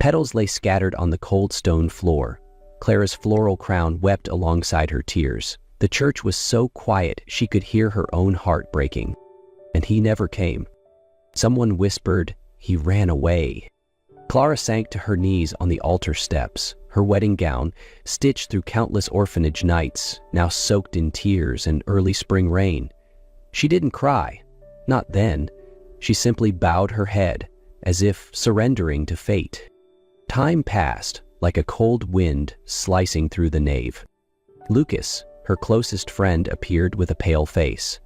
Petals lay scattered on the cold stone floor. Clara's floral crown wept alongside her tears. The church was so quiet she could hear her own heart breaking. And he never came. Someone whispered, "He ran away." Clara sank to her knees on the altar steps, her wedding gown, stitched through countless orphanage nights, now soaked in tears and early spring rain. She didn't cry. Not then. She simply bowed her head, as if surrendering to fate. Time passed, like a cold wind slicing through the nave. Lucas, her closest friend, appeared with a pale face.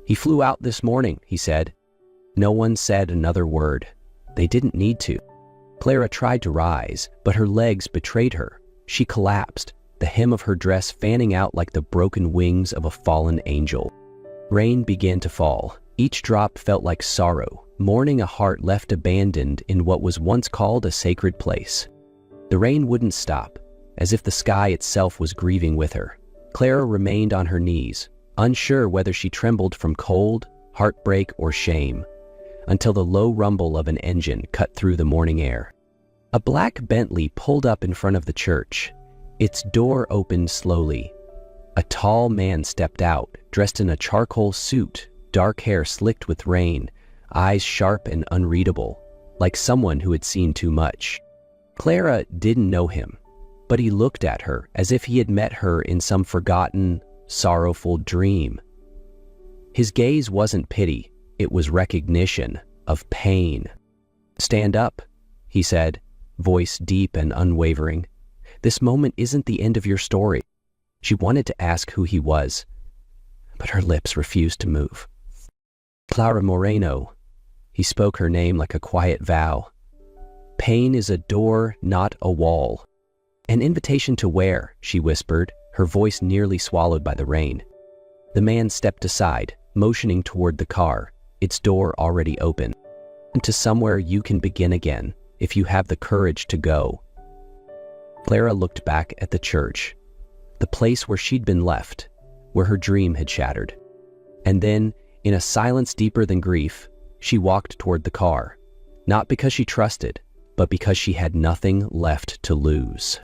"He flew out this morning," he said. No one said another word. They didn't need to. Clara tried to rise, but her legs betrayed her. She collapsed, the hem of her dress fanning out like the broken wings of a fallen angel. Rain began to fall. Each drop felt like sorrow, mourning a heart left abandoned in what was once called a sacred place. The rain wouldn't stop, as if the sky itself was grieving with her. Clara remained on her knees, unsure whether she trembled from cold, heartbreak, or shame, until the low rumble of an engine cut through the morning air. A black Bentley pulled up in front of the church. Its door opened slowly. A tall man stepped out, dressed in a charcoal suit, dark hair slicked with rain, eyes sharp and unreadable, like someone who had seen too much. Clara didn't know him, but he looked at her as if he had met her in some forgotten, sorrowful dream. His gaze wasn't pity, it was recognition of pain. "Stand up," he said, voice deep and unwavering. "This moment isn't the end of your story." She wanted to ask who he was, but her lips refused to move. "Clara Moreno." He spoke her name like a quiet vow. "Pain is a door, not a wall." "An invitation to where?" she whispered, her voice nearly swallowed by the rain. The man stepped aside, motioning toward the car, its door already open. "To somewhere you can begin again, if you have the courage to go." Clara looked back at the church, the place where she'd been left, where her dream had shattered. And then, in a silence deeper than grief, she walked toward the car, not because she trusted, but because she had nothing left to lose.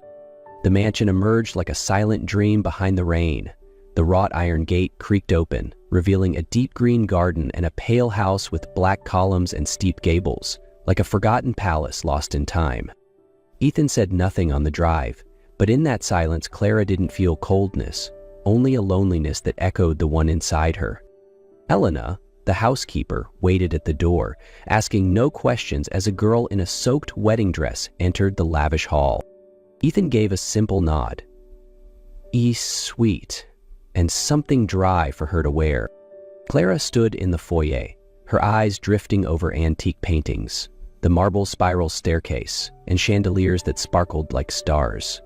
The mansion emerged like a silent dream behind the rain. The wrought iron gate creaked open, revealing a deep green garden and a pale house with black columns and steep gables, like a forgotten palace lost in time. Ethan said nothing on the drive, but in that silence Clara didn't feel coldness, only a loneliness that echoed the one inside her. Elena, the housekeeper, waited at the door, asking no questions as a girl in a soaked wedding dress entered the lavish hall. Ethan gave a simple nod. Sweet, and something dry for her to wear. Clara stood in the foyer, her eyes drifting over antique paintings, the marble spiral staircase, and chandeliers that sparkled like stars.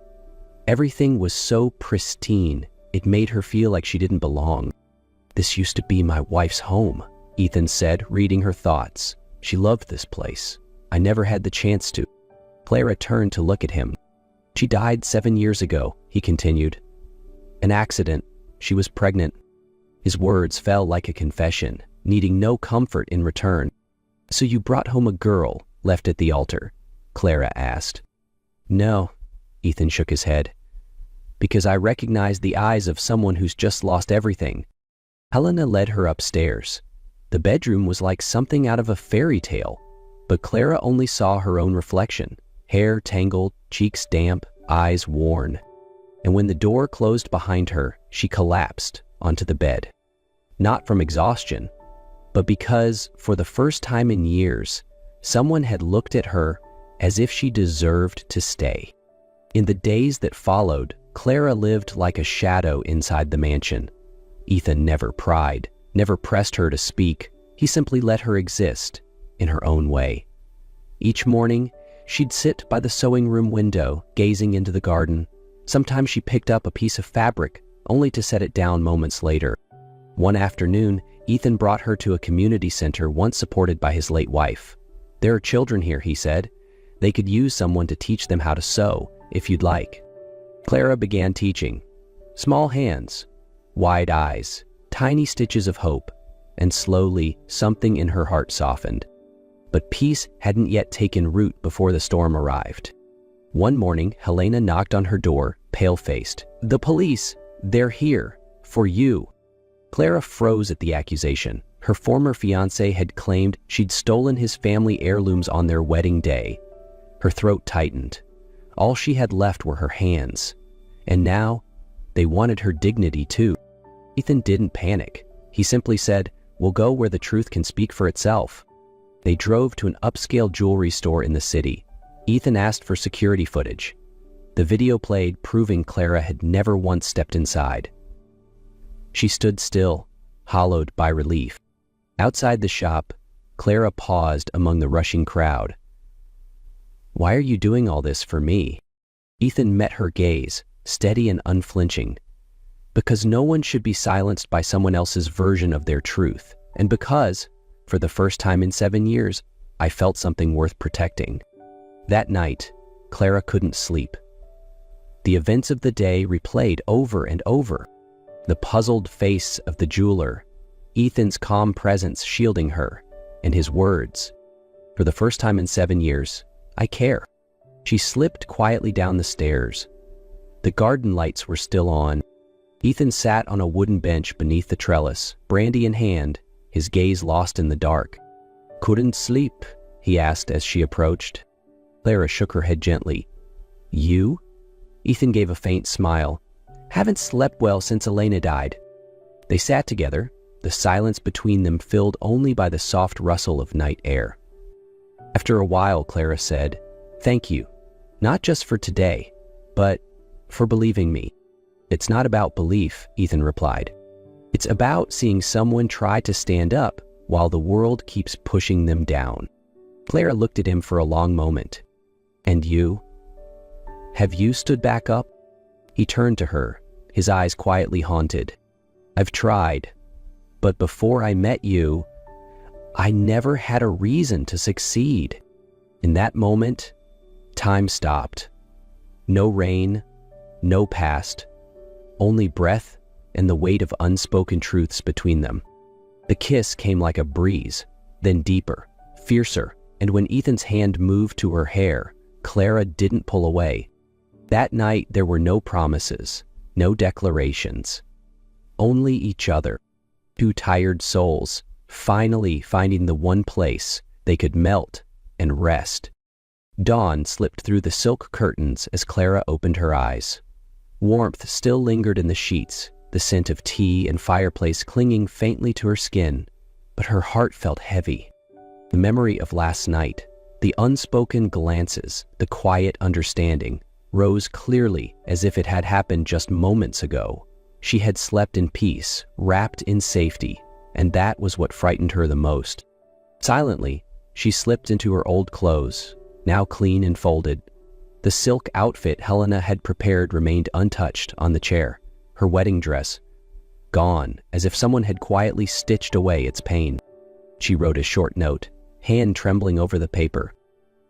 Everything was so pristine, it made her feel like she didn't belong. "This used to be my wife's home," Ethan said, reading her thoughts. "She loved this place. I never had the chance to." Clara turned to look at him. "She died 7 years ago," he continued. "An accident. She was pregnant." His words fell like a confession, needing no comfort in return. "So you brought home a girl left at the altar?" Clara asked. "No," Ethan shook his head. "Because I recognized the eyes of someone who's just lost everything." Helena led her upstairs. The bedroom was like something out of a fairy tale, but Clara only saw her own reflection, hair tangled, cheeks damp, eyes worn. And when the door closed behind her, she collapsed onto the bed. Not from exhaustion, but because, for the first time in years, someone had looked at her as if she deserved to stay. In the days that followed, Clara lived like a shadow inside the mansion. Ethan never pried, never pressed her to speak. He simply let her exist in her own way. Each morning, she'd sit by the sewing room window, gazing into the garden. Sometimes she picked up a piece of fabric, only to set it down moments later. One afternoon, Ethan brought her to a community center once supported by his late wife. "There are children here," he said. "They could use someone to teach them how to sew, if you'd like." Clara began teaching. Small hands, wide eyes, tiny stitches of hope, and slowly something in her heart softened. But peace hadn't yet taken root before the storm arrived. One morning, Helena knocked on her door, pale-faced. "The police! They're here! For you!" Clara froze at the accusation. Her former fiancé had claimed she'd stolen his family heirlooms on their wedding day. Her throat tightened. All she had left were her hands. And now, they wanted her dignity too. Ethan didn't panic. He simply said, "We'll go where the truth can speak for itself." They drove to an upscale jewelry store in the city. Ethan asked for security footage. The video played, proving Clara had never once stepped inside. She stood still, hollowed by relief. Outside the shop, Clara paused among the rushing crowd. "Why are you doing all this for me?" Ethan met her gaze, steady and unflinching. "Because no one should be silenced by someone else's version of their truth. And because, for the first time in 7 years, I felt something worth protecting." That night, Clara couldn't sleep. The events of the day replayed over and over. The puzzled face of the jeweler, Ethan's calm presence shielding her, and his words, "For the first time in 7 years, I care." She slipped quietly down the stairs. The garden lights were still on. Ethan sat on a wooden bench beneath the trellis, brandy in hand, his gaze lost in the dark. "Couldn't sleep?" he asked as she approached. Clara shook her head gently. "You?" Ethan gave a faint smile. "Haven't slept well since Elena died." They sat together, the silence between them filled only by the soft rustle of night air. After a while, Clara said, "Thank you, not just for today, but for believing me." "It's not about belief," Ethan replied. "It's about seeing someone try to stand up while the world keeps pushing them down." Clara looked at him for a long moment. "And you? Have you stood back up?" He turned to her, his eyes quietly haunted. "I've tried, but before I met you, I never had a reason to succeed." In that moment, time stopped. No rain, no past, only breath and the weight of unspoken truths between them. The kiss came like a breeze, then deeper, fiercer, and when Ethan's hand moved to her hair, Clara didn't pull away. That night there were no promises, no declarations, only each other. Two tired souls, finally finding the one place they could melt and rest. Dawn slipped through the silk curtains as Clara opened her eyes. Warmth still lingered in the sheets, the scent of tea and fireplace clinging faintly to her skin, but her heart felt heavy. The memory of last night, the unspoken glances, the quiet understanding, rose clearly as if it had happened just moments ago. She had slept in peace, wrapped in safety, and that was what frightened her the most. Silently, she slipped into her old clothes, now clean and folded. The silk outfit Helena had prepared remained untouched on the chair, her wedding dress gone, as if someone had quietly stitched away its pain. She wrote a short note, hand trembling over the paper.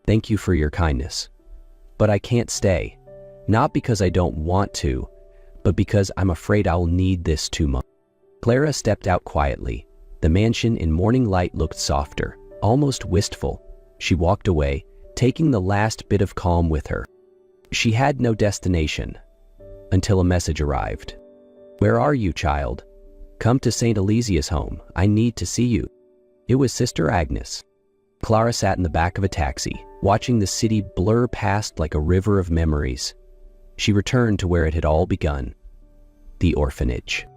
"Thank you for your kindness. But I can't stay, not because I don't want to, but because I'm afraid I'll need this too much." Clara stepped out quietly. The mansion in morning light looked softer, almost wistful. She walked away, taking the last bit of calm with her. She had no destination, until a message arrived. "Where are you, child? Come to St. Elysia's home. I need to see you." It was Sister Agnes. Clara sat in the back of a taxi, watching the city blur past like a river of memories. She returned to where it had all begun, the orphanage.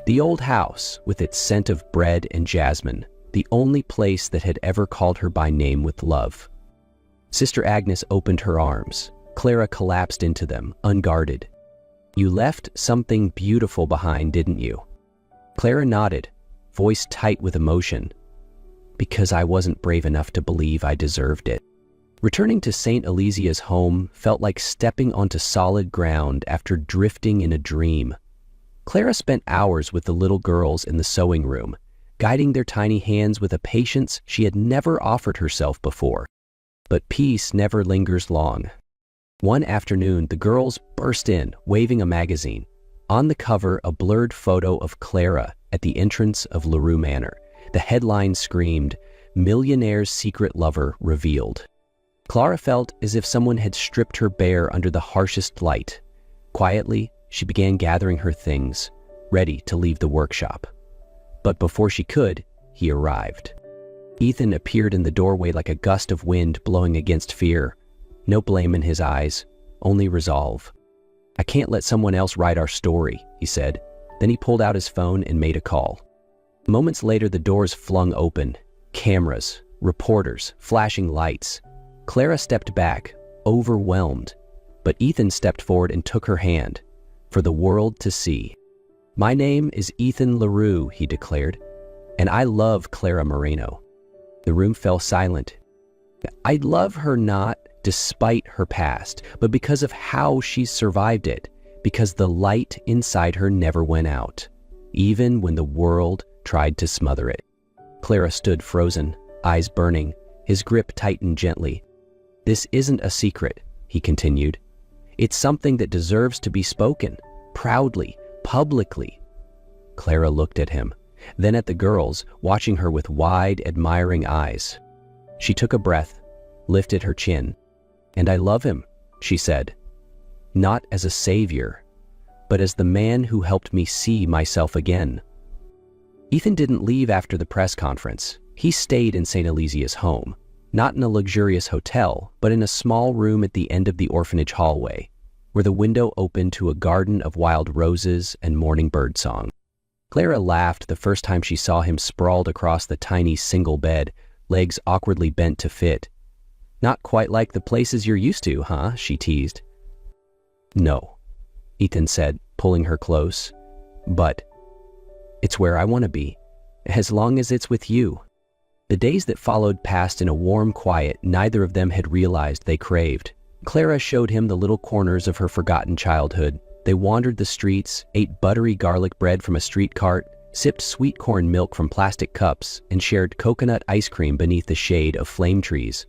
The old house, with its scent of bread and jasmine, the only place that had ever called her by name with love. Sister Agnes opened her arms. Clara collapsed into them, unguarded. "You left something beautiful behind, didn't you?" Clara nodded, voice tight with emotion. "Because I wasn't brave enough to believe I deserved it." Returning to St. Elysia's home felt like stepping onto solid ground after drifting in a dream. Clara spent hours with the little girls in the sewing room, guiding their tiny hands with a patience she had never offered herself before. But peace never lingers long. One afternoon, the girls burst in, waving a magazine. On the cover, a blurred photo of Clara at the entrance of LaRue Manor. The headline screamed, Millionaire's secret lover revealed. Clara felt as if someone had stripped her bare under the harshest light. Quietly, she began gathering her things, ready to leave the workshop. But before she could, he arrived. Ethan appeared in the doorway like a gust of wind blowing against fear. No blame in his eyes, only resolve. "I can't let someone else write our story," he said. Then he pulled out his phone and made a call. Moments later, the doors flung open. Cameras, reporters, flashing lights. Clara stepped back, overwhelmed, but Ethan stepped forward and took her hand, for the world to see. "My name is Ethan LaRue," he declared, "and I love Clara Moreno." The room fell silent. "I love her not despite her past, but because of how she's survived it, because the light inside her never went out, even when the world tried to smother it." Clara stood frozen, eyes burning, his grip tightened gently. "This isn't a secret," he continued. "It's something that deserves to be spoken, proudly, publicly." Clara looked at him, then at the girls, watching her with wide, admiring eyes. She took a breath, lifted her chin. "And I love him," she said. "Not as a savior, but as the man who helped me see myself again." Ethan didn't leave after the press conference. He stayed in St. Elysia's home, not in a luxurious hotel, but in a small room at the end of the orphanage hallway, where the window opened to a garden of wild roses and morning bird song. Clara laughed the first time she saw him sprawled across the tiny single bed, legs awkwardly bent to fit. "Not quite like the places you're used to, huh?" she teased. "No," Ethan said, pulling her close. "But it's where I want to be, as long as it's with you." The days that followed passed in a warm quiet neither of them had realized they craved. Clara showed him the little corners of her forgotten childhood. They wandered the streets, ate buttery garlic bread from a street cart, sipped sweet corn milk from plastic cups, and shared coconut ice cream beneath the shade of flame trees.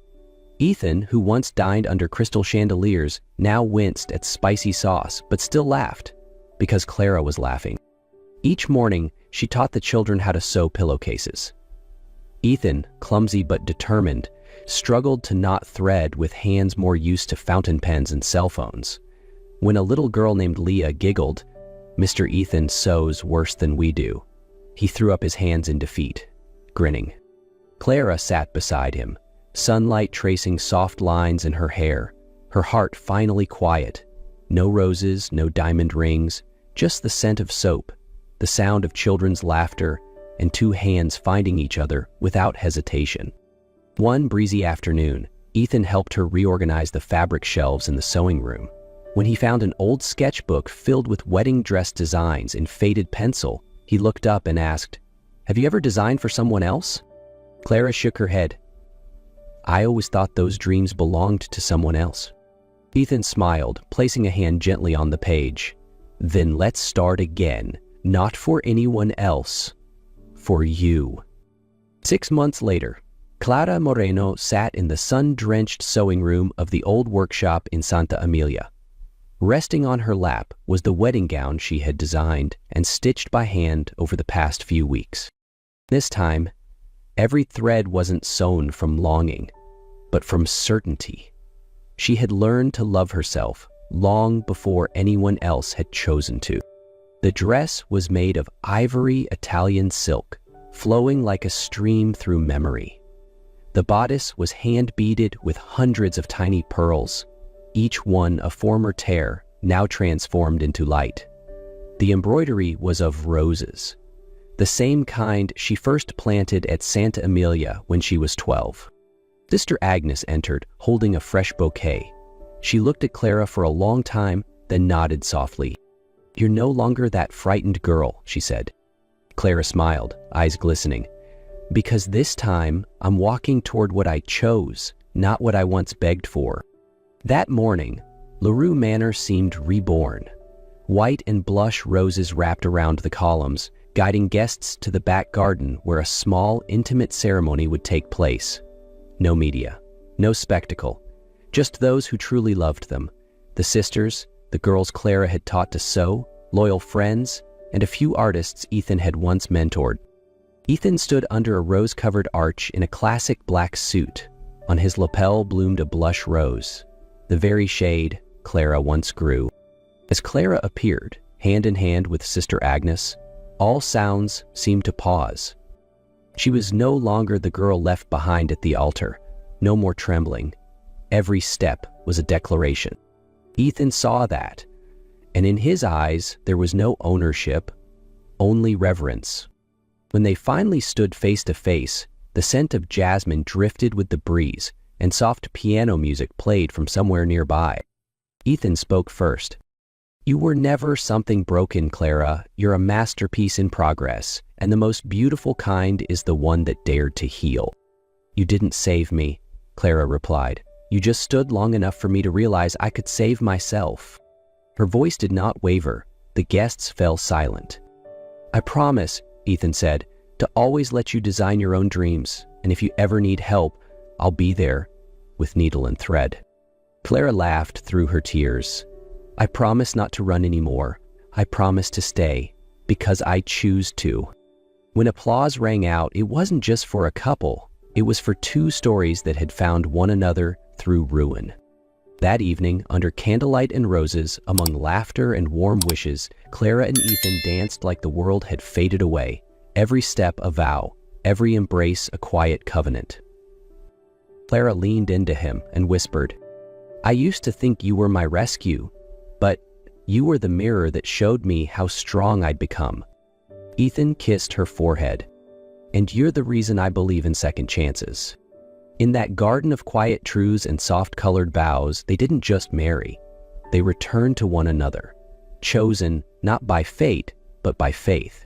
Ethan, who once dined under crystal chandeliers, now winced at spicy sauce, but still laughed, because Clara was laughing. Each morning, she taught the children how to sew pillowcases. Ethan, clumsy but determined, struggled to knot thread with hands more used to fountain pens and cell phones. When a little girl named Leah giggled, "Mr. Ethan sews worse than we do," he threw up his hands in defeat, grinning. Clara sat beside him, sunlight tracing soft lines in her hair, her heart finally quiet. No roses, no diamond rings, just the scent of soap, the sound of children's laughter, and two hands finding each other without hesitation. One breezy afternoon, Ethan helped her reorganize the fabric shelves in the sewing room. When he found an old sketchbook filled with wedding dress designs in faded pencil, he looked up and asked, "Have you ever designed for someone else?" Clara shook her head. "I always thought those dreams belonged to someone else." Ethan smiled, placing a hand gently on the page. "Then let's start again. Not for anyone else. For you." 6 months later, Clara Moreno sat in the sun-drenched sewing room of the old workshop in Santa Emilia. Resting on her lap was the wedding gown she had designed and stitched by hand over the past few weeks. This time, every thread wasn't sewn from longing, but from certainty. She had learned to love herself long before anyone else had chosen to. The dress was made of ivory Italian silk, flowing like a stream through memory. The bodice was hand-beaded with hundreds of tiny pearls, each one a former tear, now transformed into light. The embroidery was of roses, the same kind she first planted at Santa Emilia when she was 12. Sister Agnes entered, holding a fresh bouquet. She looked at Clara for a long time, then nodded softly. "You're no longer that frightened girl," she said. Clara smiled, eyes glistening. "Because this time, I'm walking toward what I chose, not what I once begged for." That morning, LaRue Manor seemed reborn. White and blush roses wrapped around the columns, guiding guests to the back garden where a small, intimate ceremony would take place. No media, no spectacle, just those who truly loved them. The sisters, the girls Clara had taught to sew, loyal friends, and a few artists Ethan had once mentored. Ethan stood under a rose-covered arch in a classic black suit. On his lapel bloomed a blush rose, the very shade Clara once grew. As Clara appeared, hand in hand with Sister Agnes, all sounds seemed to pause. She was no longer the girl left behind at the altar, no more trembling. Every step was a declaration. Ethan saw that, and in his eyes there was no ownership, only reverence. When they finally stood face to face, the scent of jasmine drifted with the breeze, and soft piano music played from somewhere nearby. Ethan spoke first. "You were never something broken, Clara. You're a masterpiece in progress, and the most beautiful kind is the one that dared to heal." "You didn't save me," Clara replied. "You just stood long enough for me to realize I could save myself." Her voice did not waver. The guests fell silent. "I promise," Ethan said, "to always let you design your own dreams, and if you ever need help, I'll be there, with needle and thread." Clara laughed through her tears. "I promise not to run anymore. I promise to stay, because I choose to." When applause rang out, it wasn't just for a couple. It was for two stories that had found one another through ruin. That evening, under candlelight and roses, among laughter and warm wishes, Clara and Ethan danced like the world had faded away. Every step a vow, every embrace a quiet covenant. Clara leaned into him and whispered, "I used to think you were my rescue, but you were the mirror that showed me how strong I'd become." Ethan kissed her forehead. "And you're the reason I believe in second chances." In that garden of quiet truths and soft-colored vows, they didn't just marry. They returned to one another, chosen not by fate, but by faith.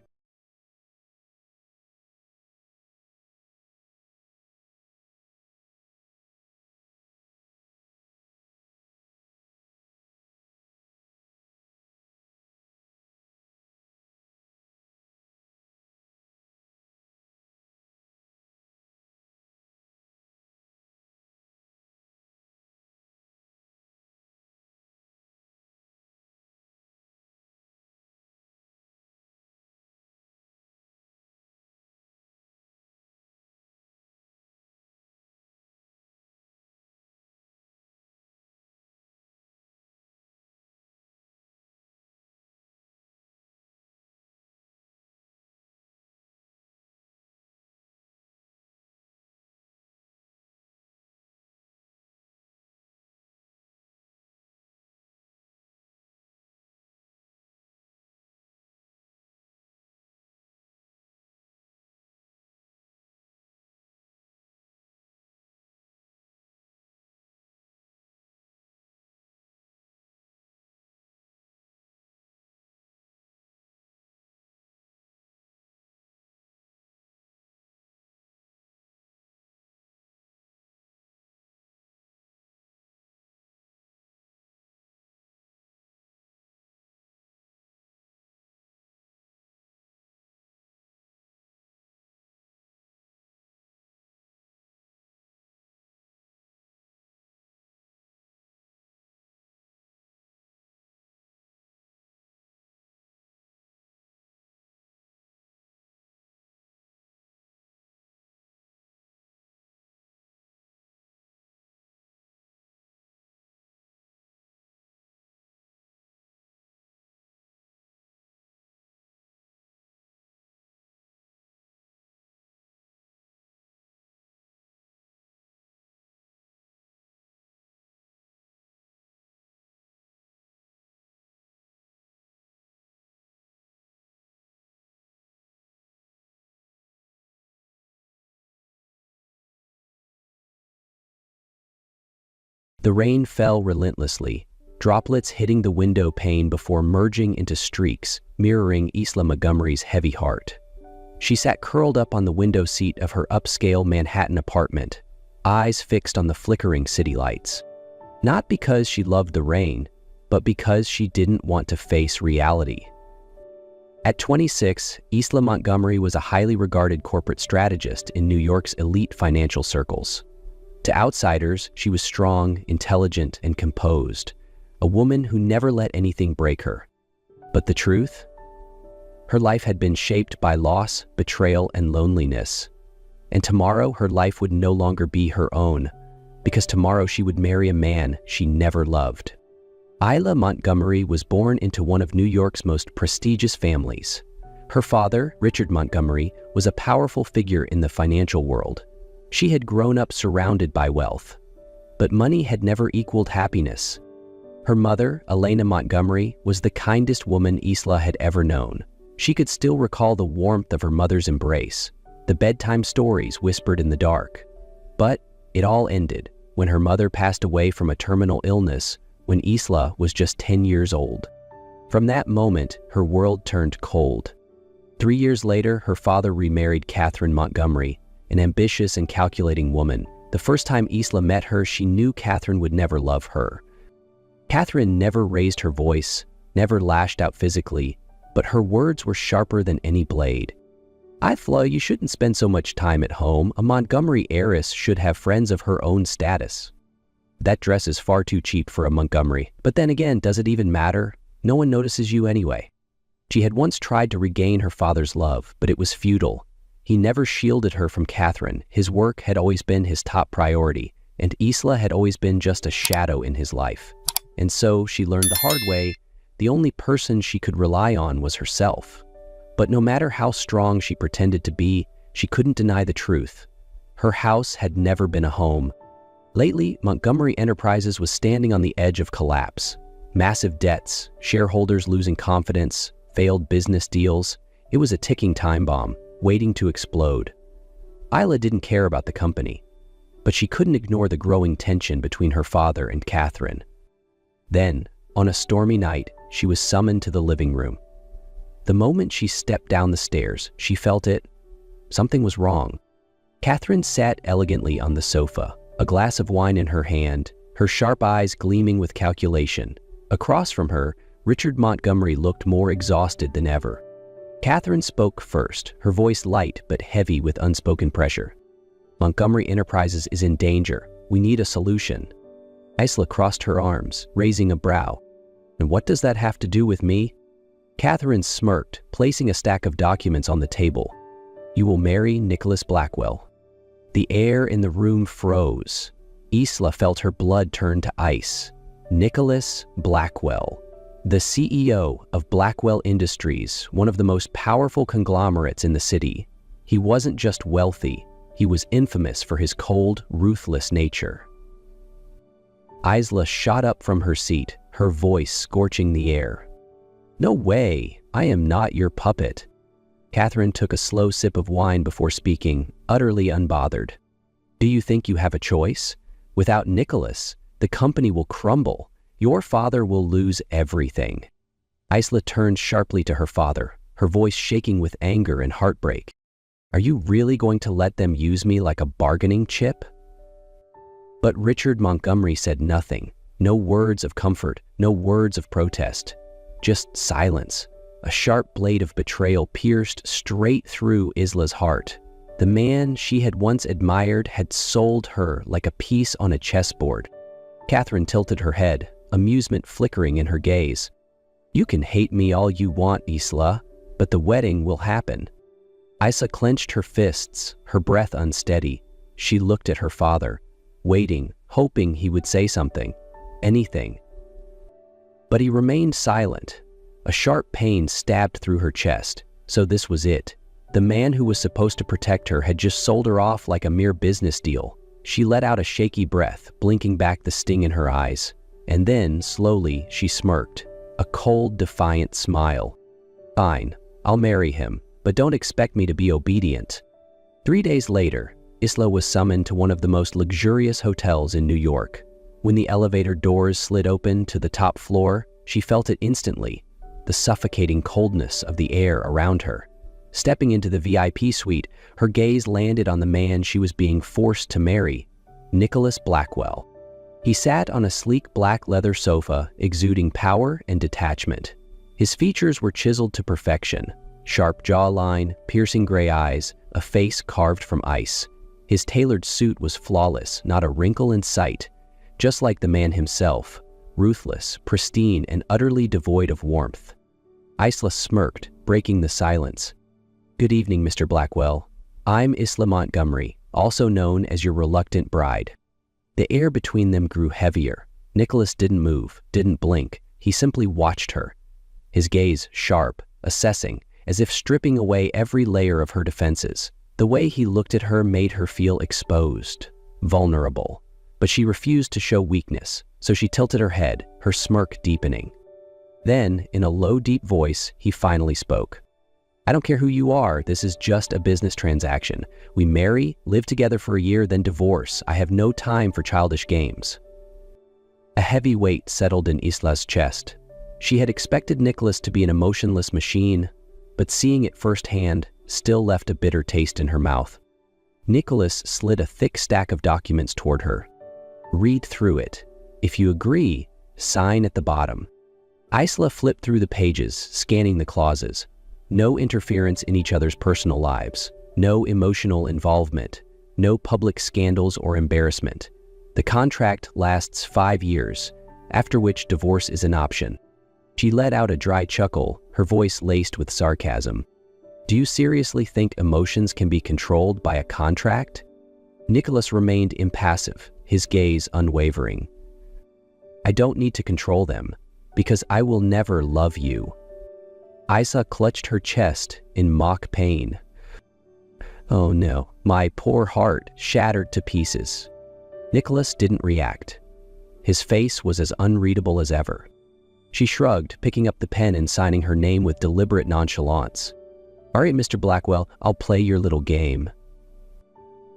The rain fell relentlessly, droplets hitting the window pane before merging into streaks, mirroring Isla Montgomery's heavy heart. She sat curled up on the window seat of her upscale Manhattan apartment, eyes fixed on the flickering city lights. Not because she loved the rain, but because she didn't want to face reality. At 26, Isla Montgomery was a highly regarded corporate strategist in New York's elite financial circles. To outsiders, she was strong, intelligent, and composed, a woman who never let anything break her. But the truth? Her life had been shaped by loss, betrayal, and loneliness. And tomorrow her life would no longer be her own, because tomorrow she would marry a man she never loved. Isla Montgomery was born into one of New York's most prestigious families. Her father, Richard Montgomery, was a powerful figure in the financial world. She had grown up surrounded by wealth. But money had never equaled happiness. Her mother, Elena Montgomery, was the kindest woman Isla had ever known. She could still recall the warmth of her mother's embrace, the bedtime stories whispered in the dark. But it all ended when her mother passed away from a terminal illness when Isla was just 10 years old. From that moment, her world turned cold. 3 years later, her father remarried Catherine Montgomery, an ambitious and calculating woman. The first time Isla met her, she knew Catherine would never love her. Catherine never raised her voice, never lashed out physically, but her words were sharper than any blade. "Isla, you shouldn't spend so much time at home. A Montgomery heiress should have friends of her own status. That dress is far too cheap for a Montgomery. But then again, does it even matter? No one notices you anyway." She had once tried to regain her father's love, but it was futile. He never shielded her from Catherine. His work had always been his top priority, and Isla had always been just a shadow in his life. And so she learned the hard way, the only person she could rely on was herself. But no matter how strong she pretended to be, she couldn't deny the truth. Her house had never been a home. Lately, Montgomery Enterprises was standing on the edge of collapse. Massive debts, shareholders losing confidence, failed business deals. It was a ticking time bomb, waiting to explode. Isla didn't care about the company, but she couldn't ignore the growing tension between her father and Catherine. Then, on a stormy night, she was summoned to the living room. The moment she stepped down the stairs, she felt it. Something was wrong. Catherine sat elegantly on the sofa, a glass of wine in her hand, her sharp eyes gleaming with calculation. Across from her, Richard Montgomery looked more exhausted than ever. Catherine spoke first, her voice light but heavy with unspoken pressure. "Montgomery Enterprises is in danger. We need a solution." Isla crossed her arms, raising a brow. "And what does that have to do with me?" Catherine smirked, placing a stack of documents on the table. "You will marry Nicholas Blackwell." The air in the room froze. Isla felt her blood turn to ice. Nicholas Blackwell, the CEO of Blackwell Industries, one of the most powerful conglomerates in the city. He wasn't just wealthy, he was infamous for his cold, ruthless nature. Isla shot up from her seat, her voice scorching the air. "No way, I am not your puppet." Catherine took a slow sip of wine before speaking, utterly unbothered. "Do you think you have a choice? Without Nicholas, the company will crumble. Your father will lose everything." Isla turned sharply to her father, her voice shaking with anger and heartbreak. "Are you really going to let them use me like a bargaining chip?" But Richard Montgomery said nothing. No words of comfort, no words of protest. Just silence. A sharp blade of betrayal pierced straight through Isla's heart. The man she had once admired had sold her like a piece on a chessboard. Catherine tilted her head, amusement flickering in her gaze. "You can hate me all you want, Isla, but the wedding will happen." Isla clenched her fists, her breath unsteady. She looked at her father, waiting, hoping he would say something, anything. But he remained silent. A sharp pain stabbed through her chest. So this was it. The man who was supposed to protect her had just sold her off like a mere business deal. She let out a shaky breath, blinking back the sting in her eyes. And then, slowly, she smirked. A cold, defiant smile. "Fine, I'll marry him, but don't expect me to be obedient." 3 days later, Isla was summoned to one of the most luxurious hotels in New York. When the elevator doors slid open to the top floor, she felt it instantly, the suffocating coldness of the air around her. Stepping into the VIP suite, her gaze landed on the man she was being forced to marry, Nicholas Blackwell. He sat on a sleek black leather sofa, exuding power and detachment. His features were chiseled to perfection, sharp jawline, piercing gray eyes, a face carved from ice. His tailored suit was flawless, not a wrinkle in sight, just like the man himself, ruthless, pristine, and utterly devoid of warmth. Isla smirked, breaking the silence. "Good evening, Mr. Blackwell. I'm Isla Montgomery, also known as your reluctant bride." The air between them grew heavier. Nicholas didn't move, didn't blink. He simply watched her, his gaze sharp, assessing, as if stripping away every layer of her defenses. The way he looked at her made her feel exposed, vulnerable. But she refused to show weakness, so she tilted her head, her smirk deepening. Then, in a low, deep voice, he finally spoke. "I don't care who you are, this is just a business transaction. We marry, live together for a year, then divorce. I have no time for childish games." A heavy weight settled in Isla's chest. She had expected Nicholas to be an emotionless machine, but seeing it firsthand still left a bitter taste in her mouth. Nicholas slid a thick stack of documents toward her. "Read through it. If you agree, sign at the bottom." Isla flipped through the pages, scanning the clauses. No interference in each other's personal lives, no emotional involvement, no public scandals or embarrassment. The contract lasts 5 years, after which divorce is an option. She let out a dry chuckle, her voice laced with sarcasm. "Do you seriously think emotions can be controlled by a contract?" Nicholas remained impassive, his gaze unwavering. "I don't need to control them, because I will never love you." Isa clutched her chest in mock pain. "Oh no, my poor heart shattered to pieces." Nicholas didn't react. His face was as unreadable as ever. She shrugged, picking up the pen and signing her name with deliberate nonchalance. "All right, Mr. Blackwell, I'll play your little game."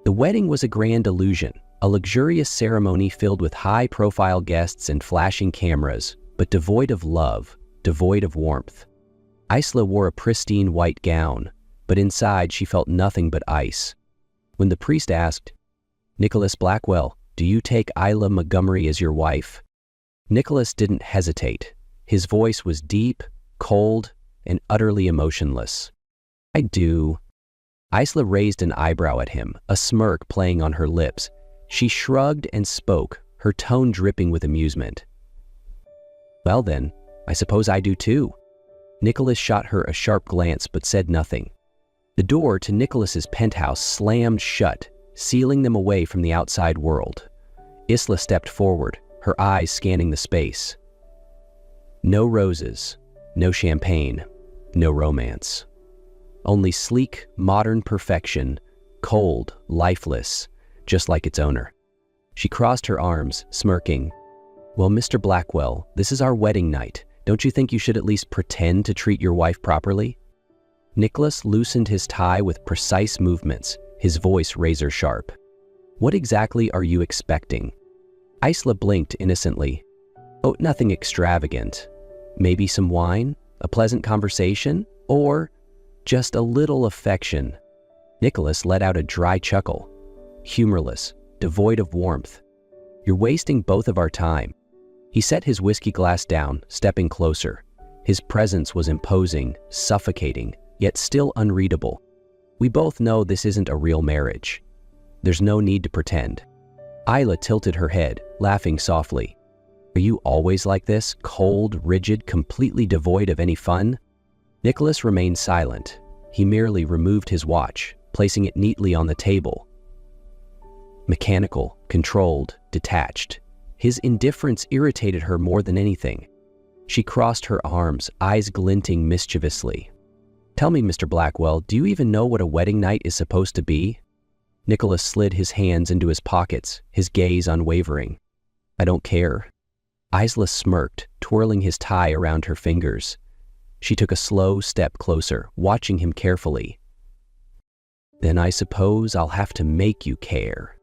The wedding was a grand illusion, a luxurious ceremony filled with high-profile guests and flashing cameras, but devoid of love, devoid of warmth. Isla wore a pristine white gown, but inside she felt nothing but ice. When the priest asked, "Nicholas Blackwell, do you take Isla Montgomery as your wife?" Nicholas didn't hesitate. His voice was deep, cold, and utterly emotionless. "I do." Isla raised an eyebrow at him, a smirk playing on her lips. She shrugged and spoke, her tone dripping with amusement. "Well then, I suppose I do too." Nicholas shot her a sharp glance but said nothing. The door to Nicholas's penthouse slammed shut, sealing them away from the outside world. Isla stepped forward, her eyes scanning the space. No roses, no champagne, no romance. Only sleek, modern perfection, cold, lifeless, just like its owner. She crossed her arms, smirking. "Well, Mr. Blackwell, this is our wedding night. Don't you think you should at least pretend to treat your wife properly?" Nicholas loosened his tie with precise movements, his voice razor sharp. "What exactly are you expecting?" Isla blinked innocently. "Oh, nothing extravagant. Maybe some wine, a pleasant conversation, or just a little affection." Nicholas let out a dry chuckle. Humorless, devoid of warmth. "You're wasting both of our time." He set his whiskey glass down, stepping closer. His presence was imposing, suffocating, yet still unreadable. "We both know this isn't a real marriage. There's no need to pretend." Isla tilted her head, laughing softly. "Are you always like this, cold, rigid, completely devoid of any fun?" Nicholas remained silent. He merely removed his watch, placing it neatly on the table. Mechanical, controlled, detached. His indifference irritated her more than anything. She crossed her arms, eyes glinting mischievously. "Tell me, Mr. Blackwell, do you even know what a wedding night is supposed to be?" Nicholas slid his hands into his pockets, his gaze unwavering. "I don't care." Isla smirked, twirling his tie around her fingers. She took a slow step closer, watching him carefully. "Then I suppose I'll have to make you care."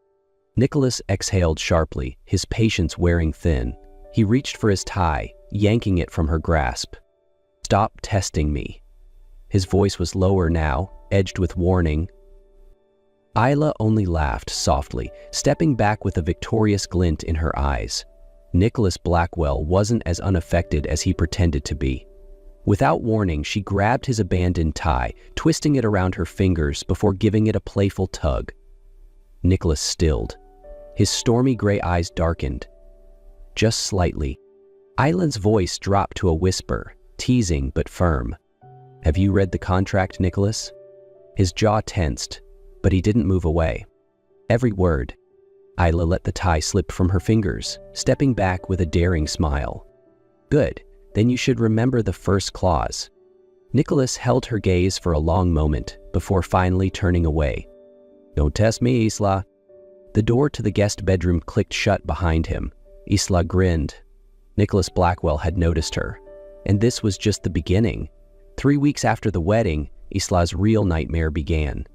Nicholas exhaled sharply, his patience wearing thin. He reached for his tie, yanking it from her grasp. "Stop testing me." His voice was lower now, edged with warning. Isla only laughed softly, stepping back with a victorious glint in her eyes. Nicholas Blackwell wasn't as unaffected as he pretended to be. Without warning, she grabbed his abandoned tie, twisting it around her fingers before giving it a playful tug. Nicholas stilled. His stormy gray eyes darkened. Just slightly. Isla's voice dropped to a whisper, teasing but firm. Have you read the contract, Nicholas? His jaw tensed, but he didn't move away. Every word. Isla let the tie slip from her fingers, stepping back with a daring smile. Good, then you should remember the first clause. Nicholas held her gaze for a long moment before finally turning away. Don't test me, Isla. The door to the guest bedroom clicked shut behind him. Isla grinned. Nicholas Blackwell had noticed her. And this was just the beginning. 3 weeks after the wedding, Isla's real nightmare began.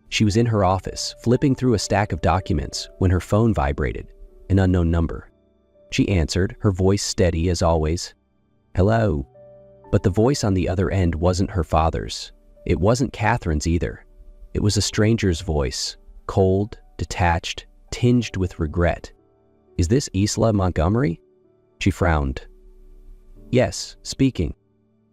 She was in her office, flipping through a stack of documents, when her phone vibrated, an unknown number. She answered, her voice steady as always. Hello. But the voice on the other end wasn't her father's. It wasn't Catherine's either. It was a stranger's voice, cold, detached, tinged with regret. Is this Isla Montgomery? She frowned. Yes, speaking.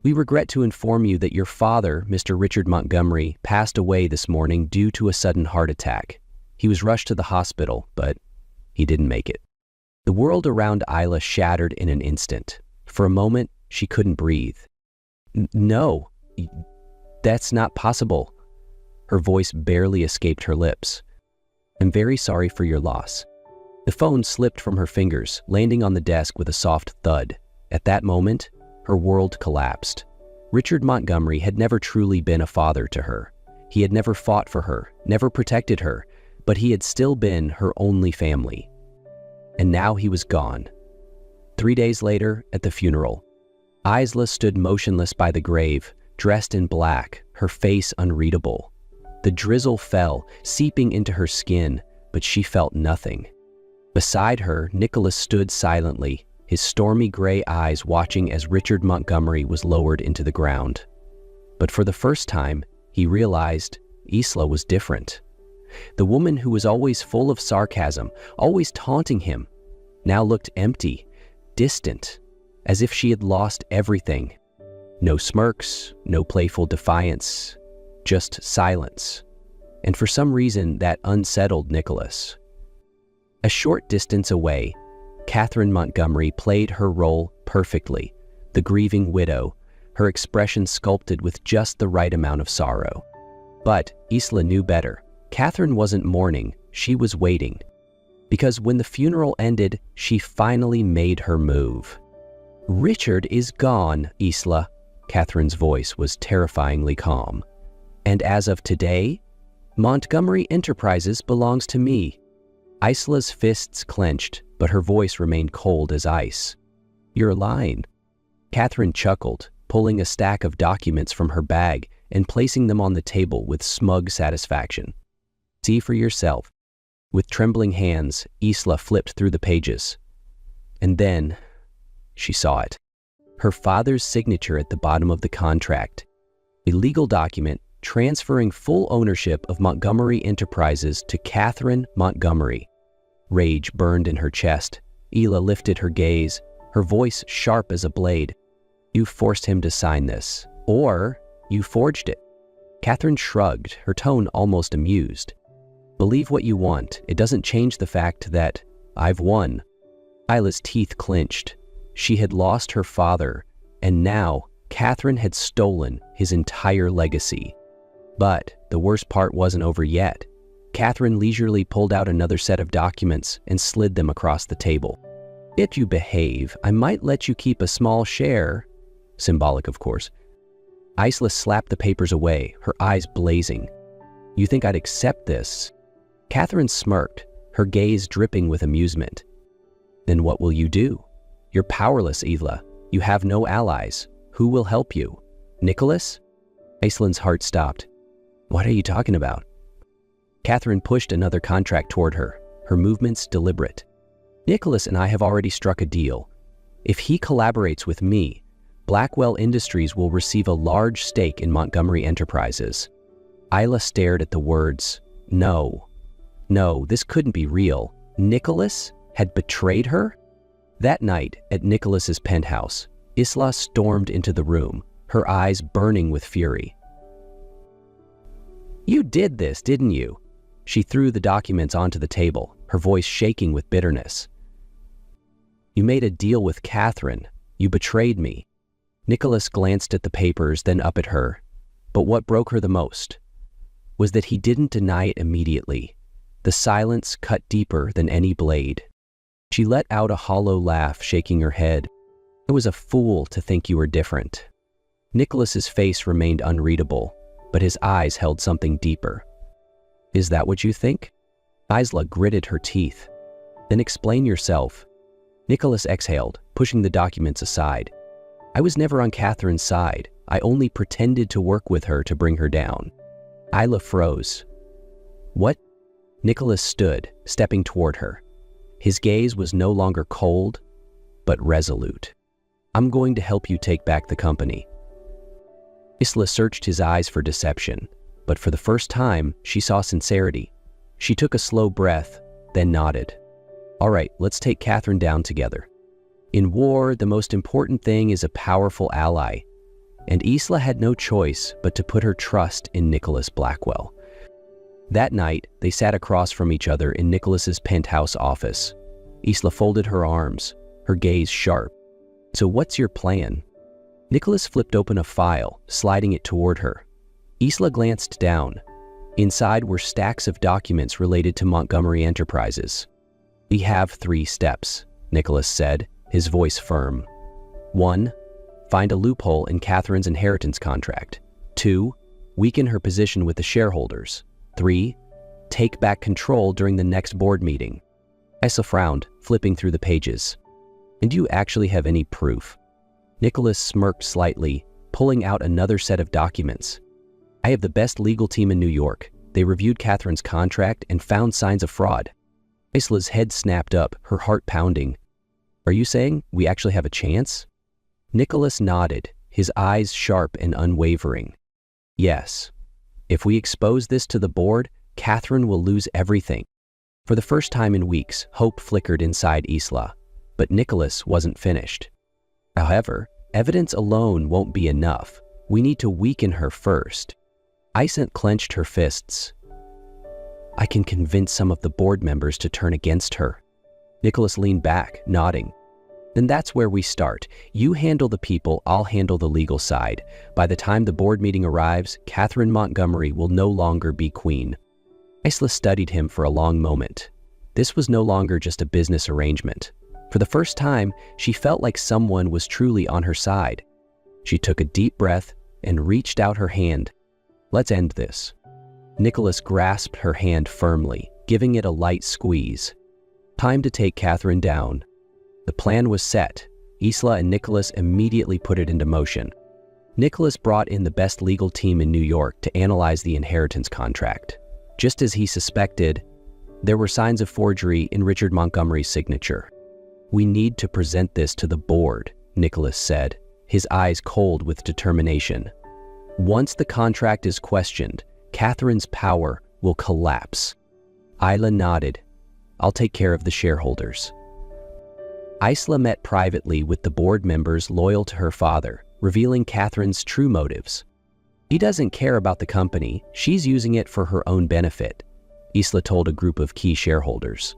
We regret to inform you that your father, Mr. Richard Montgomery, passed away this morning due to a sudden heart attack. He was rushed to the hospital, but he didn't make it. The world around Isla shattered in an instant. For a moment, she couldn't breathe. No, that's not possible. Her voice barely escaped her lips. I'm very sorry for your loss. The phone slipped from her fingers, landing on the desk with a soft thud. At that moment, her world collapsed. Richard Montgomery had never truly been a father to her. He had never fought for her, never protected her, but he had still been her only family. And now he was gone. 3 days later, at the funeral, Isla stood motionless by the grave, dressed in black, her face unreadable. The drizzle fell, seeping into her skin, but she felt nothing. Beside her, Nicholas stood silently, his stormy gray eyes watching as Richard Montgomery was lowered into the ground. But for the first time, he realized Isla was different. The woman who was always full of sarcasm, always taunting him, now looked empty, distant, as if she had lost everything. No smirks, no playful defiance, just silence. And for some reason, that unsettled Nicholas. A short distance away, Catherine Montgomery played her role perfectly, the grieving widow, her expression sculpted with just the right amount of sorrow. But Isla knew better. Catherine wasn't mourning, she was waiting. Because when the funeral ended, she finally made her move. Richard is gone, Isla. Catherine's voice was terrifyingly calm. And as of today, Montgomery Enterprises belongs to me. Isla's fists clenched, but her voice remained cold as ice. You're lying. Catherine chuckled, pulling a stack of documents from her bag and placing them on the table with smug satisfaction. See for yourself. With trembling hands, Isla flipped through the pages. And then, she saw it. Her father's signature at the bottom of the contract. A legal document transferring full ownership of Montgomery Enterprises to Catherine Montgomery. Rage burned in her chest. Isla lifted her gaze, her voice sharp as a blade. You forced him to sign this, or you forged it. Catherine shrugged, her tone almost amused. Believe what you want, it doesn't change the fact that I've won. Isla's teeth clenched. She had lost her father, and now Catherine had stolen his entire legacy. But the worst part wasn't over yet. Catherine leisurely pulled out another set of documents and slid them across the table. If you behave, I might let you keep a small share. Symbolic, of course. Isla slapped the papers away, her eyes blazing. You think I'd accept this? Catherine smirked, her gaze dripping with amusement. Then what will you do? You're powerless, Isla. You have no allies. Who will help you? Nicholas? Isla's heart stopped. What are you talking about? Catherine pushed another contract toward her, her movements deliberate. Nicholas and I have already struck a deal. If he collaborates with me, Blackwell Industries will receive a large stake in Montgomery Enterprises. Isla stared at the words. No, this couldn't be real. Nicholas had betrayed her? That night, at Nicholas's penthouse, Isla stormed into the room, her eyes burning with fury. You did this, didn't you? She threw the documents onto the table, her voice shaking with bitterness. You made a deal with Catherine. You betrayed me. Nicholas glanced at the papers, then up at her. But what broke her the most was that he didn't deny it immediately. The silence cut deeper than any blade. She let out a hollow laugh, shaking her head. "I was a fool to think you were different." Nicholas's face remained unreadable, but his eyes held something deeper. "Is that what you think?" Isla gritted her teeth. "Then explain yourself." Nicholas exhaled, pushing the documents aside. "I was never on Catherine's side. I only pretended to work with her to bring her down." Isla froze. "What?" Nicholas stood, stepping toward her. His gaze was no longer cold, but resolute. "I'm going to help you take back the company." Isla searched his eyes for deception, but for the first time, she saw sincerity. She took a slow breath, then nodded. "All right, let's take Catherine down together. In war, the most important thing is a powerful ally, and Isla had no choice but to put her trust in Nicholas Blackwell." That night, they sat across from each other in Nicholas's penthouse office. Isla folded her arms, her gaze sharp. "So what's your plan?" Nicholas flipped open a file, sliding it toward her. Isla glanced down. Inside were stacks of documents related to Montgomery Enterprises. "We have 3 steps," Nicholas said, his voice firm. 1. Find a loophole in Catherine's inheritance contract. 2. Weaken her position with the shareholders. 3. Take back control during the next board meeting. Isla frowned, flipping through the pages. "And do you actually have any proof?" Nicholas smirked slightly, pulling out another set of documents. "I have the best legal team in New York. They reviewed Catherine's contract and found signs of fraud." Isla's head snapped up, her heart pounding. "Are you saying we actually have a chance?" Nicholas nodded, his eyes sharp and unwavering. "Yes. If we expose this to the board, Catherine will lose everything." For the first time in weeks, hope flickered inside Isla, but Nicholas wasn't finished. "However, evidence alone won't be enough. We need to weaken her first." Isla clenched her fists. "I can convince some of the board members to turn against her." Nicholas leaned back, nodding. "Then that's where we start. You handle the people, I'll handle the legal side. By the time the board meeting arrives, Catherine Montgomery will no longer be queen." Isla studied him for a long moment. This was no longer just a business arrangement. For the first time, she felt like someone was truly on her side. She took a deep breath and reached out her hand. "Let's end this." Nicholas grasped her hand firmly, giving it a light squeeze. Time to take Catherine down. The plan was set. Isla and Nicholas immediately put it into motion. Nicholas brought in the best legal team in New York to analyze the inheritance contract. Just as he suspected, there were signs of forgery in Richard Montgomery's signature. "We need to present this to the board," Nicholas said, his eyes cold with determination. "Once the contract is questioned, Catherine's power will collapse." Isla nodded. "I'll take care of the shareholders." Isla met privately with the board members loyal to her father, revealing Catherine's true motives. "He doesn't care about the company. She's using it for her own benefit," Isla told a group of key shareholders.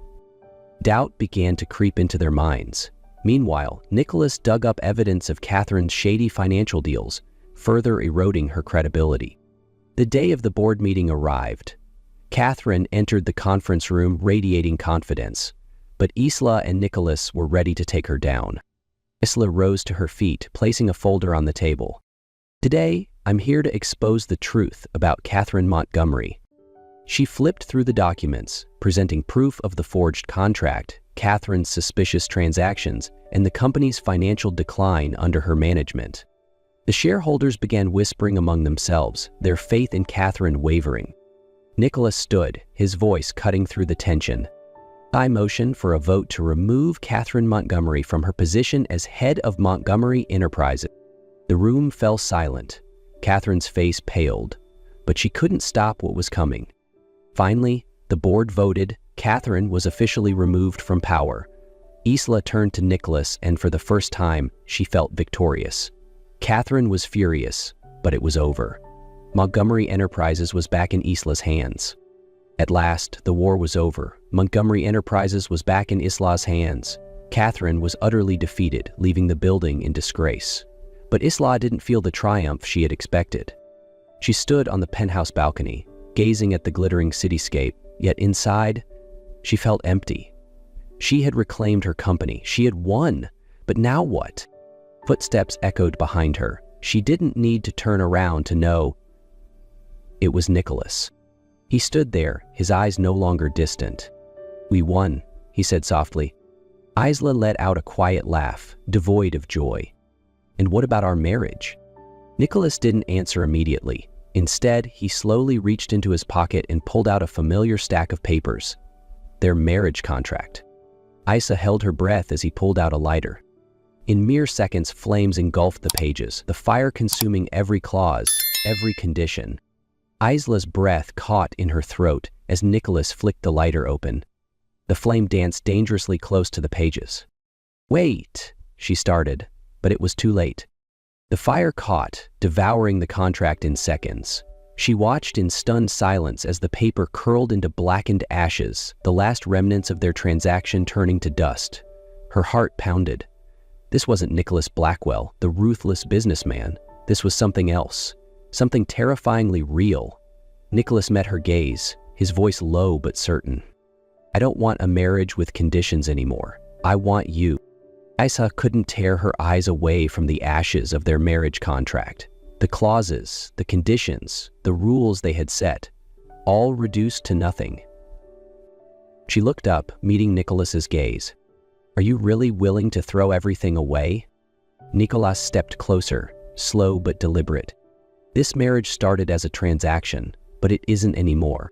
Doubt began to creep into their minds. Meanwhile, Nicholas dug up evidence of Catherine's shady financial deals, further eroding her credibility. The day of the board meeting arrived. Catherine entered the conference room radiating confidence, but Isla and Nicholas were ready to take her down. Isla rose to her feet, placing a folder on the table. "Today, I'm here to expose the truth about Catherine Montgomery." She flipped through the documents, presenting proof of the forged contract, Catherine's suspicious transactions, and the company's financial decline under her management. The shareholders began whispering among themselves, their faith in Catherine wavering. Nicholas stood, his voice cutting through the tension. "I motion for a vote to remove Catherine Montgomery from her position as head of Montgomery Enterprises." The room fell silent. Catherine's face paled, but she couldn't stop what was coming. Finally, the board voted. Catherine was officially removed from power. Isla turned to Nicholas, and for the first time, she felt victorious. Catherine was furious, but it was over. Montgomery Enterprises was back in Isla's hands. At last, the war was over. Montgomery Enterprises was back in Isla's hands. Catherine was utterly defeated, leaving the building in disgrace. But Isla didn't feel the triumph she had expected. She stood on the penthouse balcony, gazing at the glittering cityscape, yet inside, she felt empty. She had reclaimed her company. She had won. But now what? Footsteps echoed behind her. She didn't need to turn around to know it was Nicholas. He stood there, his eyes no longer distant. "We won," he said softly. Isla let out a quiet laugh, devoid of joy. "And what about our marriage?" Nicholas didn't answer immediately. Instead, he slowly reached into his pocket and pulled out a familiar stack of papers. Their marriage contract. Isa held her breath as he pulled out a lighter. In mere seconds, flames engulfed the pages, the fire consuming every clause, every condition. Isla's breath caught in her throat as Nicholas flicked the lighter open. The flame danced dangerously close to the pages. "Wait," she started, but it was too late. The fire caught, devouring the contract in seconds. She watched in stunned silence as the paper curled into blackened ashes, the last remnants of their transaction turning to dust. Her heart pounded. This wasn't Nicholas Blackwell, the ruthless businessman. This was something else, something terrifyingly real. Nicholas met her gaze, his voice low but certain. "I don't want a marriage with conditions anymore. I want you." Isa couldn't tear her eyes away from the ashes of their marriage contract. The clauses, the conditions, the rules they had set, all reduced to nothing. She looked up, meeting Nicholas's gaze. "Are you really willing to throw everything away?" Nicholas stepped closer, slow but deliberate. "This marriage started as a transaction, but it isn't anymore."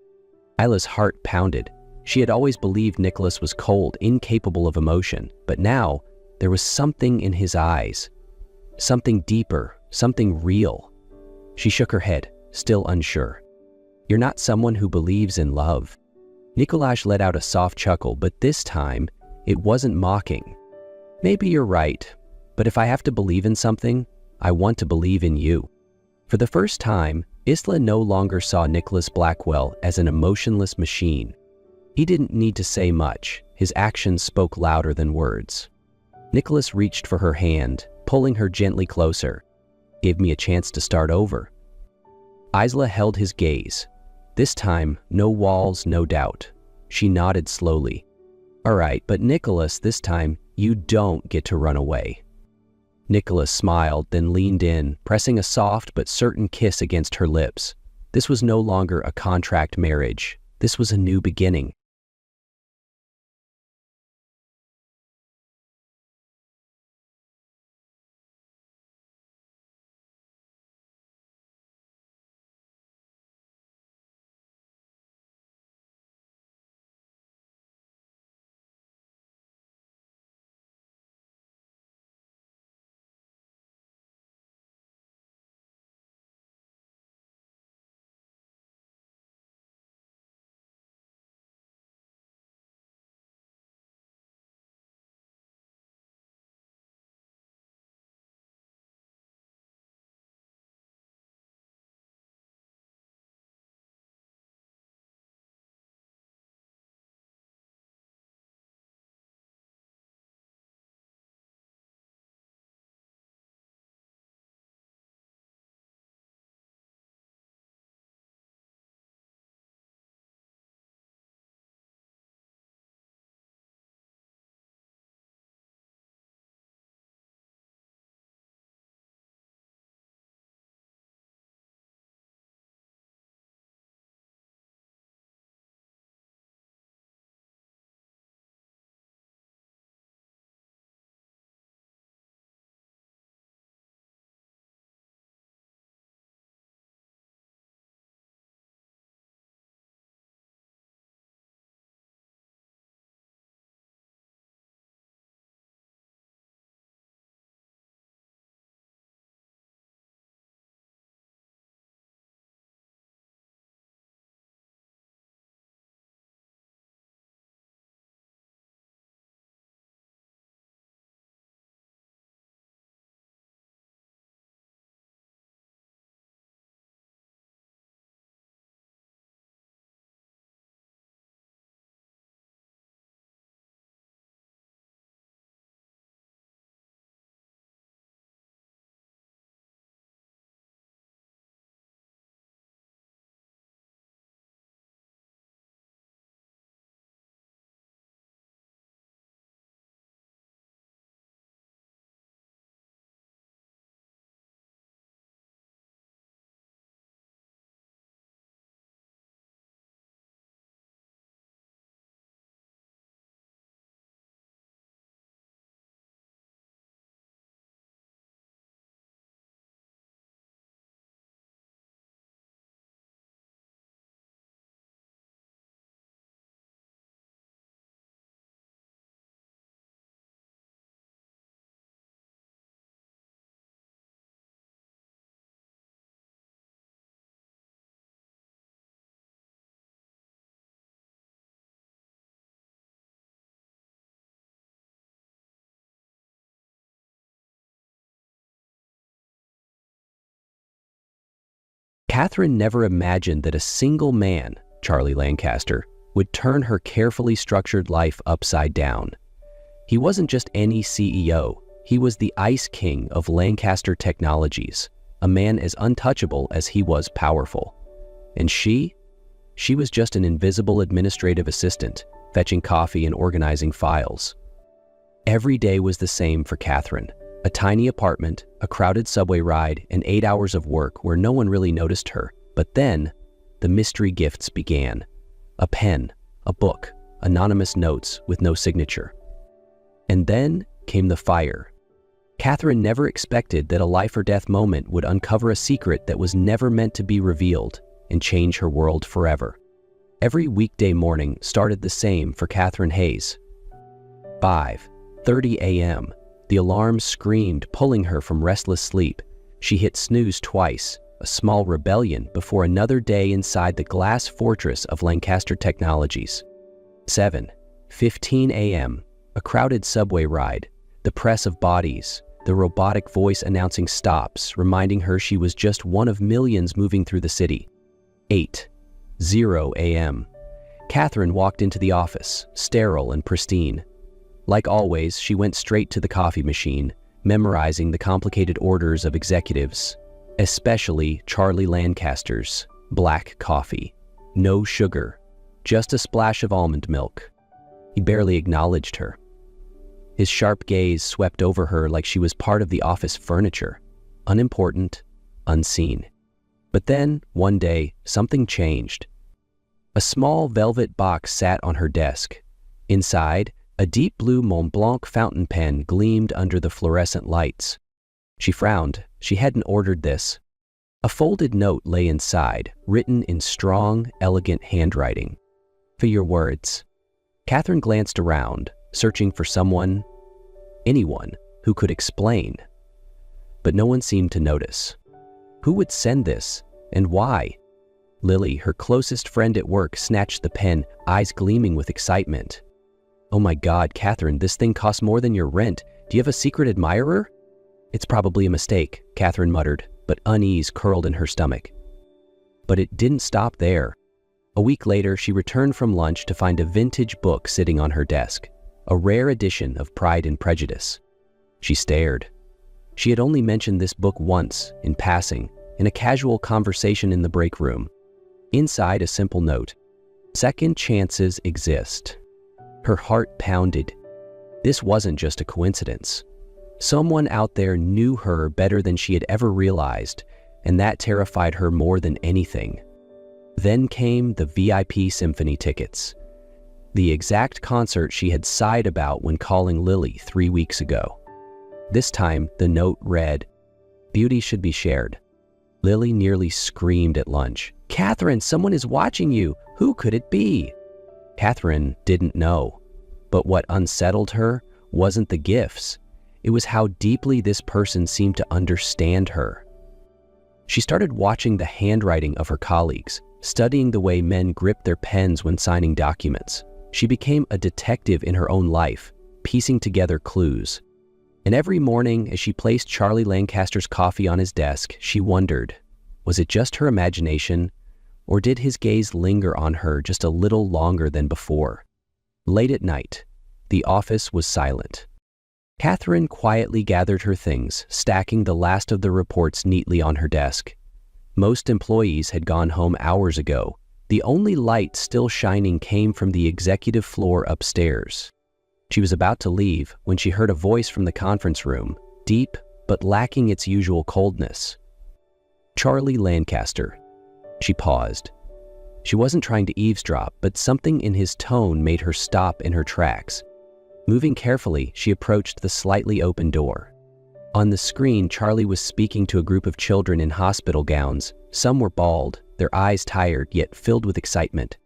Isla's heart pounded. She had always believed Nicholas was cold, incapable of emotion, but now there was something in his eyes, something deeper, something real. She shook her head, still unsure. "You're not someone who believes in love." Nicholas let out a soft chuckle, but this time, it wasn't mocking. "Maybe you're right, but if I have to believe in something, I want to believe in you." For the first time, Isla no longer saw Nicholas Blackwell as an emotionless machine. He didn't need to say much. His actions spoke louder than words. Nicholas reached for her hand, pulling her gently closer. "Give me a chance to start over." Isla held his gaze. This time, no walls, no doubt. She nodded slowly. "All right, but Nicholas, this time, you don't get to run away." Nicholas smiled, then leaned in, pressing a soft but certain kiss against her lips. This was no longer a contract marriage. This was a new beginning. Catherine never imagined that a single man, Charlie Lancaster, would turn her carefully structured life upside down. He wasn't just any CEO, he was the Ice King of Lancaster Technologies, a man as untouchable as he was powerful. And she was just an invisible administrative assistant, fetching coffee and organizing files. Every day was the same for Catherine. A tiny apartment, a crowded subway ride, and 8 hours of work where no one really noticed her. But then, the mystery gifts began. A pen, a book, anonymous notes with no signature. And then came the fire. Catherine never expected that a life-or-death moment would uncover a secret that was never meant to be revealed and change her world forever. Every weekday morning started the same for Catherine Hayes. 5:30 a.m. The alarm screamed, pulling her from restless sleep. She hit snooze twice, a small rebellion before another day inside the glass fortress of Lancaster Technologies. 7:15 a.m. A crowded subway ride, the press of bodies, the robotic voice announcing stops, reminding her she was just one of millions moving through the city. 8:00 a.m. Catherine walked into the office, sterile and pristine. Like always, she went straight to the coffee machine, memorizing the complicated orders of executives, especially Charlie Lancaster's black coffee. No sugar, just a splash of almond milk. He barely acknowledged her. His sharp gaze swept over her like she was part of the office furniture, unimportant, unseen. But then, one day, something changed. A small velvet box sat on her desk. Inside, a deep blue Mont Blanc fountain pen gleamed under the fluorescent lights. She frowned. She hadn't ordered this. A folded note lay inside, written in strong, elegant handwriting. For your words. Catherine glanced around, searching for anyone, who could explain. But no one seemed to notice. Who would send this, and why? Lily, her closest friend at work, snatched the pen, eyes gleaming with excitement. Oh my God, Catherine, this thing costs more than your rent. Do you have a secret admirer? It's probably a mistake, Catherine muttered, but unease curled in her stomach. But it didn't stop there. A week later, she returned from lunch to find a vintage book sitting on her desk, a rare edition of Pride and Prejudice. She stared. She had only mentioned this book once, in passing, in a casual conversation in the break room. Inside, a simple note. Second chances exist. Her heart pounded. This wasn't just a coincidence. Someone out there knew her better than she had ever realized, and that terrified her more than anything. Then came the VIP symphony tickets. The exact concert she had sighed about when calling Lily 3 weeks ago. This time, the note read, "Beauty should be shared." Lily nearly screamed at lunch. "Catherine, someone is watching you. Who could it be?" Catherine didn't know. But what unsettled her wasn't the gifts. It was how deeply this person seemed to understand her. She started watching the handwriting of her colleagues, studying the way men grip their pens when signing documents. She became a detective in her own life, piecing together clues. And every morning, as she placed Charlie Lancaster's coffee on his desk, she wondered, was it just her imagination, or did his gaze linger on her just a little longer than before? Late at night, the office was silent. Catherine quietly gathered her things, stacking the last of the reports neatly on her desk. Most employees had gone home hours ago. The only light still shining came from the executive floor upstairs. She was about to leave when she heard a voice from the conference room, deep but lacking its usual coldness. "Charlie Lancaster." She paused. She wasn't trying to eavesdrop, but something in his tone made her stop in her tracks. Moving carefully, she approached the slightly open door. On the screen, Charlie was speaking to a group of children in hospital gowns. Some were bald, their eyes tired yet filled with excitement.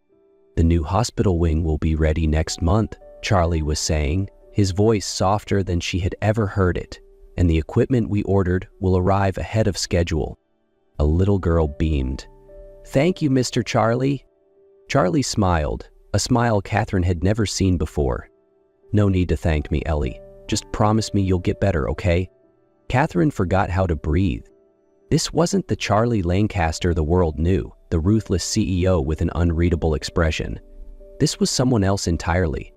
"The new hospital wing will be ready next month," Charlie was saying, his voice softer than she had ever heard it, "and the equipment we ordered will arrive ahead of schedule." A little girl beamed. "Thank you, Mr. Charlie." Charlie smiled, a smile Catherine had never seen before. "No need to thank me, Ellie. Just promise me you'll get better, okay?" Catherine forgot how to breathe. This wasn't the Charlie Lancaster the world knew, the ruthless CEO with an unreadable expression. This was someone else entirely.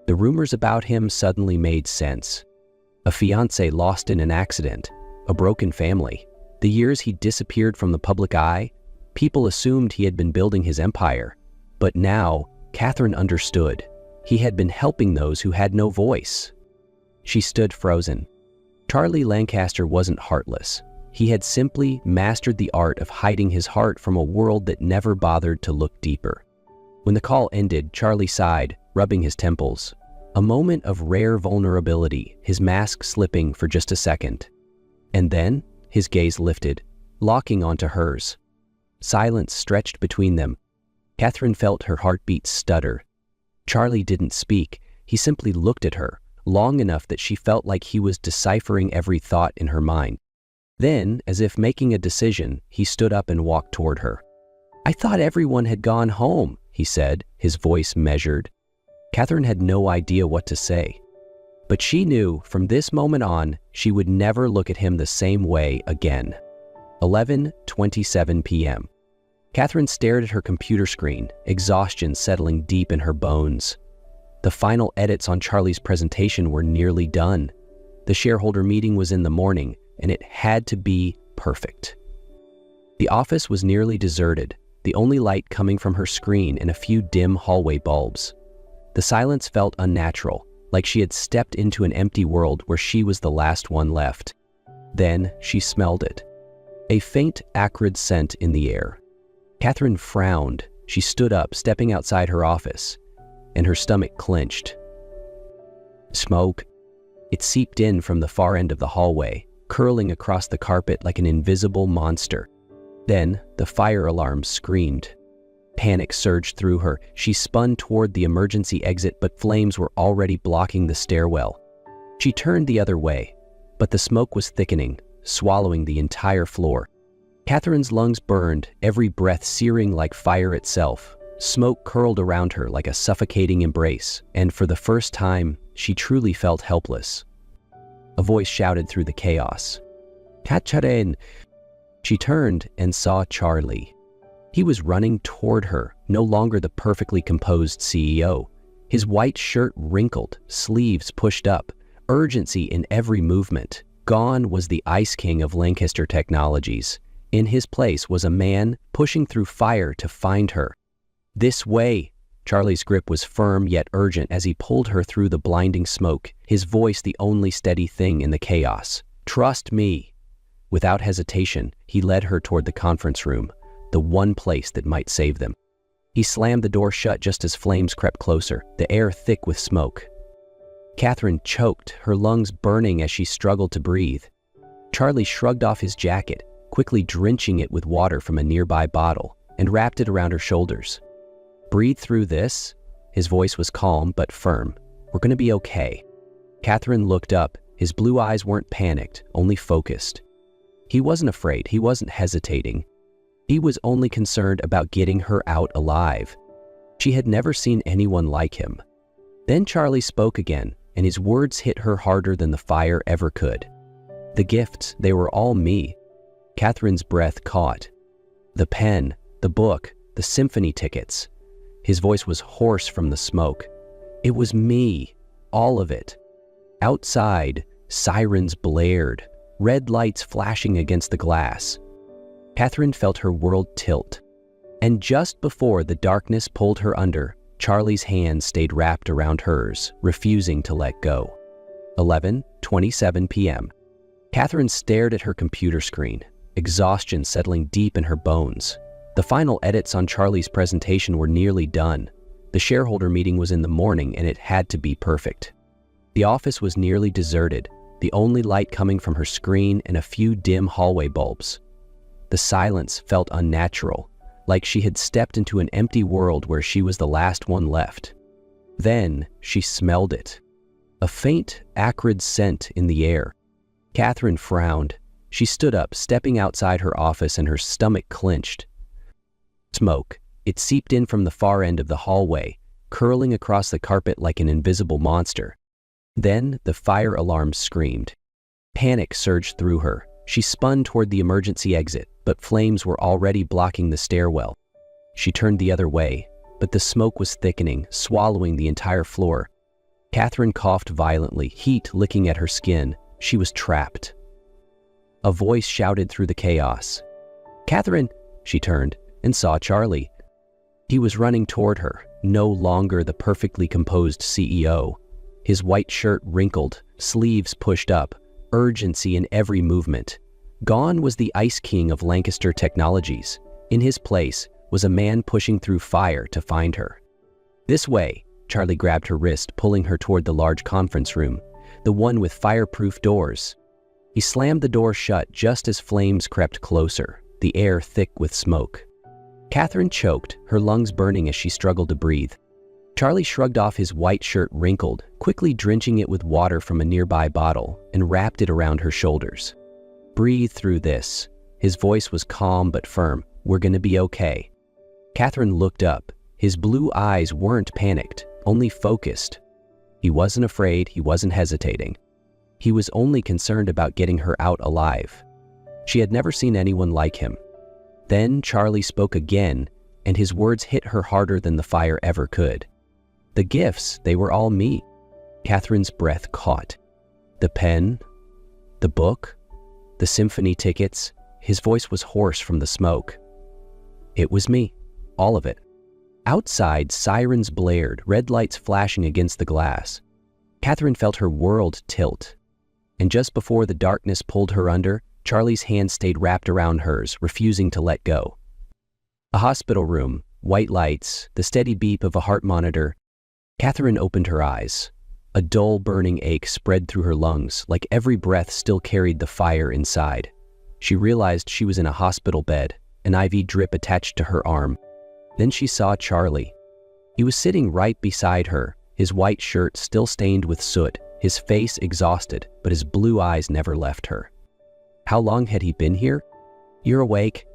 The rumors about him suddenly made sense. A fiancé lost in an accident, a broken family, the years he disappeared from the public eye. People assumed he had been building his empire. But now, Catherine understood. He had been helping those who had no voice. She stood frozen. Charlie Lancaster wasn't heartless. He had simply mastered the art of hiding his heart from a world that never bothered to look deeper. When the call ended, Charlie sighed, rubbing his temples. A moment of rare vulnerability, his mask slipping for just a second. And then, his gaze lifted, locking onto hers. Silence stretched between them. Catherine felt her heartbeat stutter. Charlie didn't speak. He simply looked at her, long enough that she felt like he was deciphering every thought in her mind. Then, as if making a decision, he stood up and walked toward her. "I thought everyone had gone home," he said, his voice measured. Catherine had no idea what to say. But she knew, from this moment on, she would never look at him the same way again. 11:27 p.m. Catherine stared at her computer screen, exhaustion settling deep in her bones. The final edits on Charlie's presentation were nearly done. The shareholder meeting was in the morning, and it had to be perfect. The office was nearly deserted, the only light coming from her screen and a few dim hallway bulbs. The silence felt unnatural, like she had stepped into an empty world where she was the last one left. Then she smelled it. A faint, acrid scent in the air. Catherine frowned. She stood up, stepping outside her office, and her stomach clenched. Smoke. It seeped in from the far end of the hallway, curling across the carpet like an invisible monster. Then, the fire alarm screamed. Panic surged through her. She spun toward the emergency exit, but flames were already blocking the stairwell. She turned the other way, but the smoke was thickening, swallowing the entire floor. Catherine's lungs burned, every breath searing like fire itself. Smoke curled around her like a suffocating embrace, and for the first time, she truly felt helpless. A voice shouted through the chaos. "Catherine!" She turned and saw Charlie. He was running toward her, no longer the perfectly composed CEO. His white shirt wrinkled, sleeves pushed up, urgency in every movement. Gone was the Ice King of Lancaster Technologies. In his place was a man pushing through fire to find her. "This way!" Charlie's grip was firm yet urgent as he pulled her through the blinding smoke, his voice the only steady thing in the chaos. "Trust me!" Without hesitation, he led her toward the conference room, the one place that might save them. He slammed the door shut just as flames crept closer, the air thick with smoke. Catherine choked, her lungs burning as she struggled to breathe. Charlie shrugged off his jacket, quickly drenching it with water from a nearby bottle, and wrapped it around her shoulders. "Breathe through this." His voice was calm but firm. "We're going to be okay." Catherine looked up. His blue eyes weren't panicked, only focused. He wasn't afraid. He wasn't hesitating. He was only concerned about getting her out alive. She had never seen anyone like him. Then Charlie spoke again, and his words hit her harder than the fire ever could. "The gifts, they were all me." Catherine's breath caught. The pen, the book, the symphony tickets. His voice was hoarse from the smoke. "It was me, all of it." Outside, sirens blared, red lights flashing against the glass. Catherine felt her world tilt. And just before the darkness pulled her under, Charlie's hand stayed wrapped around hers, refusing to let go. 11:27 p.m. Catherine stared at her computer screen, exhaustion settling deep in her bones. The final edits on Charlie's presentation were nearly done. The shareholder meeting was in the morning, and it had to be perfect. The office was nearly deserted, the only light coming from her screen and a few dim hallway bulbs. The silence felt unnatural, like she had stepped into an empty world where she was the last one left. Then she smelled it. A faint, acrid scent in the air. Catherine frowned. She stood up, stepping outside her office, and her stomach clenched. Smoke. It seeped in from the far end of the hallway, curling across the carpet like an invisible monster. Then the fire alarm screamed. Panic surged through her. She spun toward the emergency exit, but flames were already blocking the stairwell. She turned the other way, but the smoke was thickening, swallowing the entire floor. Catherine coughed violently, heat licking at her skin. She was trapped. A voice shouted through the chaos. "Catherine!" She turned and saw Charlie. He was running toward her, no longer the perfectly composed CEO. His white shirt wrinkled, sleeves pushed up, urgency in every movement. Gone was the Ice King of Lancaster Technologies. In his place was a man pushing through fire to find her. "This way." Charlie grabbed her wrist, pulling her toward the large conference room, the one with fireproof doors. He slammed the door shut just as flames crept closer, the air thick with smoke. Catherine choked, her lungs burning as she struggled to breathe. Charlie shrugged off his white shirt wrinkled, quickly drenching it with water from a nearby bottle, and wrapped it around her shoulders. "Breathe through this." His voice was calm but firm. "We're gonna be okay." Catherine looked up. His blue eyes weren't panicked, only focused. He wasn't afraid, he wasn't hesitating. He was only concerned about getting her out alive. She had never seen anyone like him. Then Charlie spoke again, and his words hit her harder than the fire ever could. "The gifts, they were all me." Catherine's breath caught. "The pen, the book, the symphony tickets." His voice was hoarse from the smoke. "It was me, all of it." Outside, sirens blared, red lights flashing against the glass. Catherine felt her world tilt. And just before the darkness pulled her under, Charlie's hand stayed wrapped around hers, refusing to let go. A hospital room, white lights, the steady beep of a heart monitor. Catherine opened her eyes. A dull, burning ache spread through her lungs, like every breath still carried the fire inside. She realized she was in a hospital bed, an IV drip attached to her arm. Then she saw Charlie. He was sitting right beside her, his white shirt still stained with soot, his face exhausted, but his blue eyes never left her. How long had he been here? "You're awake?"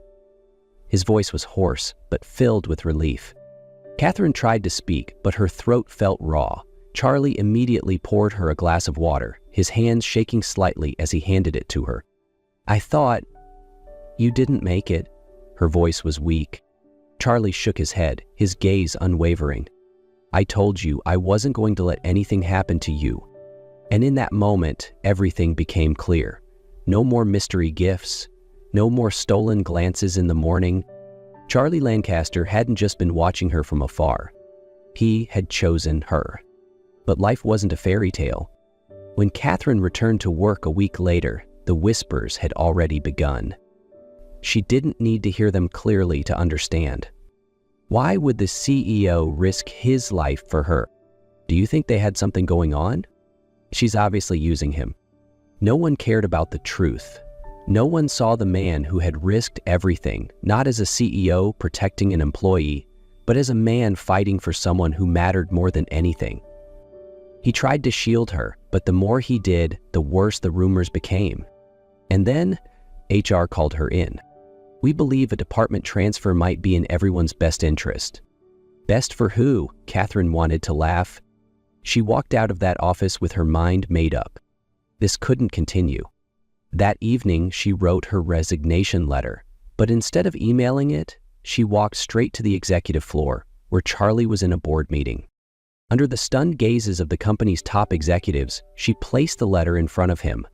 His voice was hoarse, but filled with relief. Catherine tried to speak, but her throat felt raw. Charlie immediately poured her a glass of water, his hands shaking slightly as he handed it to her. "I thought you didn't make it." Her voice was weak. Charlie shook his head, his gaze unwavering. "I told you I wasn't going to let anything happen to you." And in that moment, everything became clear. No more mystery gifts, no more stolen glances in the morning. Charlie Lancaster hadn't just been watching her from afar. He had chosen her. But life wasn't a fairy tale. When Catherine returned to work a week later, the whispers had already begun. She didn't need to hear them clearly to understand. Why would the CEO risk his life for her? Do you think they had something going on? She's obviously using him. No one cared about the truth. No one saw the man who had risked everything, not as a CEO protecting an employee, but as a man fighting for someone who mattered more than anything. He tried to shield her, but the more he did, the worse the rumors became. And then, HR called her in. "We believe a department transfer might be in everyone's best interest." Best for who? Catherine wanted to laugh. She walked out of that office with her mind made up. This couldn't continue. That evening, she wrote her resignation letter, but instead of emailing it, she walked straight to the executive floor, where Charlie was in a board meeting. Under the stunned gazes of the company's top executives, she placed the letter in front of him.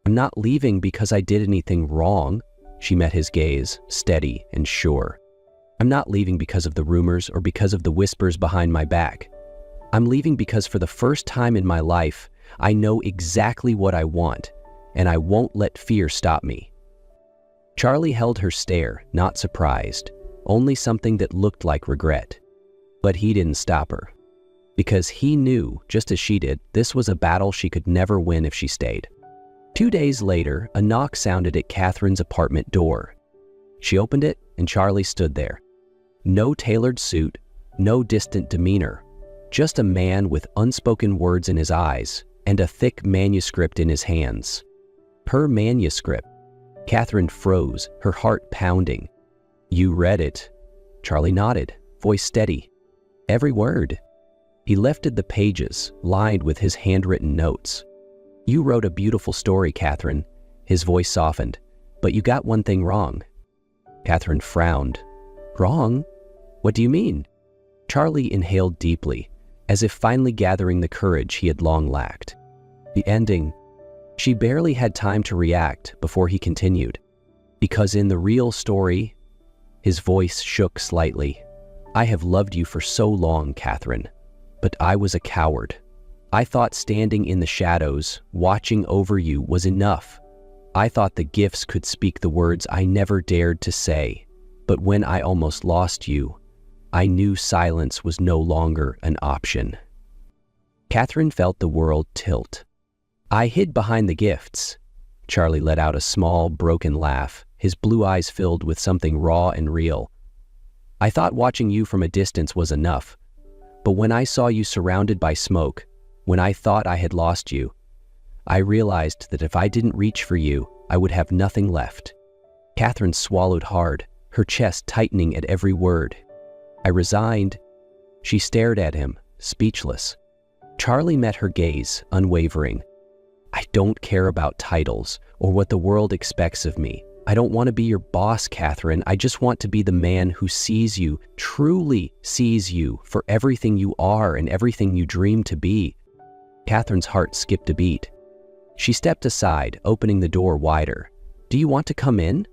"I'm not leaving because I did anything wrong." She met his gaze, steady and sure. "I'm not leaving because of the rumors or because of the whispers behind my back. I'm leaving because for the first time in my life, I know exactly what I want, and I won't let fear stop me." Charlie held her stare, not surprised, only something that looked like regret. But he didn't stop her. Because he knew, just as she did, this was a battle she could never win if she stayed. 2 days later, a knock sounded at Catherine's apartment door. She opened it, and Charlie stood there. No tailored suit, no distant demeanor, just a man with unspoken words in his eyes and a thick manuscript in his hands. Her manuscript. Catherine froze, her heart pounding. "You read it?" Charlie nodded, voice steady. "Every word." He lifted the pages, lined with his handwritten notes. "You wrote a beautiful story, Catherine." His voice softened. "But you got one thing wrong." Catherine frowned. "Wrong? What do you mean?" Charlie inhaled deeply, as if finally gathering the courage he had long lacked. "The ending." She barely had time to react before he continued. "Because in the real story," his voice shook slightly, "I have loved you for so long, Catherine, but I was a coward. I thought standing in the shadows, watching over you was enough. I thought the gifts could speak the words I never dared to say. But when I almost lost you, I knew silence was no longer an option." Catherine felt the world tilt. "I hid behind the gifts." Charlie let out a small, broken laugh, his blue eyes filled with something raw and real. "I thought watching you from a distance was enough. But when I saw you surrounded by smoke, when I thought I had lost you, I realized that if I didn't reach for you, I would have nothing left." Catherine swallowed hard, her chest tightening at every word. "I resigned." She stared at him, speechless. Charlie met her gaze, unwavering. "I don't care about titles or what the world expects of me. I don't want to be your boss, Catherine. I just want to be the man who sees you, truly sees you for everything you are and everything you dream to be." Catherine's heart skipped a beat. She stepped aside, opening the door wider. "Do you want to come in?"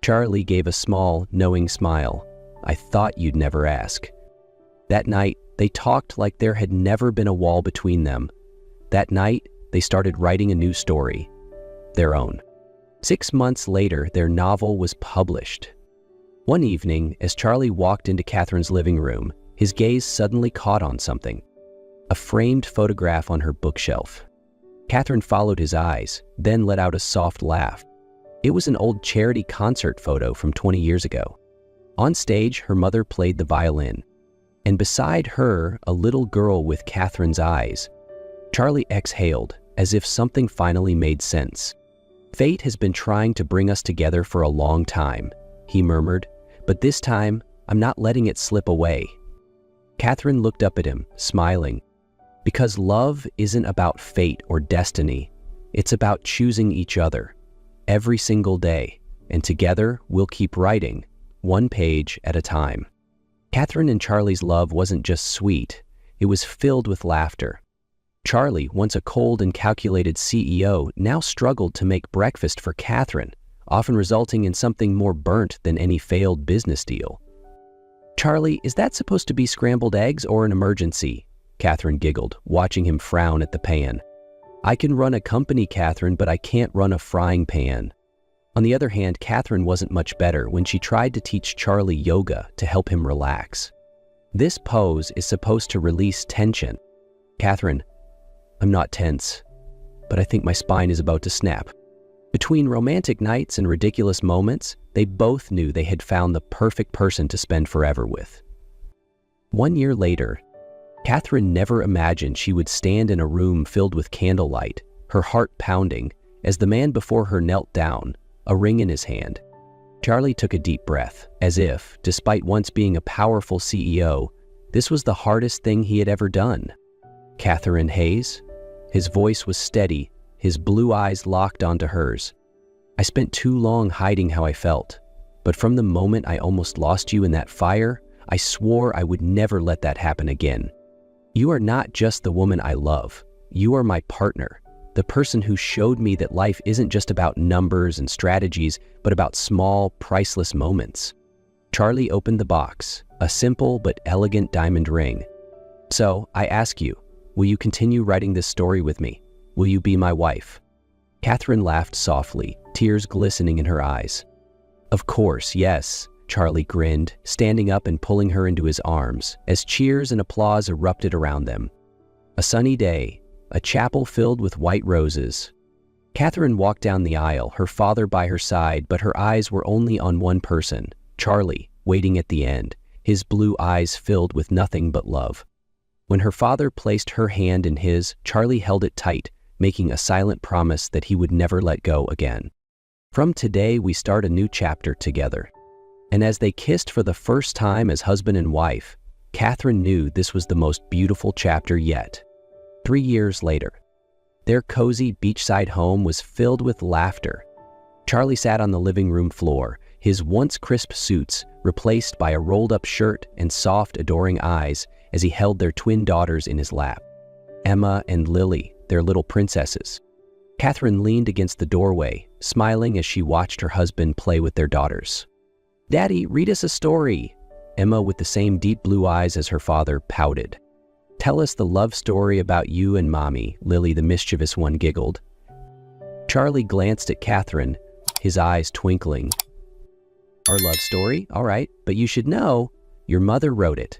Charlie gave a small, knowing smile. "I thought you'd never ask." That night, they talked like there had never been a wall between them. That night, they started writing a new story, their own. 6 months later, their novel was published. One evening, as Charlie walked into Catherine's living room, his gaze suddenly caught on something. A framed photograph on her bookshelf. Catherine followed his eyes, then let out a soft laugh. It was an old charity concert photo from 20 years ago. On stage, her mother played the violin, and beside her, a little girl with Catherine's eyes. Charlie exhaled, as if something finally made sense. "Fate has been trying to bring us together for a long time," he murmured, "but this time, I'm not letting it slip away." Catherine looked up at him, smiling. "Because love isn't about fate or destiny. It's about choosing each other, every single day, and together we'll keep writing, one page at a time." Catherine and Charlie's love wasn't just sweet, it was filled with laughter. Charlie, once a cold and calculated CEO, now struggled to make breakfast for Catherine, often resulting in something more burnt than any failed business deal. "Charlie, is that supposed to be scrambled eggs or an emergency?" Catherine giggled, watching him frown at the pan. "I can run a company, Catherine, but I can't run a frying pan." On the other hand, Catherine wasn't much better when she tried to teach Charlie yoga to help him relax. "This pose is supposed to release tension." "Catherine, I'm not tense, but I think my spine is about to snap." Between romantic nights and ridiculous moments, they both knew they had found the perfect person to spend forever with. 1 year later, Catherine never imagined she would stand in a room filled with candlelight, her heart pounding, as the man before her knelt down, a ring in his hand. Charlie took a deep breath, as if, despite once being a powerful CEO, this was the hardest thing he had ever done. "Catherine Hayes?" His voice was steady, his blue eyes locked onto hers. "I spent too long hiding how I felt, but from the moment I almost lost you in that fire, I swore I would never let that happen again. You are not just the woman I love. You are my partner, the person who showed me that life isn't just about numbers and strategies, but about small, priceless moments." Charlie opened the box, a simple but elegant diamond ring. "So, I ask you, will you continue writing this story with me? Will you be my wife?" Catherine laughed softly, tears glistening in her eyes. "Of course, yes," Charlie grinned, standing up and pulling her into his arms, as cheers and applause erupted around them. A sunny day, a chapel filled with white roses. Catherine walked down the aisle, her father by her side, but her eyes were only on one person, Charlie, waiting at the end, his blue eyes filled with nothing but love. When her father placed her hand in his, Charlie held it tight, making a silent promise that he would never let go again. "From today, we start a new chapter together." And as they kissed for the first time as husband and wife, Catherine knew this was the most beautiful chapter yet. 3 years later, Their cozy beachside home was filled with laughter. Charlie sat on the living room floor, his once crisp suits replaced by a rolled-up shirt and soft, adoring eyes as he held their twin daughters in his lap. Emma and Lily, their little princesses. Catherine leaned against the doorway, smiling as she watched her husband play with their daughters. "Daddy, read us a story." Emma, with the same deep blue eyes as her father, pouted. "Tell us the love story about you and Mommy," Lily, the mischievous one, giggled. Charlie glanced at Catherine, his eyes twinkling. "Our love story? All right, but you should know, your mother wrote it."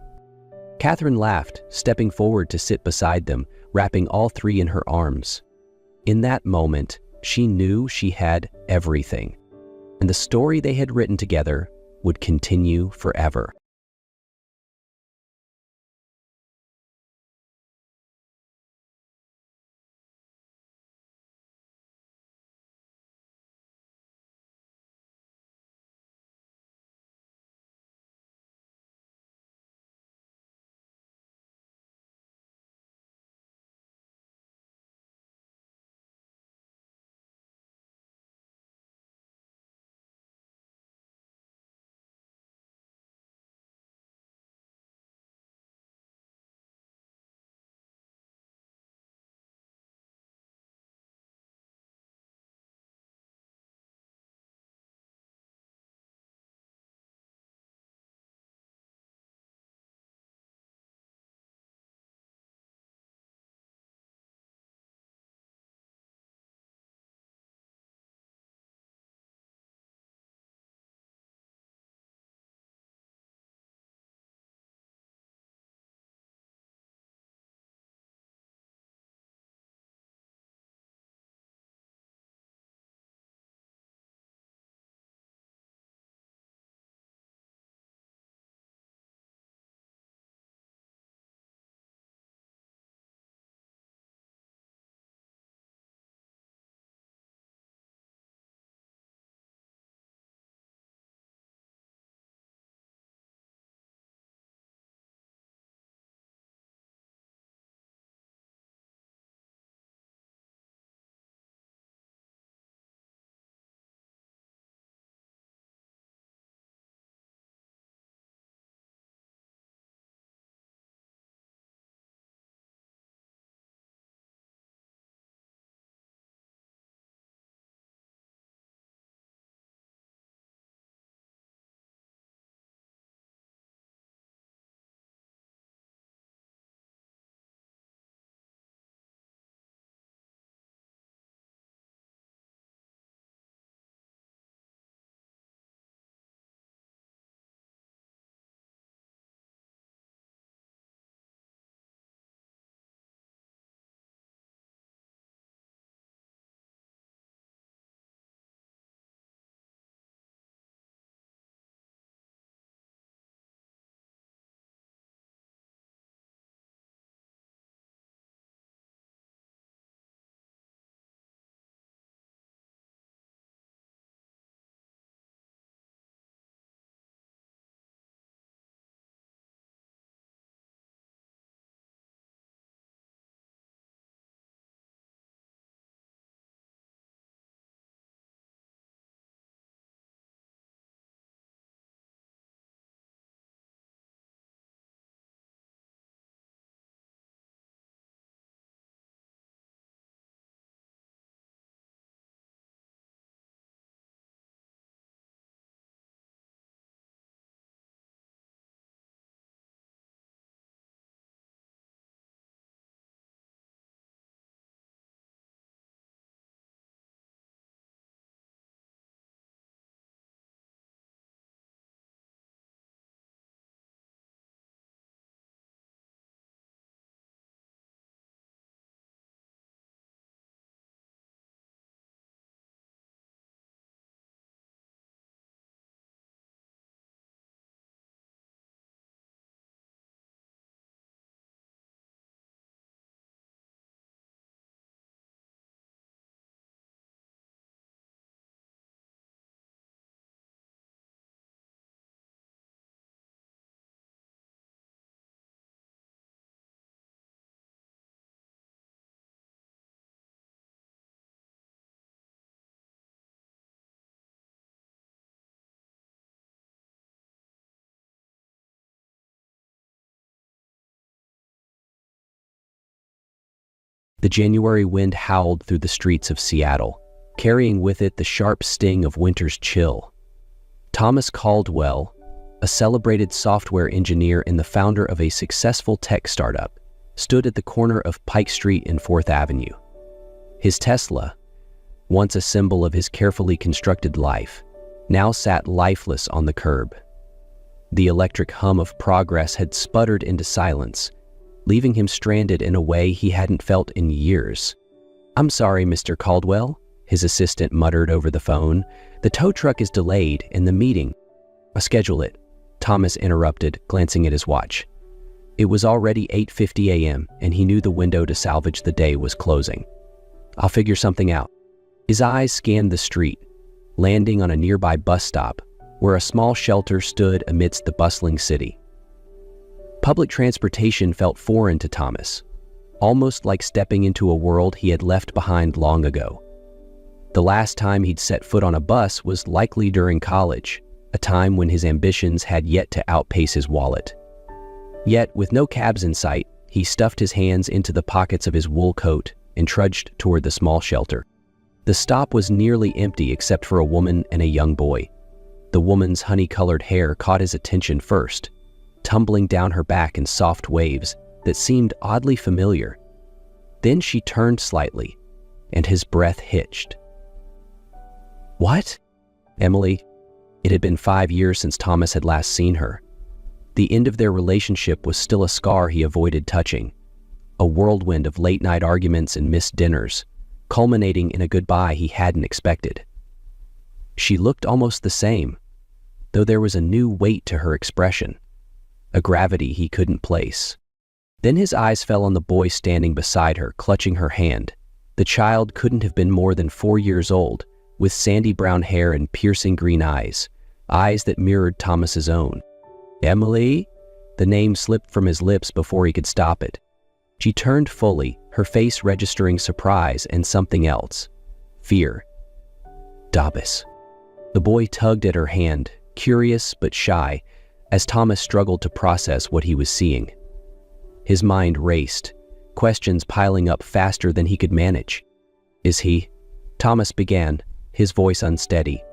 Catherine laughed, stepping forward to sit beside them, wrapping all three in her arms. In that moment, she knew she had everything, and the story they had written together would continue forever. The January wind howled through the streets of Seattle, carrying with it the sharp sting of winter's chill. Thomas Caldwell, a celebrated software engineer and the founder of a successful tech startup, stood at the corner of Pike Street and 4th Avenue. His Tesla, once a symbol of his carefully constructed life, now sat lifeless on the curb. The electric hum of progress had sputtered into silence, leaving him stranded in a way he hadn't felt in years. "I'm sorry, Mr. Caldwell," his assistant muttered over the phone. "The tow truck is delayed in the meeting." "Schedule it," Thomas interrupted, glancing at his watch. It was already 8:50 a.m., and he knew the window to salvage the day was closing. "I'll figure something out." His eyes scanned the street, landing on a nearby bus stop, where a small shelter stood amidst the bustling city. Public transportation felt foreign to Thomas, almost like stepping into a world he had left behind long ago. The last time he'd set foot on a bus was likely during college, a time when his ambitions had yet to outpace his wallet. Yet, with no cabs in sight, he stuffed his hands into the pockets of his wool coat and trudged toward the small shelter. The stop was nearly empty except for a woman and a young boy. The woman's honey-colored hair caught his attention first, tumbling down her back in soft waves that seemed oddly familiar. Then she turned slightly, and his breath hitched. "What?" "Emily." It had been 5 years since Thomas had last seen her. The end of their relationship was still a scar he avoided touching, a whirlwind of late-night arguments and missed dinners, culminating in a goodbye he hadn't expected. She looked almost the same, though there was a new weight to her expression, a gravity he couldn't place. Then his eyes fell on the boy standing beside her, clutching her hand. The child couldn't have been more than 4 years old, with sandy brown hair and piercing green eyes that mirrored Thomas's own. "Emily?" The name slipped from his lips before he could stop it. She turned fully, her face registering surprise and something else. Fear. "Dabis." The boy tugged at her hand, curious but shy, as Thomas struggled to process what he was seeing. His mind raced, questions piling up faster than he could manage. "Is he?" Thomas began, his voice unsteady.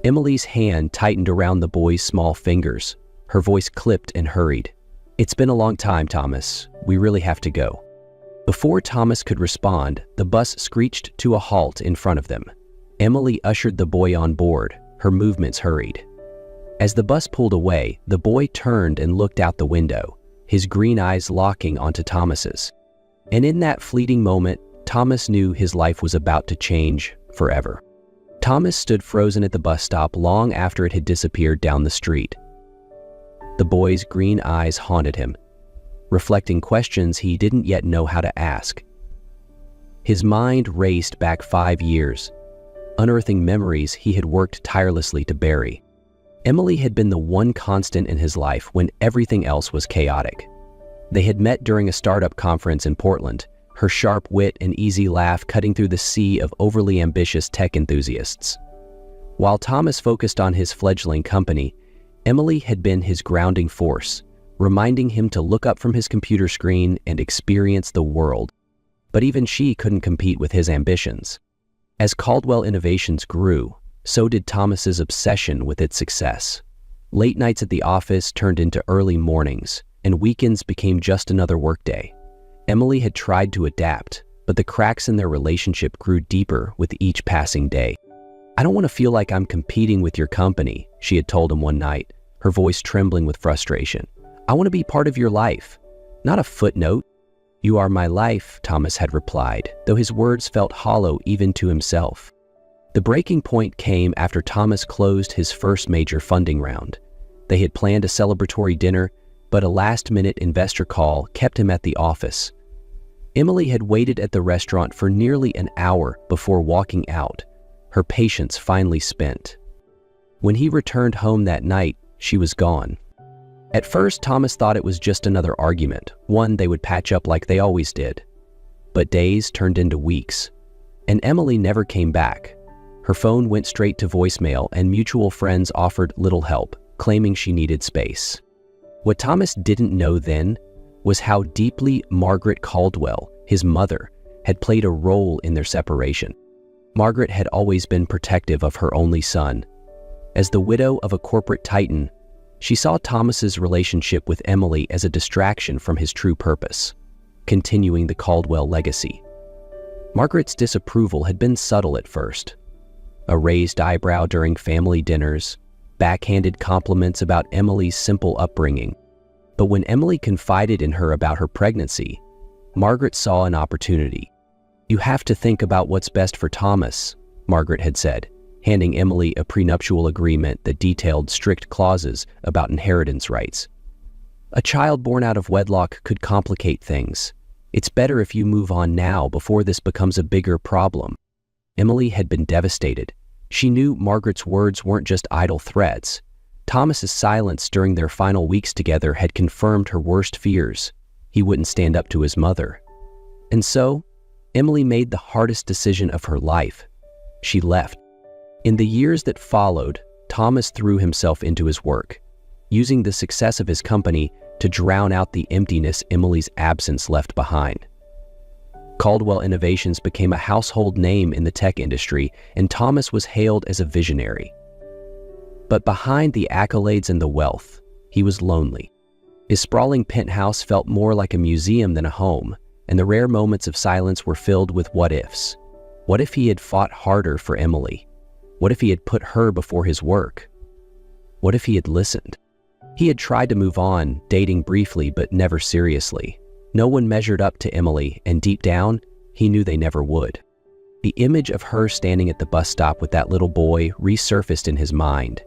Emily's hand tightened around the boy's small fingers. Her voice clipped and hurried. "It's been a long time, Thomas. We really have to go." Before Thomas could respond, the bus screeched to a halt in front of them. Emily ushered the boy on board, her movements hurried. As the bus pulled away, the boy turned and looked out the window, his green eyes locking onto Thomas's. And in that fleeting moment, Thomas knew his life was about to change forever. Thomas stood frozen at the bus stop long after it had disappeared down the street. The boy's green eyes haunted him, reflecting questions he didn't yet know how to ask. His mind raced back 5 years, unearthing memories he had worked tirelessly to bury. Emily had been the one constant in his life when everything else was chaotic. They had met during a startup conference in Portland, her sharp wit and easy laugh cutting through the sea of overly ambitious tech enthusiasts. While Thomas focused on his fledgling company, Emily had been his grounding force, reminding him to look up from his computer screen and experience the world. But even she couldn't compete with his ambitions. As Caldwell Innovations grew, so did Thomas's obsession with its success. Late nights at the office turned into early mornings, and weekends became just another workday. Emily had tried to adapt, but the cracks in their relationship grew deeper with each passing day. "I don't want to feel like I'm competing with your company," she had told him one night, her voice trembling with frustration. "I want to be part of your life, not a footnote." "You are my life," Thomas had replied, though his words felt hollow even to himself. The breaking point came after Thomas closed his first major funding round. They had planned a celebratory dinner, but a last-minute investor call kept him at the office. Emily had waited at the restaurant for nearly an hour before walking out, her patience finally spent. When he returned home that night, she was gone. At first, Thomas thought it was just another argument, one they would patch up like they always did. But days turned into weeks, and Emily never came back. Her phone went straight to voicemail, and mutual friends offered little help, claiming she needed space. What Thomas didn't know then was how deeply Margaret Caldwell his mother, had played a role in their separation. Margaret had always been protective of her only son. As the widow of a corporate titan, she saw Thomas's relationship with Emily as a distraction from his true purpose, continuing the Caldwell legacy. Margaret's disapproval had been subtle at first. A raised eyebrow during family dinners, backhanded compliments about Emily's simple upbringing. But when Emily confided in her about her pregnancy, Margaret saw an opportunity. "You have to think about what's best for Thomas," Margaret had said, handing Emily a prenuptial agreement that detailed strict clauses about inheritance rights. "A child born out of wedlock could complicate things. It's better if you move on now before this becomes a bigger problem." Emily had been devastated. She knew Margaret's words weren't just idle threats. Thomas's silence during their final weeks together had confirmed her worst fears. He wouldn't stand up to his mother. And so, Emily made the hardest decision of her life. She left. In the years that followed, Thomas threw himself into his work, using the success of his company to drown out the emptiness Emily's absence left behind. Caldwell Innovations became a household name in the tech industry, and Thomas was hailed as a visionary. But behind the accolades and the wealth, he was lonely. His sprawling penthouse felt more like a museum than a home, and the rare moments of silence were filled with what-ifs. What if he had fought harder for Emily? What if he had put her before his work? What if he had listened? He had tried to move on, dating briefly but never seriously. No one measured up to Emily, and deep down, he knew they never would. The image of her standing at the bus stop with that little boy resurfaced in his mind,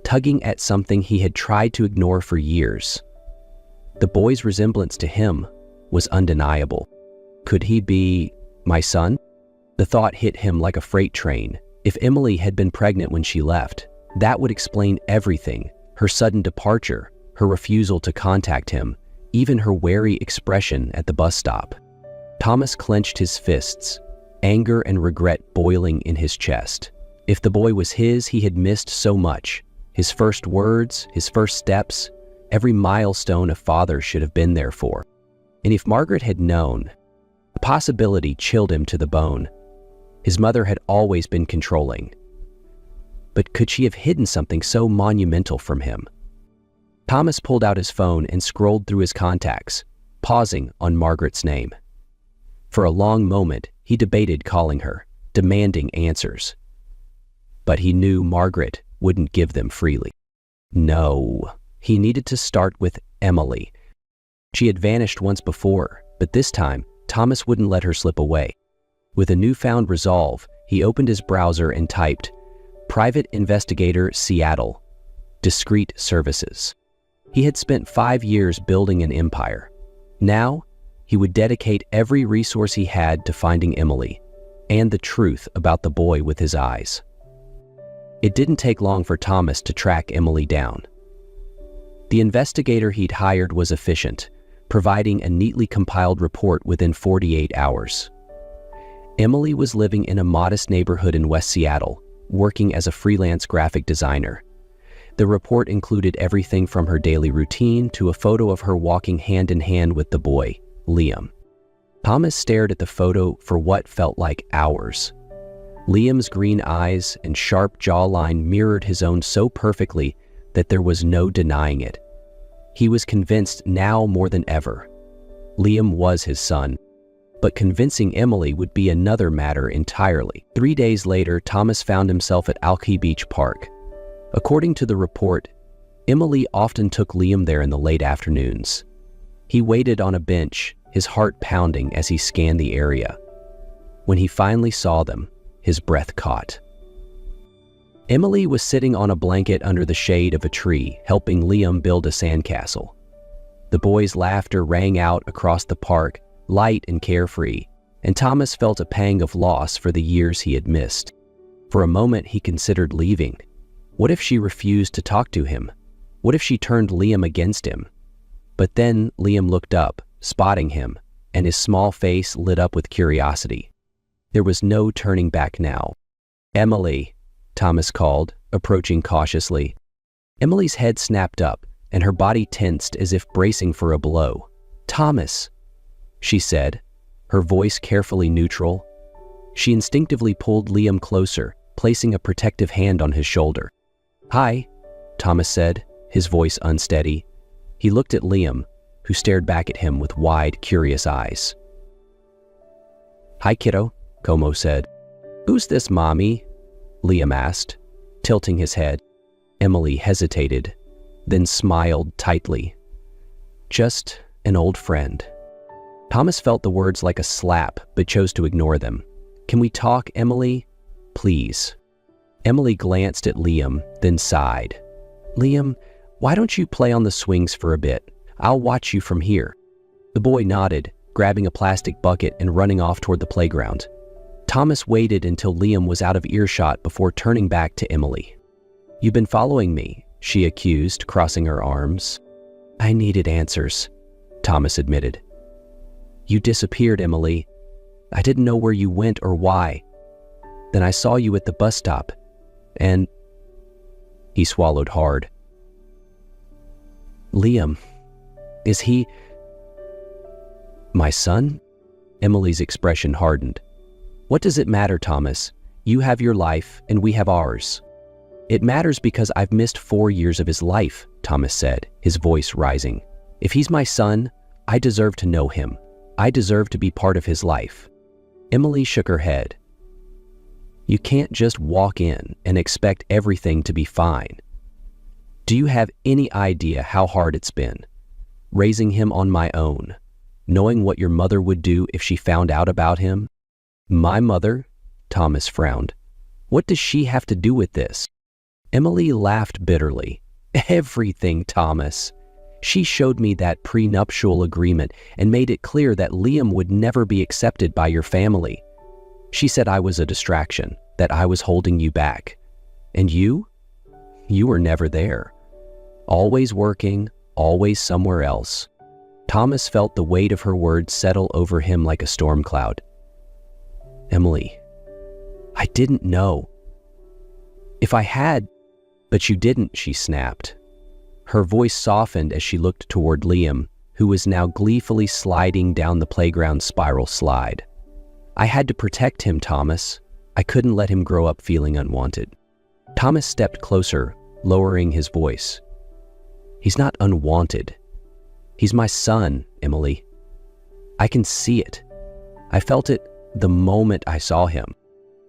tugging at something he had tried to ignore for years. The boy's resemblance to him was undeniable. Could he be my son? The thought hit him like a freight train. If Emily had been pregnant when she left, that would explain everything: her sudden departure, her refusal to contact him, even her wary expression at the bus stop. Thomas clenched his fists, anger and regret boiling in his chest. If the boy was his, he had missed so much. His first words, his first steps, every milestone a father should have been there for. And if Margaret had known, the possibility chilled him to the bone. His mother had always been controlling. But could she have hidden something so monumental from him? Thomas pulled out his phone and scrolled through his contacts, pausing on Margaret's name. For a long moment, he debated calling her, demanding answers. But he knew Margaret wouldn't give them freely. No, he needed to start with Emily. She had vanished once before, but this time, Thomas wouldn't let her slip away. With a newfound resolve, he opened his browser and typed, "Private Investigator Seattle, Discreet Services." He had spent 5 years building an empire. Now, he would dedicate every resource he had to finding Emily and the truth about the boy with his eyes. It didn't take long for Thomas to track Emily down. The investigator he'd hired was efficient, providing a neatly compiled report within 48 hours. Emily was living in a modest neighborhood in West Seattle, working as a freelance graphic designer. The report included everything from her daily routine to a photo of her walking hand in hand with the boy, Liam. Thomas stared at the photo for what felt like hours. Liam's green eyes and sharp jawline mirrored his own so perfectly that there was no denying it. He was convinced now more than ever. Liam was his son, but convincing Emily would be another matter entirely. 3 days later, Thomas found himself at Alki Beach Park. According to the report, Emily often took Liam there in the late afternoons. He waited on a bench, his heart pounding as he scanned the area. When he finally saw them, his breath caught. Emily was sitting on a blanket under the shade of a tree, helping Liam build a sandcastle. The boy's laughter rang out across the park, light and carefree, and Thomas felt a pang of loss for the years he had missed. For a moment, he considered leaving. What if she refused to talk to him? What if she turned Liam against him? But then Liam looked up, spotting him, and his small face lit up with curiosity. There was no turning back now. "Emily," Thomas called, approaching cautiously. Emily's head snapped up, and her body tensed as if bracing for a blow. "Thomas," she said, her voice carefully neutral. She instinctively pulled Liam closer, placing a protective hand on his shoulder. "Hi," Thomas said, his voice unsteady. He looked at Liam, who stared back at him with wide, curious eyes. "Hi, kiddo," Como said. "Who's this, Mommy?" Liam asked, tilting his head. Emily hesitated, then smiled tightly. "Just an old friend." Thomas felt the words like a slap, but chose to ignore them. "Can we talk, Emily? Please." Emily glanced at Liam, then sighed. "Liam, why don't you play on the swings for a bit? I'll watch you from here." The boy nodded, grabbing a plastic bucket and running off toward the playground. Thomas waited until Liam was out of earshot before turning back to Emily. "You've been following me," she accused, crossing her arms. "I needed answers," Thomas admitted. "You disappeared, Emily. I didn't know where you went or why. Then I saw you at the bus stop, and..." He swallowed hard. "Liam, is he my son?" Emily's expression hardened. "What does it matter, Thomas? You have your life, and we have ours." "It matters because I've missed 4 years of his life," Thomas said, his voice rising. "If he's my son, I deserve to know him. I deserve to be part of his life." Emily shook her head. "You can't just walk in and expect everything to be fine. Do you have any idea how hard it's been? Raising him on my own, knowing what your mother would do if she found out about him?" "My mother?" Thomas frowned. "What does she have to do with this?" Emily laughed bitterly. "Everything, Thomas. She showed me that prenuptial agreement and made it clear that Liam would never be accepted by your family. She said I was a distraction, that I was holding you back. And you? You were never there. Always working, always somewhere else." Thomas felt the weight of her words settle over him like a storm cloud. "Emily, I didn't know. If I had..." "But you didn't," she snapped. Her voice softened as she looked toward Liam, who was now gleefully sliding down the playground spiral slide. "I had to protect him, Thomas. I couldn't let him grow up feeling unwanted." Thomas stepped closer, lowering his voice. "He's not unwanted. He's my son, Emily. I can see it. I felt it the moment I saw him."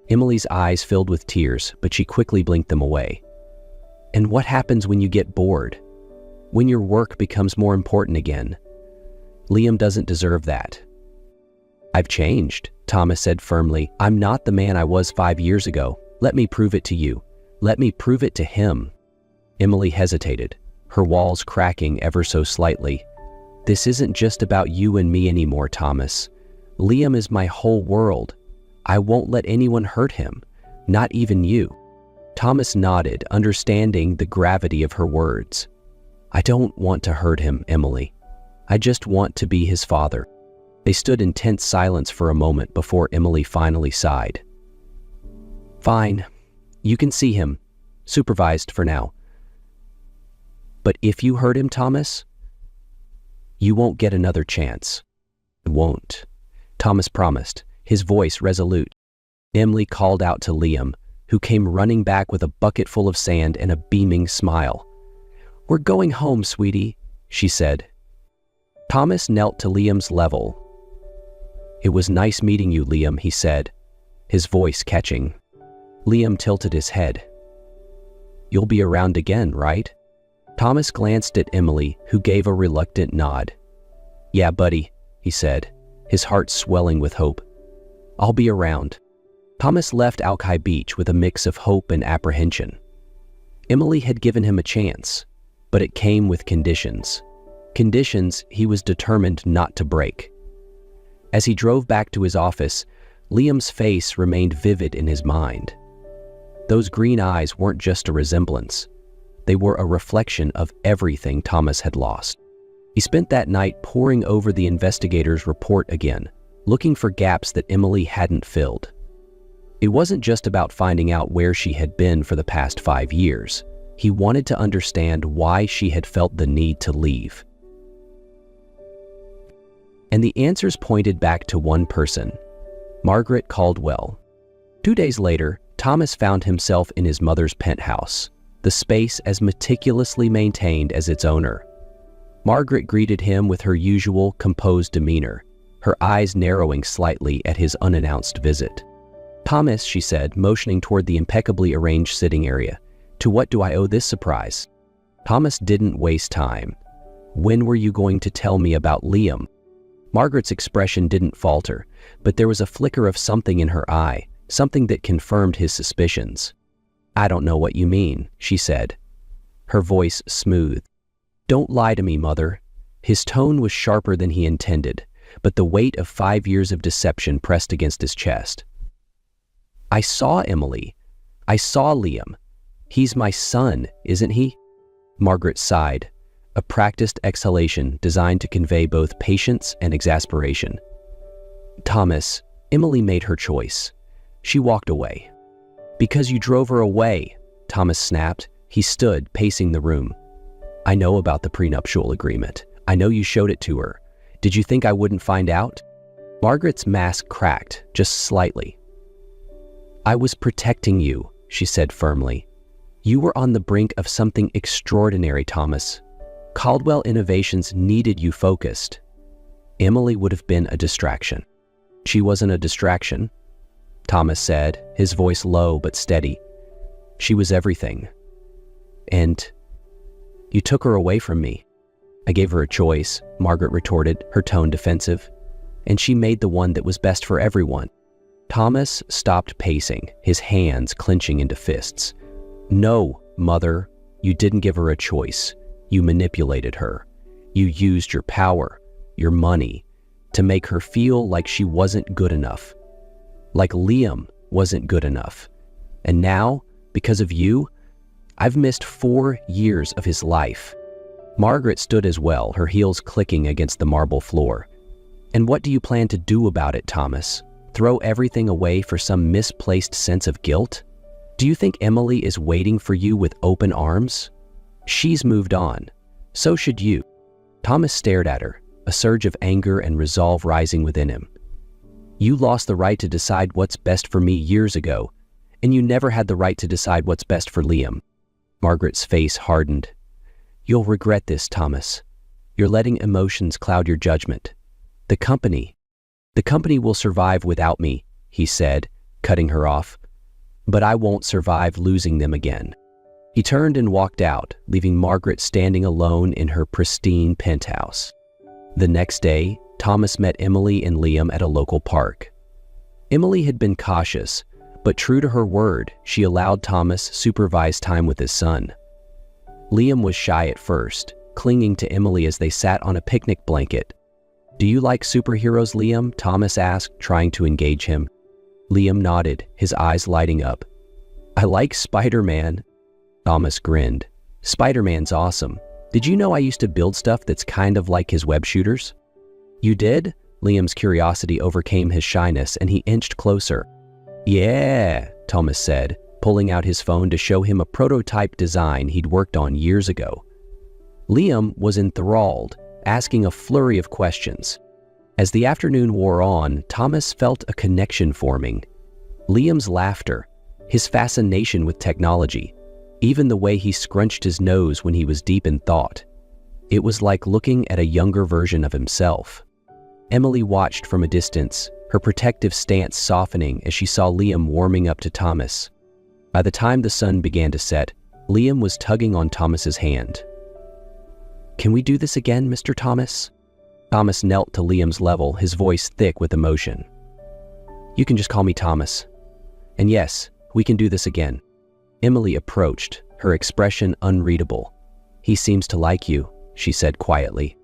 Emily's eyes filled with tears, but she quickly blinked them away. "And what happens when you get bored? When your work becomes more important again? Liam doesn't deserve that." "I've changed," Thomas said firmly. "I'm not the man I was 5 years ago. Let me prove it to you. Let me prove it to him." Emily hesitated, her walls cracking ever so slightly. "This isn't just about you and me anymore, Thomas. Liam is my whole world. I won't let anyone hurt him, not even you." Thomas nodded, understanding the gravity of her words. "I don't want to hurt him, Emily. I just want to be his father." They stood in tense silence for a moment before Emily finally sighed. "Fine, you can see him, supervised for now. But if you hurt him, Thomas, you won't get another chance." "I won't," Thomas promised, his voice resolute. Emily called out to Liam, who came running back with a bucket full of sand and a beaming smile. "We're going home, sweetie," she said. Thomas knelt to Liam's level. "It was nice meeting you, Liam," he said, his voice catching. Liam tilted his head. "You'll be around again, right?" Thomas glanced at Emily, who gave a reluctant nod. "Yeah, buddy," he said, his heart swelling with hope. "I'll be around." Thomas left Alki Beach with a mix of hope and apprehension. Emily had given him a chance, but it came with conditions. Conditions he was determined not to break. As he drove back to his office, Liam's face remained vivid in his mind. Those green eyes weren't just a resemblance. They were a reflection of everything Thomas had lost. He spent that night poring over the investigator's report again, looking for gaps that Emily hadn't filled. It wasn't just about finding out where she had been for the past 5 years. He wanted to understand why she had felt the need to leave. And the answers pointed back to one person, Margaret Caldwell. 2 days later, Thomas found himself in his mother's penthouse, the space as meticulously maintained as its owner. Margaret greeted him with her usual composed demeanor, her eyes narrowing slightly at his unannounced visit. "Thomas," she said, motioning toward the impeccably arranged sitting area, "to what do I owe this surprise?" Thomas didn't waste time. "When were you going to tell me about Liam?" Margaret's expression didn't falter, but there was a flicker of something in her eye, something that confirmed his suspicions. "I don't know what you mean," she said, her voice smooth. "Don't lie to me, Mother." His tone was sharper than he intended, but the weight of 5 years of deception pressed against his chest. "I saw Emily. I saw Liam. He's my son, isn't he?" Margaret sighed, a practiced exhalation designed to convey both patience and exasperation. "Thomas, Emily made her choice. She walked away." "Because you drove her away," Thomas snapped. He stood, pacing the room. "I know about the prenuptial agreement. I know you showed it to her. Did you think I wouldn't find out?" Margaret's mask cracked, just slightly. "I was protecting you," she said firmly. "You were on the brink of something extraordinary, Thomas. Caldwell Innovations needed you focused. Emily would have been a distraction." "She wasn't a distraction," Thomas said, his voice low but steady. "She was everything. And you took her away from me." "I gave her a choice," Margaret retorted, her tone defensive. "And she made the one that was best for everyone." Thomas stopped pacing, his hands clenching into fists. "No, Mother, you didn't give her a choice. You manipulated her. You used your power, your money, to make her feel like she wasn't good enough. Like Liam wasn't good enough. And now, because of you, I've missed 4 years of his life." Margaret stood as well, her heels clicking against the marble floor. "And what do you plan to do about it, Thomas? Throw everything away for some misplaced sense of guilt? Do you think Emily is waiting for you with open arms? She's moved on. So should you." Thomas stared at her, a surge of anger and resolve rising within him. "You lost the right to decide what's best for me years ago, and you never had the right to decide what's best for Liam." Margaret's face hardened. "You'll regret this, Thomas. You're letting emotions cloud your judgment. The company will survive without me," he said, cutting her off. "But I won't survive losing them again." He turned and walked out, leaving Margaret standing alone in her pristine penthouse. The next day, Thomas met Emily and Liam at a local park. Emily had been cautious, but true to her word, she allowed Thomas supervised time with his son. Liam was shy at first, clinging to Emily as they sat on a picnic blanket. "Do you like superheroes, Liam?" Thomas asked, trying to engage him. Liam nodded, his eyes lighting up. "I like Spider-Man." Thomas grinned. "Spider-Man's awesome. Did you know I used to build stuff that's kind of like his web shooters?" "You did?" Liam's curiosity overcame his shyness and he inched closer. "Yeah," Thomas said, pulling out his phone to show him a prototype design he'd worked on years ago. Liam was enthralled, asking a flurry of questions. As the afternoon wore on, Thomas felt a connection forming. Liam's laughter, his fascination with technology, even the way he scrunched his nose when he was deep in thought. It was like looking at a younger version of himself. Emily watched from a distance, her protective stance softening as she saw Liam warming up to Thomas. By the time the sun began to set, Liam was tugging on Thomas's hand. "Can we do this again, Mr. Thomas?" Thomas knelt to Liam's level, his voice thick with emotion. "You can just call me Thomas. And yes, we can do this again." Emily approached, her expression unreadable. "He seems to like you," she said quietly.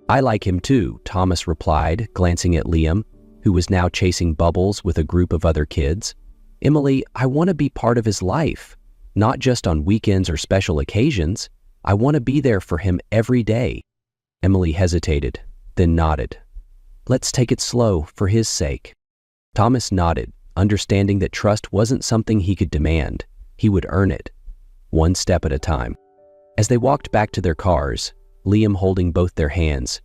"I like him too," Thomas replied, glancing at Liam, who was now chasing bubbles with a group of other kids. "Emily, I want to be part of his life, not just on weekends or special occasions. I want to be there for him every day." Emily hesitated, then nodded. "Let's take it slow, for his sake." Thomas nodded, understanding that trust wasn't something he could demand. He would earn it, one step at a time. As they walked back to their cars, Liam holding both their hands,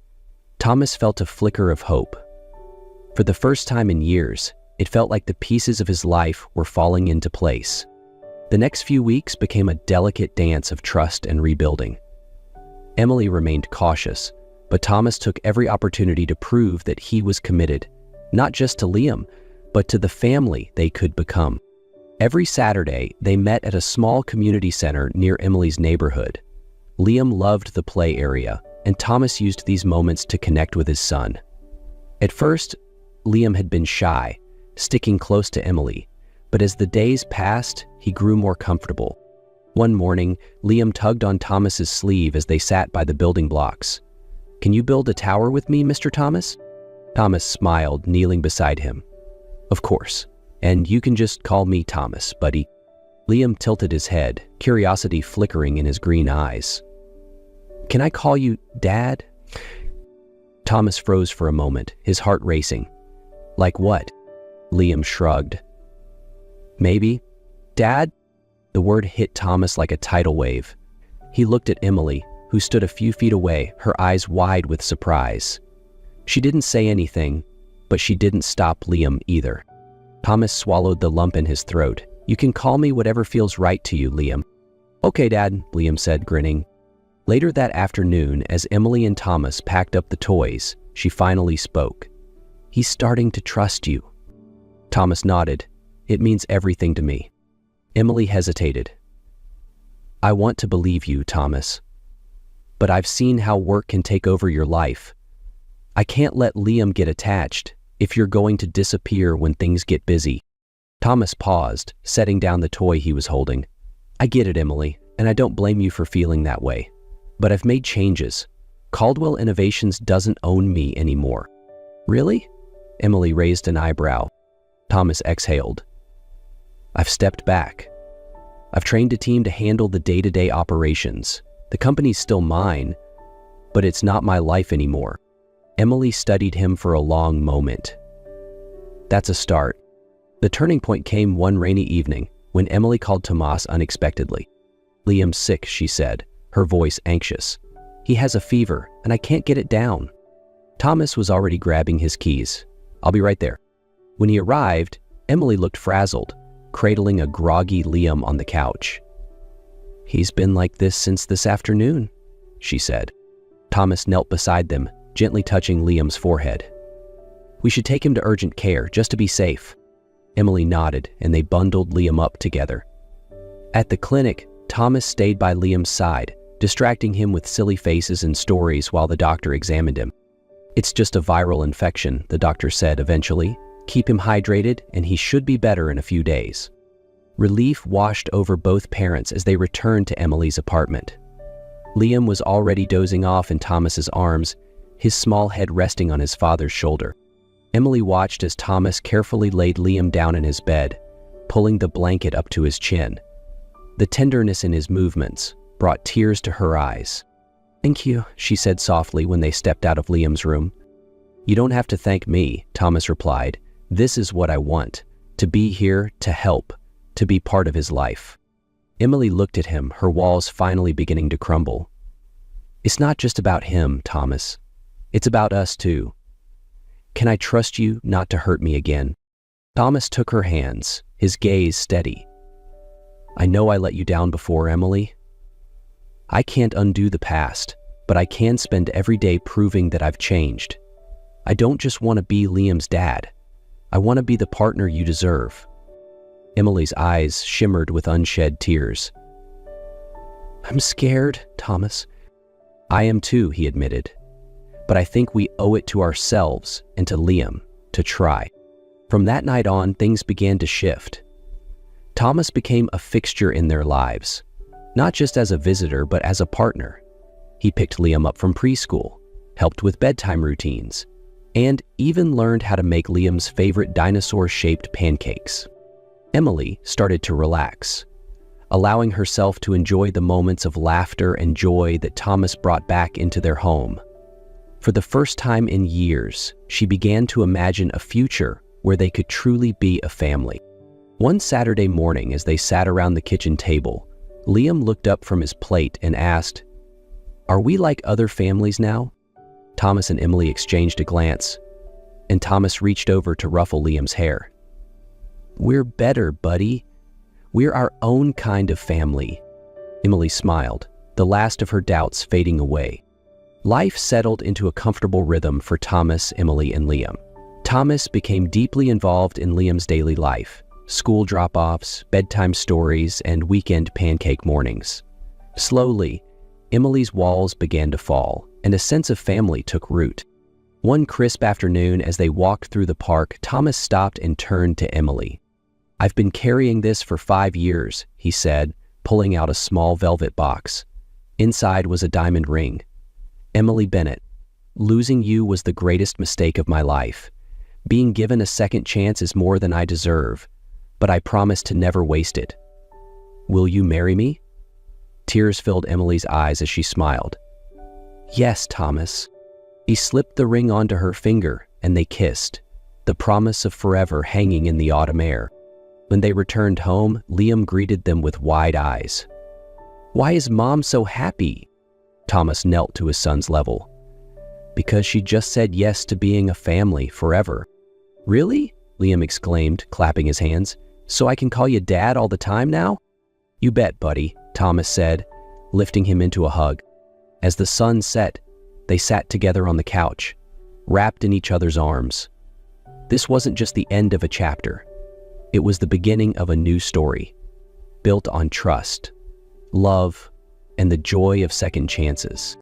Thomas felt a flicker of hope. For the first time in years, it felt like the pieces of his life were falling into place. The next few weeks became a delicate dance of trust and rebuilding. Emily remained cautious, but Thomas took every opportunity to prove that he was committed, not just to Liam, but to the family they could become. Every Saturday, they met at a small community center near Emily's neighborhood. Liam loved the play area, and Thomas used these moments to connect with his son. At first, Liam had been shy, sticking close to Emily, but as the days passed, he grew more comfortable. One morning, Liam tugged on Thomas's sleeve as they sat by the building blocks. "Can you build a tower with me, Mr. Thomas?" Thomas smiled, kneeling beside him. "Of course, and you can just call me Thomas, buddy." Liam tilted his head, curiosity flickering in his green eyes. "Can I call you Dad?" Thomas froze for a moment, his heart racing. "Like what?" Liam shrugged. "Maybe. Dad?" The word hit Thomas like a tidal wave. He looked at Emily, who stood a few feet away, her eyes wide with surprise. She didn't say anything, but she didn't stop Liam either. Thomas swallowed the lump in his throat. "You can call me whatever feels right to you, Liam." "Okay, Dad," Liam said, grinning. Later that afternoon, as Emily and Thomas packed up the toys, she finally spoke. "He's starting to trust you." Thomas nodded. "It means everything to me." Emily hesitated. "I want to believe you, Thomas. But I've seen how work can take over your life. I can't let Liam get attached if you're going to disappear when things get busy." Thomas paused, setting down the toy he was holding. "I get it, Emily, and I don't blame you for feeling that way. But I've made changes. Caldwell Innovations doesn't own me anymore." "Really?" Emily raised an eyebrow. Thomas exhaled. "I've stepped back. I've trained a team to handle the day-to-day operations. The company's still mine, but it's not my life anymore." Emily studied him for a long moment. "That's a start." The turning point came one rainy evening when Emily called Tomas unexpectedly. "Liam's sick," she said, her voice anxious. "He has a fever, and I can't get it down." Thomas was already grabbing his keys. "I'll be right there." When he arrived, Emily looked frazzled, cradling a groggy Liam on the couch. "He's been like this since this afternoon," she said. Thomas knelt beside them, gently touching Liam's forehead. "We should take him to urgent care, just to be safe." Emily nodded, and they bundled Liam up together. At the clinic, Thomas stayed by Liam's side, distracting him with silly faces and stories while the doctor examined him. "It's just a viral infection," the doctor said eventually. "Keep him hydrated, and he should be better in a few days." Relief washed over both parents as they returned to Emily's apartment. Liam was already dozing off in Thomas's arms, his small head resting on his father's shoulder. Emily watched as Thomas carefully laid Liam down in his bed, pulling the blanket up to his chin. The tenderness in his movements brought tears to her eyes. "Thank you," she said softly when they stepped out of Liam's room. "You don't have to thank me," Thomas replied. "This is what I want, to be here, to help, to be part of his life." Emily looked at him, her walls finally beginning to crumble. "It's not just about him, Thomas. It's about us too. Can I trust you not to hurt me again?" Thomas took her hands, his gaze steady. "I know I let you down before, Emily. I can't undo the past, but I can spend every day proving that I've changed. I don't just want to be Liam's dad. I want to be the partner you deserve." Emily's eyes shimmered with unshed tears. "I'm scared, Thomas." "I am too," he admitted. "But I think we owe it to ourselves and to Liam to try." From that night on, things began to shift. Thomas became a fixture in their lives, not just as a visitor, but as a partner. He picked Liam up from preschool, helped with bedtime routines, and even learned how to make Liam's favorite dinosaur-shaped pancakes. Emily started to relax, allowing herself to enjoy the moments of laughter and joy that Thomas brought back into their home. For the first time in years, she began to imagine a future where they could truly be a family. One Saturday morning, as they sat around the kitchen table, Liam looked up from his plate and asked, "Are we like other families now?" Thomas and Emily exchanged a glance, and Thomas reached over to ruffle Liam's hair. "We're better, buddy. We're our own kind of family." Emily smiled, the last of her doubts fading away. Life settled into a comfortable rhythm for Thomas, Emily, and Liam. Thomas became deeply involved in Liam's daily life: school drop-offs, bedtime stories, and weekend pancake mornings. Slowly, Emily's walls began to fall, and a sense of family took root. One crisp afternoon, as they walked through the park, Thomas stopped and turned to Emily. "I've been carrying this for 5 years," he said, pulling out a small velvet box. Inside was a diamond ring. "Emily Bennett, losing you was the greatest mistake of my life. Being given a second chance is more than I deserve, but I promise to never waste it. Will you marry me?" Tears filled Emily's eyes as she smiled. "Yes, Thomas." He slipped the ring onto her finger, and they kissed, the promise of forever hanging in the autumn air. When they returned home, Liam greeted them with wide eyes. "Why is Mom so happy?" Thomas knelt to his son's level. "Because she just said yes to being a family forever." "Really?" Liam exclaimed, clapping his hands. "So I can call you Dad all the time now?" "You bet, buddy," Thomas said, lifting him into a hug. As the sun set, they sat together on the couch, wrapped in each other's arms. This wasn't just the end of a chapter. It was the beginning of a new story, built on trust, love, and the joy of second chances.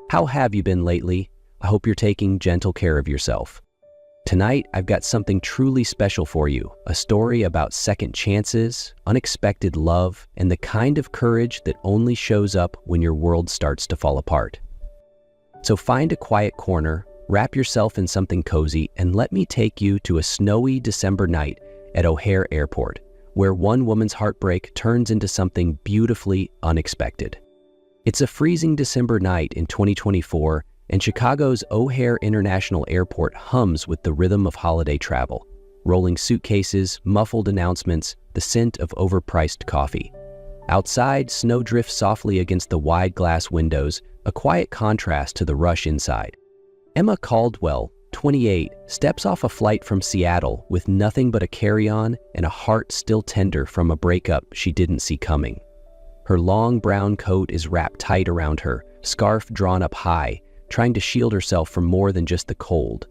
How have you been lately? I hope you're taking gentle care of yourself. Tonight, I've got something truly special for you, a story about second chances, unexpected love, and the kind of courage that only shows up when your world starts to fall apart. So find a quiet corner, wrap yourself in something cozy, and let me take you to a snowy December night at O'Hare Airport, where one woman's heartbreak turns into something beautifully unexpected. It's a freezing December night in 2024, and Chicago's O'Hare International Airport hums with the rhythm of holiday travel. Rolling suitcases, muffled announcements, the scent of overpriced coffee. Outside, snow drifts softly against the wide glass windows, a quiet contrast to the rush inside. Emma Caldwell, 28, steps off a flight from Seattle with nothing but a carry-on and a heart still tender from a breakup she didn't see coming. Her long brown coat is wrapped tight around her, scarf drawn up high, trying to shield herself from more than just the cold.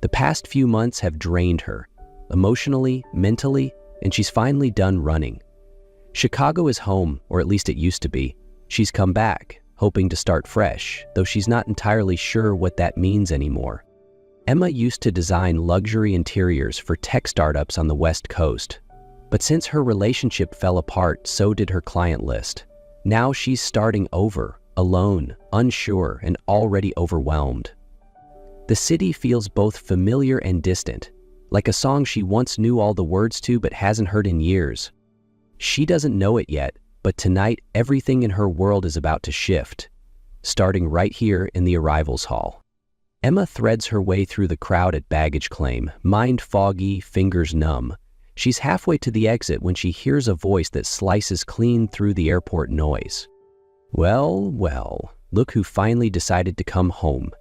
The past few months have drained her, emotionally, mentally, and she's finally done running. Chicago is home, or at least it used to be. She's come back, hoping to start fresh, though she's not entirely sure what that means anymore. Emma used to design luxury interiors for tech startups on the West Coast. But since her relationship fell apart, so did her client list. Now she's starting over, alone, unsure, and already overwhelmed. The city feels both familiar and distant, like a song she once knew all the words to but hasn't heard in years. She doesn't know it yet, but tonight everything in her world is about to shift, starting right here in the arrivals hall. Emma threads her way through the crowd at baggage claim, mind foggy, fingers numb. She's halfway to the exit when she hears a voice that slices clean through the airport noise. Well, well, look who finally decided to come home.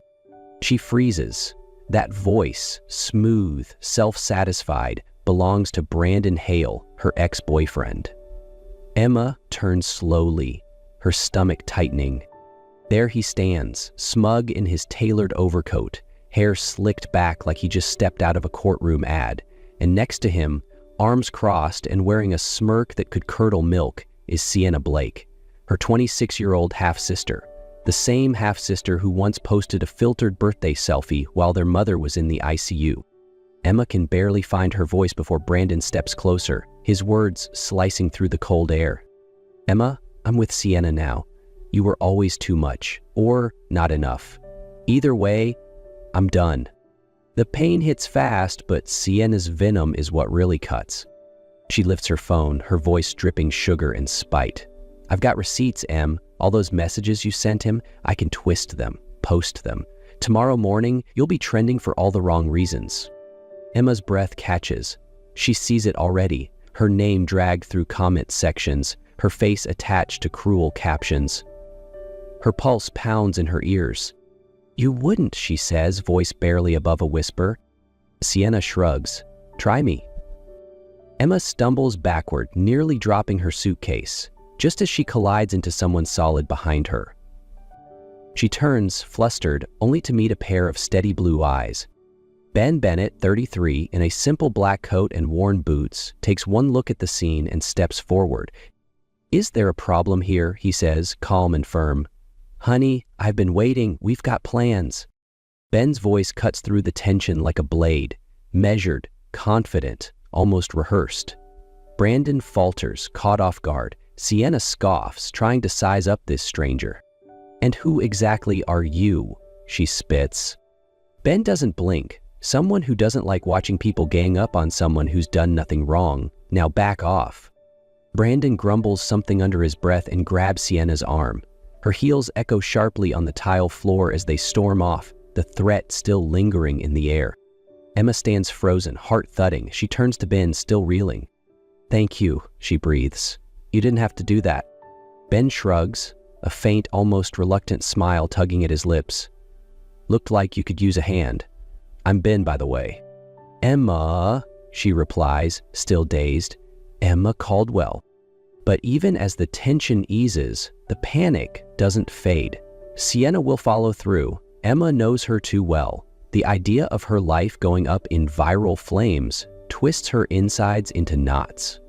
She freezes. That voice, smooth, self-satisfied, belongs to Brandon Hale, her ex-boyfriend. Emma turns slowly, her stomach tightening. There he stands, smug in his tailored overcoat, hair slicked back like he just stepped out of a courtroom ad, and next to him, arms crossed and wearing a smirk that could curdle milk, is Sienna Blake, her 26-year-old half-sister, the same half-sister who once posted a filtered birthday selfie while their mother was in the ICU. Emma can barely find her voice before Brandon steps closer, his words slicing through the cold air. Emma, I'm with Sienna now. You were always too much, or not enough. Either way, I'm done. The pain hits fast, but Sienna's venom is what really cuts. She lifts her phone, her voice dripping sugar and spite. I've got receipts, Em. All those messages you sent him, I can twist them, post them. Tomorrow morning, you'll be trending for all the wrong reasons. Emma's breath catches. She sees it already, her name dragged through comment sections, her face attached to cruel captions. Her pulse pounds in her ears. You wouldn't, she says, voice barely above a whisper. Sienna shrugs. Try me. Emma stumbles backward, nearly dropping her suitcase, just as she collides into someone solid behind her. She turns, flustered, only to meet a pair of steady blue eyes. Ben Bennett, 33, in a simple black coat and worn boots, takes one look at the scene and steps forward. Is there a problem here? He says, calm and firm. Honey, I've been waiting. We've got plans. Ben's voice cuts through the tension like a blade, measured, confident, almost rehearsed. Brandon falters, caught off guard. Sienna scoffs, trying to size up this stranger. And who exactly are you? She spits. Ben doesn't blink. Someone who doesn't like watching people gang up on someone who's done nothing wrong. Now back off. Brandon grumbles something under his breath and grabs Sienna's arm. Her heels echo sharply on the tile floor as they storm off, the threat still lingering in the air. Emma stands frozen, heart thudding. She turns to Ben, still reeling. Thank you, she breathes. You didn't have to do that. Ben shrugs, a faint, almost reluctant smile tugging at his lips. Looked like you could use a hand. I'm Ben, by the way. Emma, she replies, still dazed. Emma Caldwell. But even as the tension eases, the panic doesn't fade. Sienna will follow through. Emma knows her too well. The idea of her life going up in viral flames twists her insides into knots.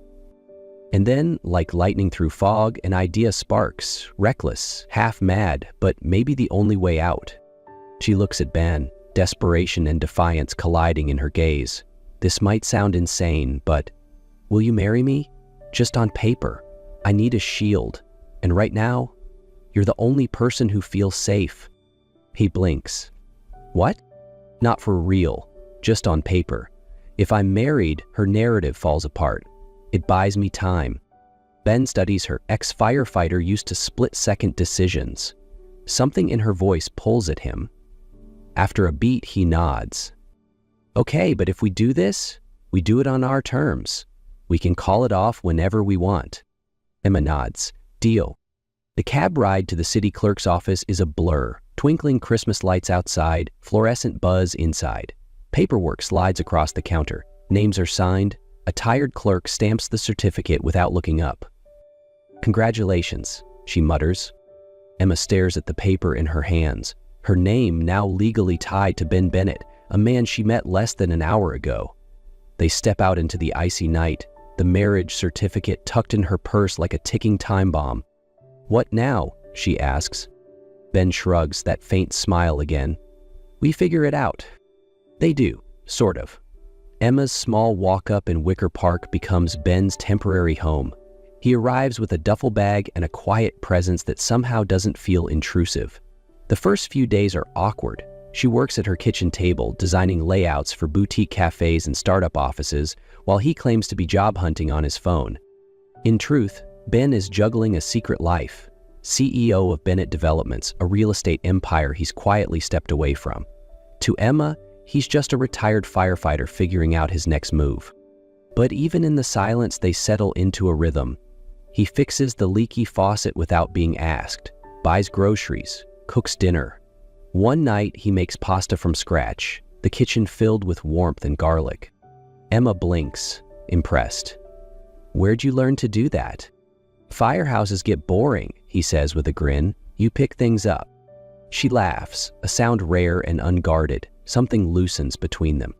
And then, like lightning through fog, an idea sparks, reckless, half mad, but maybe the only way out. She looks at Ben, desperation and defiance colliding in her gaze. This might sound insane, but will you marry me? Just on paper. I need a shield. And right now, you're the only person who feels safe. He blinks. What? Not for real, just on paper. If I'm married, her narrative falls apart. It buys me time. Ben studies her. Ex-firefighter used to split-second decisions. Something in her voice pulls at him. After a beat, he nods. Okay, but if we do this, we do it on our terms. We can call it off whenever we want. Emma nods. Deal. The cab ride to the city clerk's office is a blur. Twinkling Christmas lights outside, fluorescent buzz inside. Paperwork slides across the counter. Names are signed. A tired clerk stamps the certificate without looking up. Congratulations, she mutters. Emma stares at the paper in her hands. Her name now legally tied to Ben Bennett, a man she met less than an hour ago. They step out into the icy night, the marriage certificate tucked in her purse like a ticking time bomb. What now? She asks. Ben shrugs, that faint smile again. We figure it out. They do, sort of. Emma's small walk-up in Wicker Park becomes Ben's temporary home. He arrives with a duffel bag and a quiet presence that somehow doesn't feel intrusive. The first few days are awkward. She works at her kitchen table, designing layouts for boutique cafes and startup offices, while he claims to be job hunting on his phone. In truth, Ben is juggling a secret life. CEO of Bennett Developments, a real estate empire he's quietly stepped away from. To Emma, he's just a retired firefighter figuring out his next move. But even in the silence, they settle into a rhythm. He fixes the leaky faucet without being asked, buys groceries, cooks dinner. One night, he makes pasta from scratch, the kitchen filled with warmth and garlic. Emma blinks, impressed. Where'd you learn to do that? Firehouses get boring, he says with a grin. You pick things up. She laughs, a sound rare and unguarded. Something loosens between them.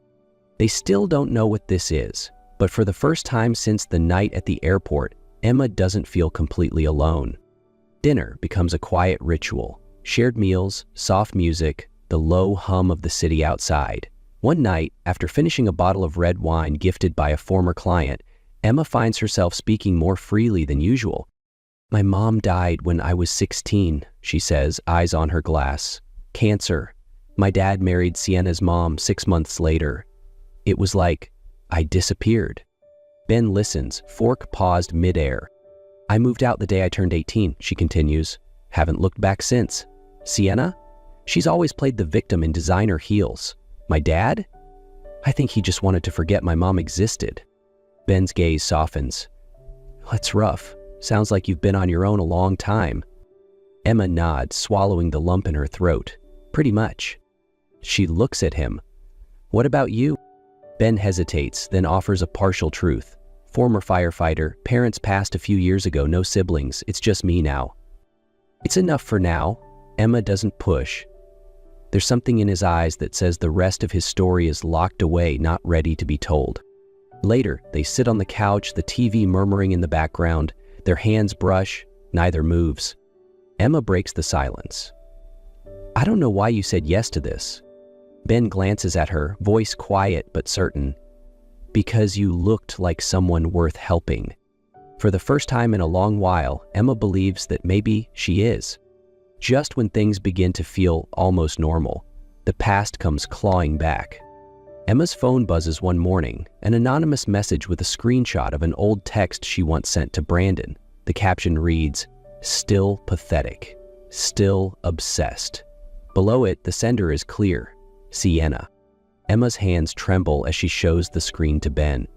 They still don't know what this is, but for the first time since the night at the airport, Emma doesn't feel completely alone. Dinner becomes a quiet ritual. Shared meals, soft music, the low hum of the city outside. One night, after finishing a bottle of red wine gifted by a former client, Emma finds herself speaking more freely than usual. My mom died when I was 16, she says, eyes on her glass. Cancer. My dad married Sienna's mom 6 months later. It was like I disappeared. Ben listens, fork paused midair. I moved out the day I turned 18, she continues. Haven't looked back since. Sienna? She's always played the victim in designer heels. My dad? I think he just wanted to forget my mom existed. Ben's gaze softens. That's rough. Sounds like you've been on your own a long time. Emma nods, swallowing the lump in her throat. Pretty much. She looks at him. What about you? Ben hesitates, then offers a partial truth. Former firefighter, parents passed a few years ago, no siblings, it's just me now. It's enough for now. Emma doesn't push. There's something in his eyes that says the rest of his story is locked away, not ready to be told. Later, they sit on the couch, the TV murmuring in the background. Their hands brush, neither moves. Emma breaks the silence. I don't know why you said yes to this. Ben glances at her, voice quiet but certain. Because you looked like someone worth helping. For the first time in a long while, Emma believes that maybe she is. Just when things begin to feel almost normal, the past comes clawing back. Emma's phone buzzes one morning, an anonymous message with a screenshot of an old text she once sent to Brandon. The caption reads, "Still pathetic. Still obsessed." Below it, the sender is clear, Sienna. Emma's hands tremble as she shows the screen to Ben.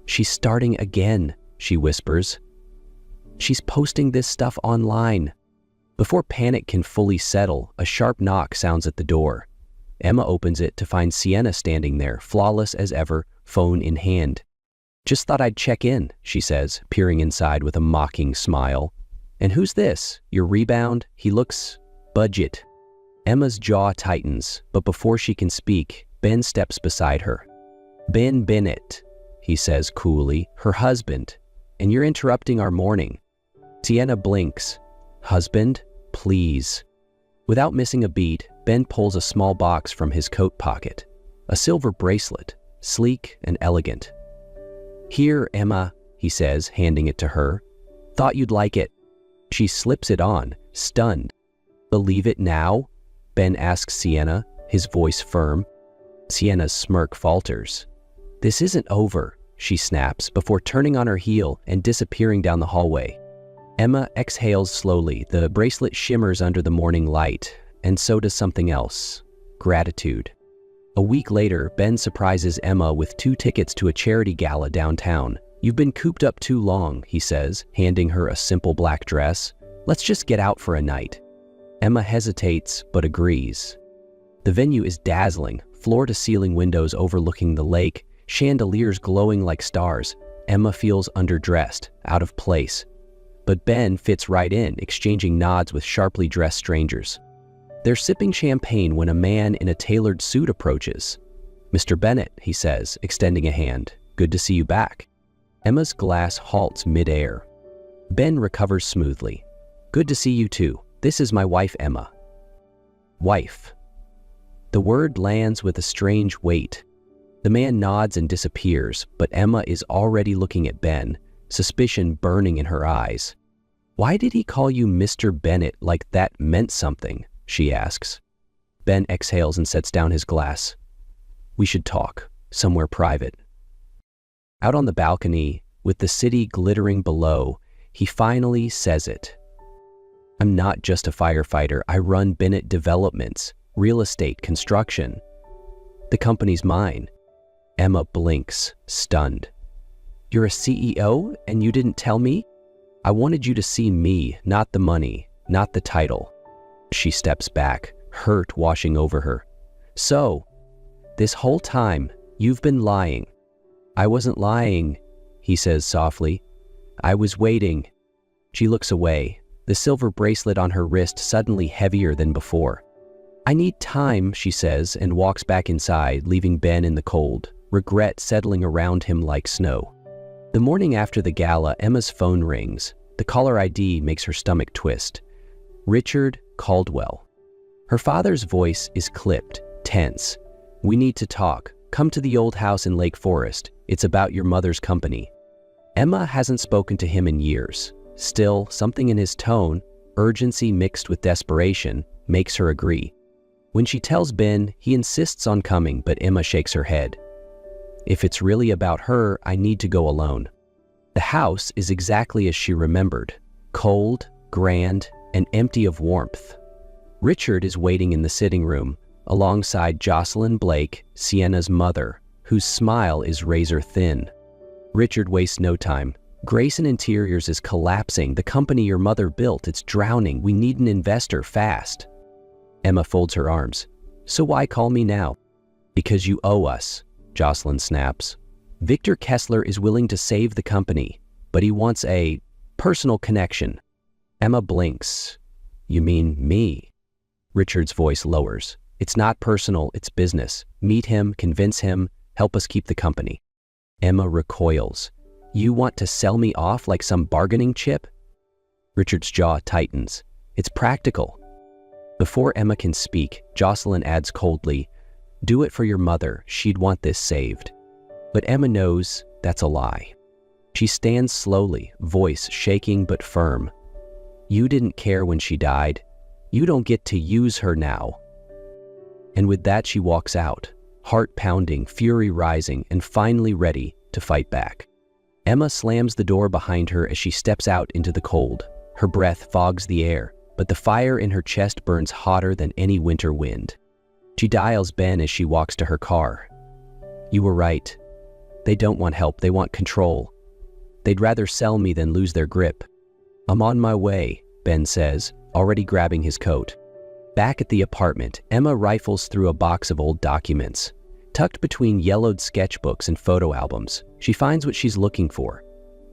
She's starting again, she whispers. She's posting this stuff online. Before panic can fully settle, a sharp knock sounds at the door. Emma opens it to find Sienna standing there, flawless as ever, phone in hand. Just thought I'd check in, she says, peering inside with a mocking smile. And who's this? Your rebound? He looks budget. Emma's jaw tightens, but before she can speak, Ben steps beside her. Ben Bennett, he says coolly, her husband. and you're interrupting our morning." Sienna blinks. "Husband, please." Without missing a beat, Ben pulls a small box from his coat pocket. A silver bracelet, sleek and elegant. "Here, Emma," he says, handing it to her. "Thought you'd like it." She slips it on, stunned. "Believe it now?" Ben asks Sienna, his voice firm. Sienna's smirk falters. "This isn't over," she snaps before turning on her heel and disappearing down the hallway. Emma exhales slowly. The bracelet shimmers under the morning light, and so does something else: gratitude. A week later, Ben surprises Emma with 2 tickets to a charity gala downtown. "You've been cooped up too long," he says, handing her a simple black dress. "Let's just get out for a night." Emma hesitates, but agrees. The venue is dazzling, floor-to-ceiling windows overlooking the lake, chandeliers glowing like stars. Emma feels underdressed, out of place. But Ben fits right in, exchanging nods with sharply dressed strangers. They're sipping champagne when a man in a tailored suit approaches. "Mr. Bennett," he says, extending a hand. "Good to see you back." Emma's glass halts mid-air. Ben recovers smoothly. "Good to see you too. This is my wife, Emma." Wife. The word lands with a strange weight. The man nods and disappears, but Emma is already looking at Ben, suspicion burning in her eyes. "Why did he call you Mr. Bennett like that meant something?" she asks. Ben exhales and sets down his glass. "We should talk, somewhere private." Out on the balcony, with the city glittering below, he finally says it. "I'm not just a firefighter. I run Bennett Developments, real estate, construction. The company's mine." Emma blinks, stunned. "You're a CEO, and you didn't tell me? I wanted you to see me, not the money, not the title." She steps back, hurt washing over her. "So, this whole time, you've been lying." "I wasn't lying," he says softly. "I was waiting." She looks away, the silver bracelet on her wrist suddenly heavier than before. "I need time," she says, and walks back inside, leaving Ben in the cold, regret settling around him like snow. The morning after the gala, Emma's phone rings. The caller ID makes her stomach twist. Richard Caldwell. Her father's voice is clipped, tense. "We need to talk. Come to the old house in Lake Forest. It's about your mother's company." Emma hasn't spoken to him in years. Still, something in his tone, urgency mixed with desperation, makes her agree. When she tells Ben, he insists on coming, but Emma shakes her head. "If it's really about her, I need to go alone." The house is exactly as she remembered: cold, grand, and empty of warmth. Richard is waiting in the sitting room, alongside Jocelyn Blake, Sienna's mother, whose smile is razor thin. Richard wastes no time. "Grayson Interiors is collapsing. The company your mother built, it's drowning. We need an investor fast." Emma folds her arms. "So why call me now?" "Because you owe us," Jocelyn snaps. "Victor Kessler is willing to save the company, but he wants a personal connection." Emma blinks. "You mean me?" Richard's voice lowers. "It's not personal, it's business. Meet him, convince him, help us keep the company." Emma recoils. "You want to sell me off like some bargaining chip?" Richard's jaw tightens. "It's practical." Before Emma can speak, Jocelyn adds coldly, "Do it for your mother. She'd want this saved." But Emma knows that's a lie. She stands slowly, voice shaking but firm. "You didn't care when she died. You don't get to use her now." And with that, she walks out, heart pounding, fury rising, and finally ready to fight back. Emma slams the door behind her as she steps out into the cold. Her breath fogs the air, but the fire in her chest burns hotter than any winter wind. She dials Ben as she walks to her car. "You were right. They don't want help, they want control. They'd rather sell me than lose their grip." "I'm on my way," Ben says, already grabbing his coat. Back at the apartment, Emma rifles through a box of old documents. Tucked between yellowed sketchbooks and photo albums, she finds what she's looking for: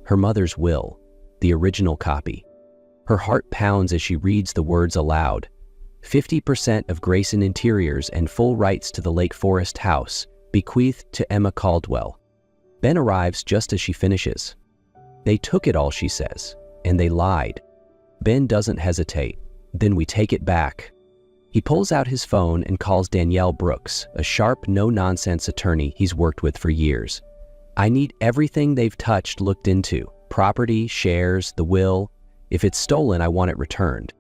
her mother's will, the original copy. Her heart pounds as she reads the words aloud. 50% of Grayson Interiors and full rights to the Lake Forest house, bequeathed to Emma Caldwell. Ben arrives just as she finishes. They took it all, she says, and they lied. Ben doesn't hesitate. Then we take it back. He pulls out his phone and calls Danielle Brooks, a sharp, no-nonsense attorney he's worked with for years. I need everything they've touched looked into. Property, shares, the will. If it's stolen, I want it returned.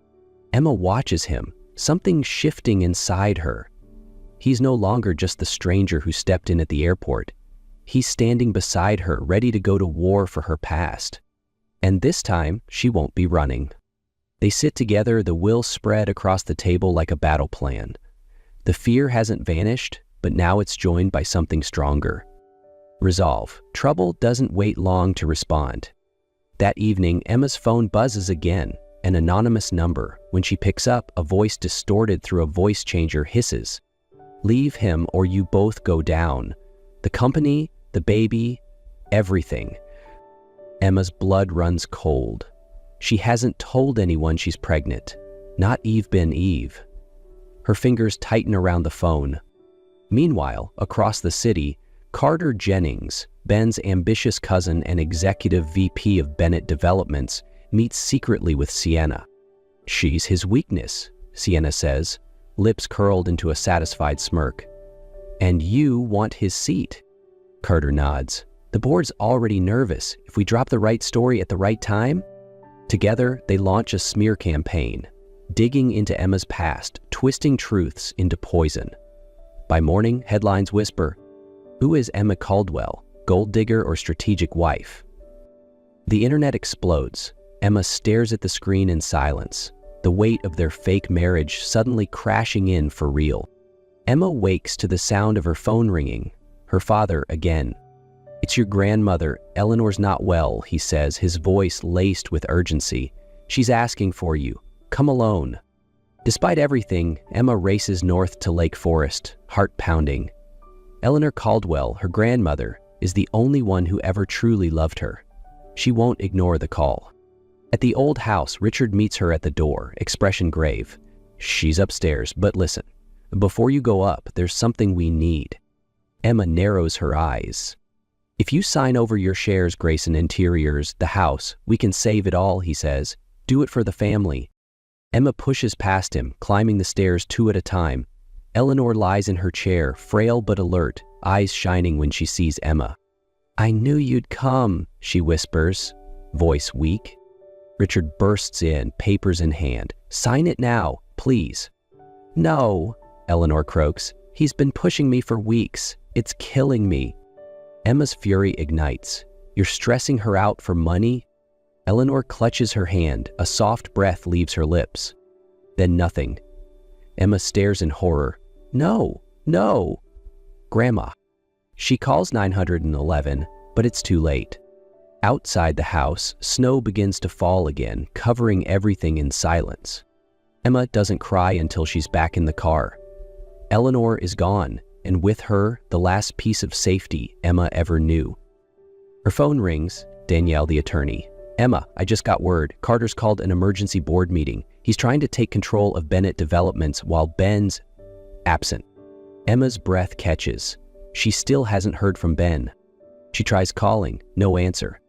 Emma watches him, something shifting inside her. He's no longer just the stranger who stepped in at the airport. He's standing beside her, ready to go to war for her past. And this time, she won't be running. They sit together, the will spread across the table like a battle plan. The fear hasn't vanished, but now it's joined by something stronger. Resolve. Trouble doesn't wait long to respond. That evening, Emma's phone buzzes again, an anonymous number. When she picks up, a voice distorted through a voice changer hisses. Leave him or you both go down. The company, the baby, everything. Emma's blood runs cold. She hasn't told anyone she's pregnant, not Eve Ben Eve. Her fingers tighten around the phone. Meanwhile, across the city, Carter Jennings, Ben's ambitious cousin and executive VP of Bennett Developments, meets secretly with Sienna. She's his weakness, Sienna says, lips curled into a satisfied smirk. And you want his seat. Carter nods. The board's already nervous. If we drop the right story at the right time? Together, they launch a smear campaign, digging into Emma's past, twisting truths into poison. By morning, headlines whisper, "Who is Emma Caldwell, gold digger or strategic wife?" The internet explodes. Emma stares at the screen in silence, the weight of their fake marriage suddenly crashing in for real. Emma wakes to the sound of her phone ringing. Her father again. "It's your grandmother. Eleanor's not well," he says, his voice laced with urgency. "She's asking for you. Come alone." Despite everything, Emma races north to Lake Forest, heart pounding. Eleanor Caldwell, her grandmother, is the only one who ever truly loved her. She won't ignore the call. At the old house, Richard meets her at the door, expression grave. "She's upstairs, but listen. Before you go up, there's something we need." Emma narrows her eyes. "If you sign over your shares, Grayson Interiors, the house, we can save it all," he says. "Do it for the family." Emma pushes past him, climbing the stairs 2 at a time. Eleanor lies in her chair, frail but alert, eyes shining when she sees Emma. "I knew you'd come," she whispers, voice weak. Richard bursts in, papers in hand. "Sign it now, please." "No," Eleanor croaks. "He's been pushing me for weeks. It's killing me." Emma's fury ignites. "You're stressing her out for money?" Eleanor clutches her hand. A soft breath leaves her lips. Then nothing. Emma stares in horror. "No, no." "Grandma." She calls 911, but it's too late. Outside the house, snow begins to fall again, covering everything in silence. Emma doesn't cry until she's back in the car. Eleanor is gone, and with her, the last piece of safety Emma ever knew. Her phone rings. Danielle, the attorney. "Emma, I just got word. Carter's called an emergency board meeting. He's trying to take control of Bennett Developments while Ben's absent." Emma's breath catches. She still hasn't heard from Ben. She tries calling, no answer.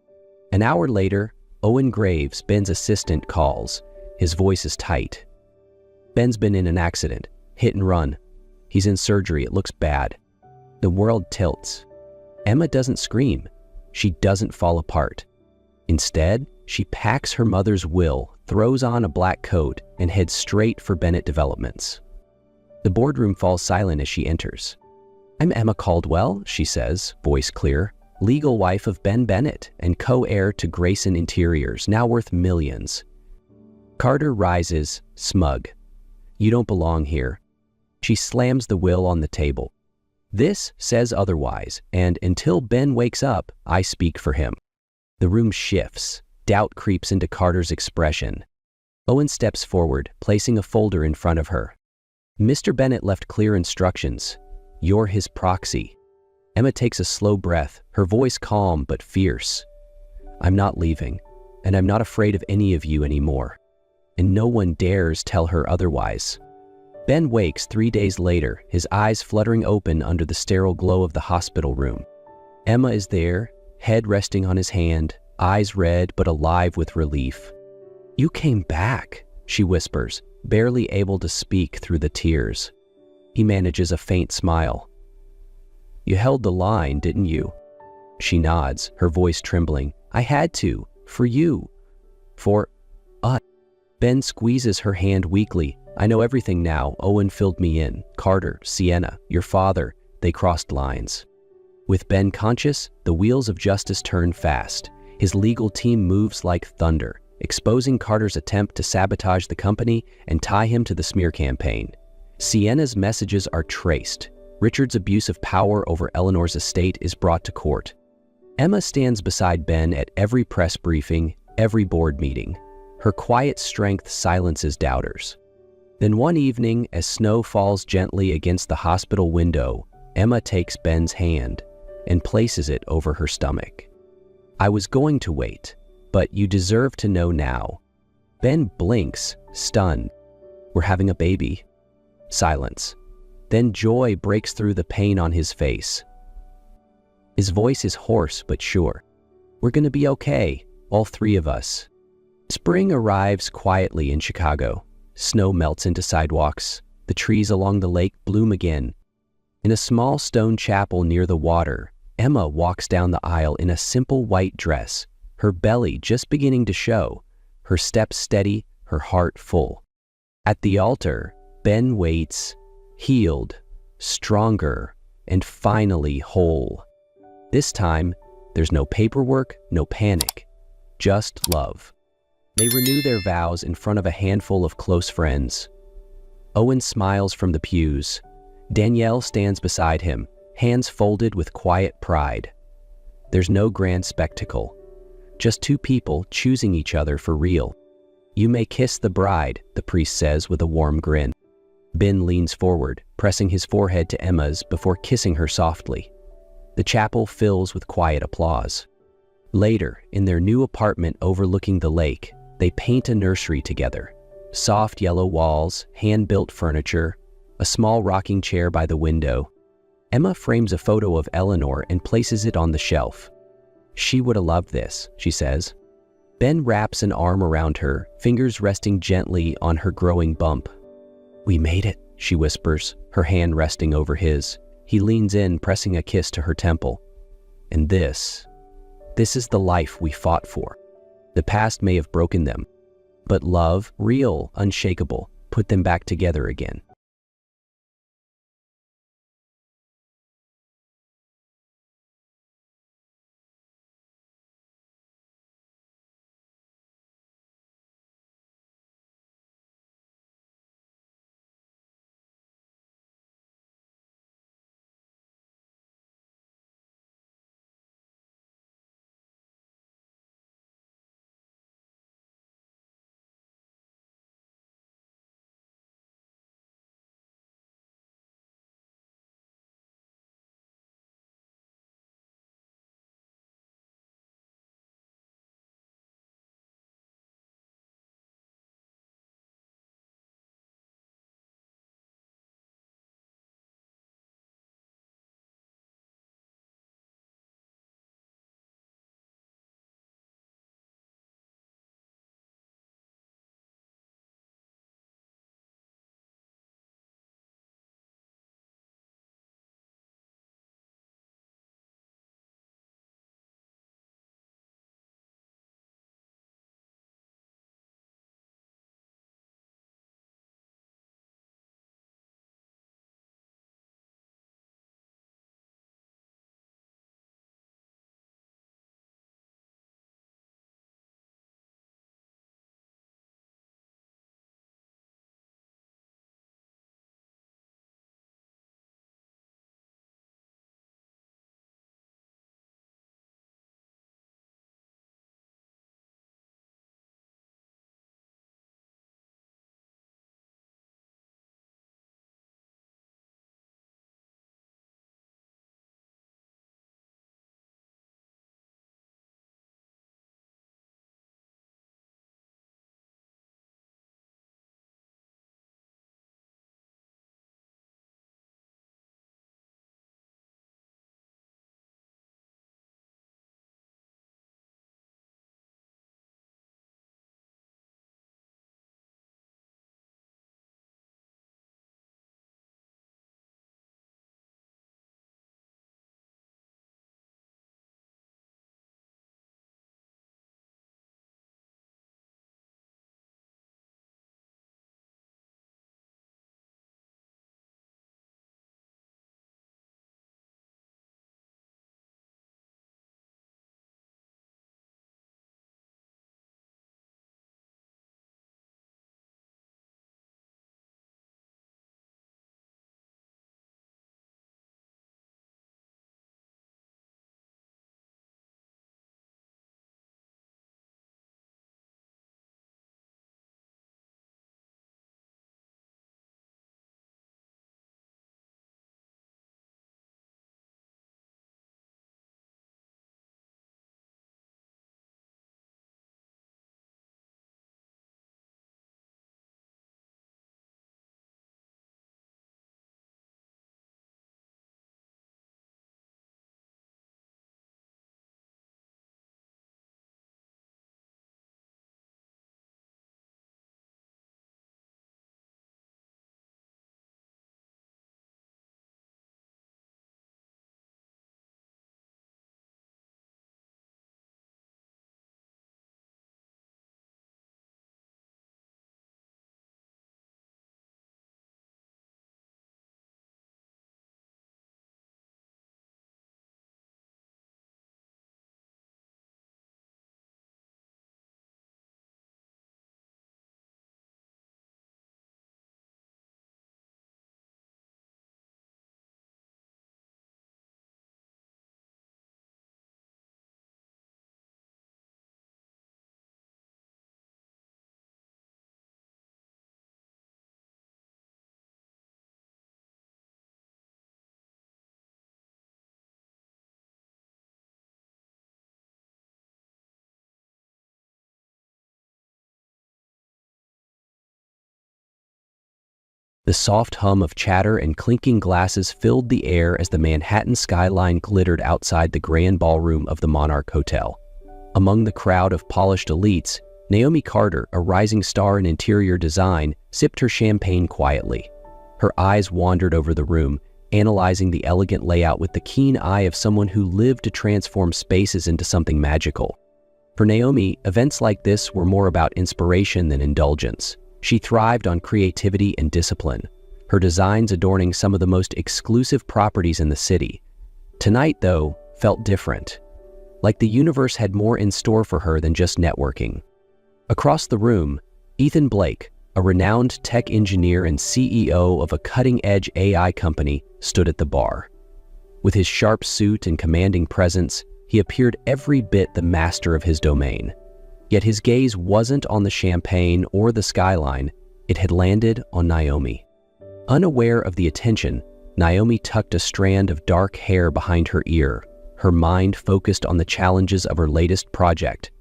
An hour later, Owen Graves, Ben's assistant, calls. His voice is tight. "Ben's been in an accident. Hit and run. He's in surgery. It looks bad." The world tilts. Emma doesn't scream. She doesn't fall apart. Instead, she packs her mother's will, throws on a black coat, and heads straight for Bennett Developments. The boardroom falls silent as she enters. "I'm Emma Caldwell," she says, voice clear, "legal wife of Ben Bennett and co-heir to Grayson Interiors, now worth millions." Carter rises, smug. "You don't belong here." She slams the will on the table. "This says otherwise, and until Ben wakes up, I speak for him." The room shifts. Doubt creeps into Carter's expression. Owen steps forward, placing a folder in front of her. "Mr. Bennett left clear instructions. You're his proxy." Emma takes a slow breath, her voice calm but fierce. "I'm not leaving, and I'm not afraid of any of you anymore." And no one dares tell her otherwise. Ben wakes 3 days later, his eyes fluttering open under the sterile glow of the hospital room. Emma is there, head resting on his hand, eyes red but alive with relief. "You came back," she whispers, barely able to speak through the tears. He manages a faint smile. "You held the line, didn't you?" She nods, her voice trembling. "I had to, for you, for us." Ben squeezes her hand weakly. "I know everything now. Owen filled me in. Carter, Sienna, your father, they crossed lines." With Ben conscious, the wheels of justice turn fast. His legal team moves like thunder, exposing Carter's attempt to sabotage the company and tie him to the smear campaign. Sienna's messages are traced. Richard's abuse of power over Eleanor's estate is brought to court. Emma stands beside Ben at every press briefing, every board meeting. Her quiet strength silences doubters. Then one evening, as snow falls gently against the hospital window, Emma takes Ben's hand and places it over her stomach. "I was going to wait, but you deserve to know now." Ben blinks, stunned. "We're having a baby." Silence. Then joy breaks through the pain on his face. His voice is hoarse but sure. "We're gonna be okay, all three of us." Spring arrives quietly in Chicago. Snow melts into sidewalks. The trees along the lake bloom again. In a small stone chapel near the water, Emma walks down the aisle in a simple white dress, her belly just beginning to show, her steps steady, her heart full. At the altar, Ben waits, healed, stronger, and finally whole. This time, there's no paperwork, no panic, just love. They renew their vows in front of a handful of close friends. Owen smiles from the pews. Danielle stands beside him, hands folded with quiet pride. There's no grand spectacle, just two people choosing each other for real. "You may kiss the bride," the priest says with a warm grin. Ben leans forward, pressing his forehead to Emma's before kissing her softly. The chapel fills with quiet applause. Later, in their new apartment overlooking the lake, they paint a nursery together. Soft yellow walls, hand-built furniture, a small rocking chair by the window. Emma frames a photo of Eleanor and places it on the shelf. "She would have loved this," she says. Ben wraps an arm around her, fingers resting gently on her growing bump. "We made it," she whispers, her hand resting over his. He leans in, pressing a kiss to her temple. "And this is the life we fought for." The past may have broken them, but love, real, unshakable, put them back together again. The soft hum of chatter and clinking glasses filled the air as the Manhattan skyline glittered outside the grand ballroom of the Monarch Hotel. Among the crowd of polished elites, Naomi Carter, a rising star in interior design, sipped her champagne quietly. Her eyes wandered over the room, analyzing the elegant layout with the keen eye of someone who lived to transform spaces into something magical. For Naomi, events like this were more about inspiration than indulgence. She thrived on creativity and discipline, her designs adorning some of the most exclusive properties in the city. Tonight, though, felt different. Like the universe had more in store for her than just networking. Across the room, Ethan Blake, a renowned tech engineer and CEO of a cutting-edge AI company, stood at the bar. With his sharp suit and commanding presence, he appeared every bit the master of his domain. Yet his gaze wasn't on the champagne or the skyline, it had landed on Naomi. Unaware of the attention, Naomi tucked a strand of dark hair behind her ear, her mind focused on the challenges of her latest project.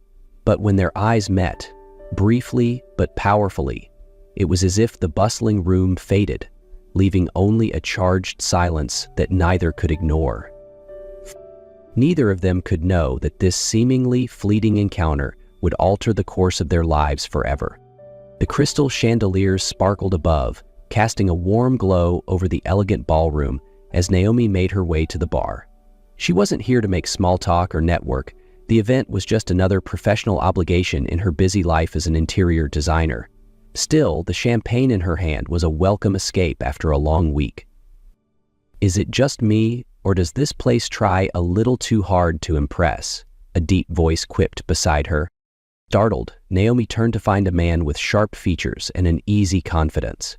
But when their eyes met, briefly but powerfully, it was as if the bustling room faded, leaving only a charged silence that neither could ignore. Neither of them could know that this seemingly fleeting encounter would alter the course of their lives forever. The crystal chandeliers sparkled above, casting a warm glow over the elegant ballroom as Naomi made her way to the bar. She wasn't here to make small talk or network. The event was just another professional obligation in her busy life as an interior designer. Still, the champagne in her hand was a welcome escape after a long week. "Is it just me, or does this place try a little too hard to impress?" a deep voice quipped beside her. Startled, Naomi turned to find a man with sharp features and an easy confidence.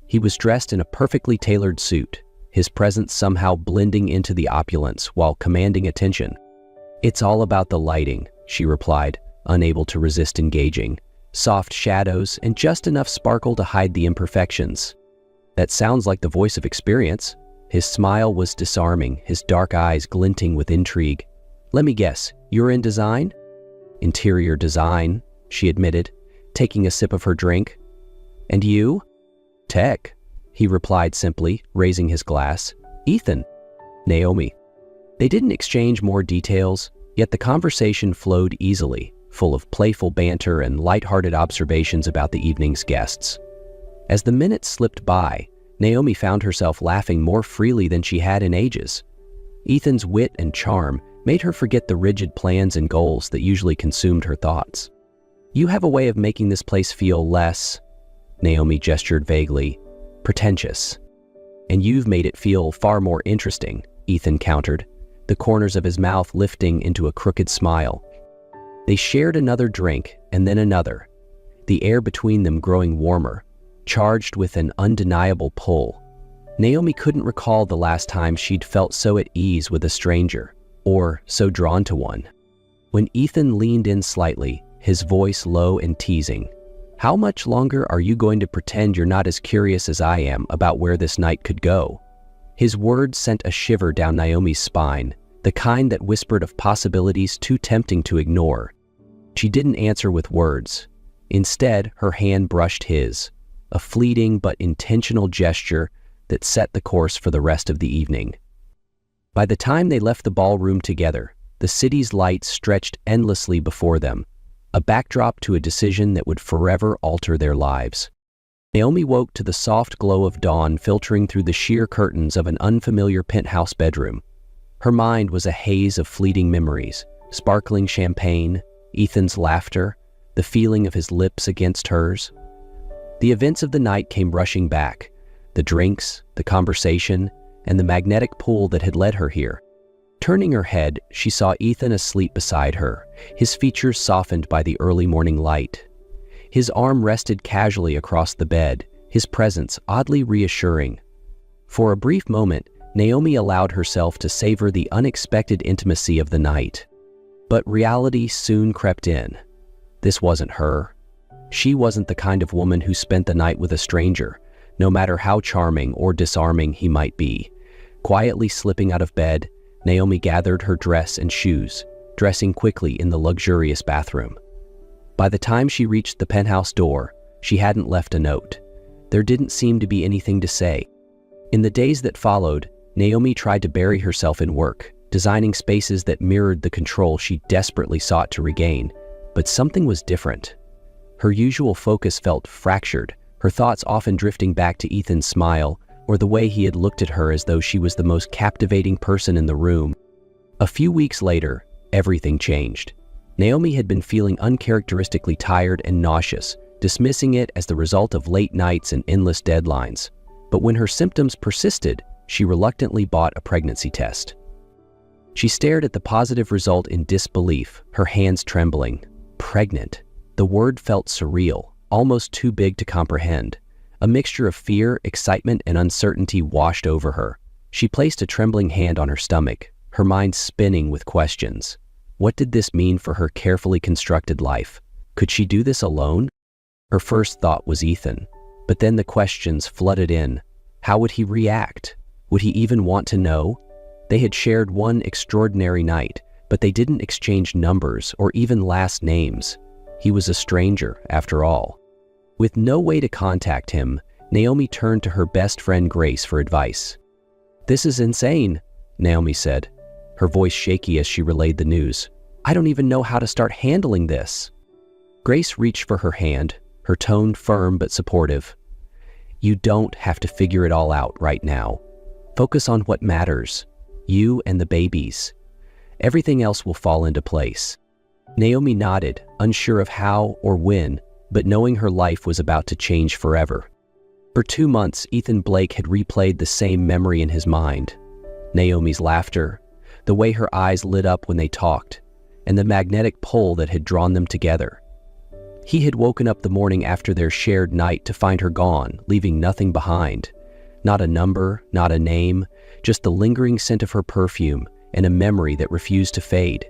He was dressed in a perfectly tailored suit, his presence somehow blending into the opulence while commanding attention. "It's all about the lighting," she replied, unable to resist engaging. "Soft shadows and just enough sparkle to hide the imperfections." "That sounds like the voice of experience." His smile was disarming, his dark eyes glinting with intrigue. "Let me guess, you're in design?" "Interior design," she admitted, taking a sip of her drink. "And you?" "Tech," he replied simply, raising his glass. "Ethan." "Naomi." They didn't exchange more details, yet the conversation flowed easily, full of playful banter and light-hearted observations about the evening's guests. As the minutes slipped by, Naomi found herself laughing more freely than she had in ages. Ethan's wit and charm made her forget the rigid plans and goals that usually consumed her thoughts. "You have a way of making this place feel less," Naomi gestured vaguely, "pretentious." "And you've made it feel far more interesting," Ethan countered, the corners of his mouth lifting into a crooked smile. They shared another drink and then another, the air between them growing warmer, charged with an undeniable pull. Naomi couldn't recall the last time she'd felt so at ease with a stranger, or so drawn to one. When Ethan leaned in slightly, his voice low and teasing, "How much longer are you going to pretend you're not as curious as I am about where this night could go?" His words sent a shiver down Naomi's spine, the kind that whispered of possibilities too tempting to ignore. She didn't answer with words. Instead, her hand brushed his, a fleeting but intentional gesture that set the course for the rest of the evening. By the time they left the ballroom together, the city's lights stretched endlessly before them, a backdrop to a decision that would forever alter their lives. Naomi woke to the soft glow of dawn filtering through the sheer curtains of an unfamiliar penthouse bedroom. Her mind was a haze of fleeting memories, sparkling champagne, Ethan's laughter, the feeling of his lips against hers. The events of the night came rushing back, the drinks, the conversation, and the magnetic pull that had led her here. Turning her head, she saw Ethan asleep beside her, his features softened by the early morning light. His arm rested casually across the bed, his presence oddly reassuring. For a brief moment, Naomi allowed herself to savor the unexpected intimacy of the night. But reality soon crept in. This wasn't her. She wasn't the kind of woman who spent the night with a stranger, no matter how charming or disarming he might be. Quietly slipping out of bed, Naomi gathered her dress and shoes, dressing quickly in the luxurious bathroom. By the time she reached the penthouse door, she hadn't left a note. There didn't seem to be anything to say. In the days that followed, Naomi tried to bury herself in work, designing spaces that mirrored the control she desperately sought to regain. But something was different. Her usual focus felt fractured, her thoughts often drifting back to Ethan's smile or the way he had looked at her as though she was the most captivating person in the room. A few weeks later, everything changed. Naomi had been feeling uncharacteristically tired and nauseous, dismissing it as the result of late nights and endless deadlines. But when her symptoms persisted, she reluctantly bought a pregnancy test. She stared at the positive result in disbelief, her hands trembling. Pregnant. The word felt surreal, almost too big to comprehend. A mixture of fear, excitement, and uncertainty washed over her. She placed a trembling hand on her stomach, her mind spinning with questions. What did this mean for her carefully constructed life? Could she do this alone? Her first thought was Ethan, but then the questions flooded in. How would he react? Would he even want to know? They had shared one extraordinary night, but they didn't exchange numbers or even last names. He was a stranger, after all. With no way to contact him, Naomi turned to her best friend Grace for advice. "This is insane," Naomi said, her voice shaky as she relayed the news. "I don't even know how to start handling this." Grace reached for her hand, her tone firm but supportive. "You don't have to figure it all out right now. Focus on what matters, you and the babies. Everything else will fall into place." Naomi nodded, unsure of how or when, but knowing her life was about to change forever. For 2 months, Ethan Blake had replayed the same memory in his mind. Naomi's laughter, the way her eyes lit up when they talked, and the magnetic pull that had drawn them together. He had woken up the morning after their shared night to find her gone, leaving nothing behind. Not a number, not a name, just the lingering scent of her perfume and a memory that refused to fade.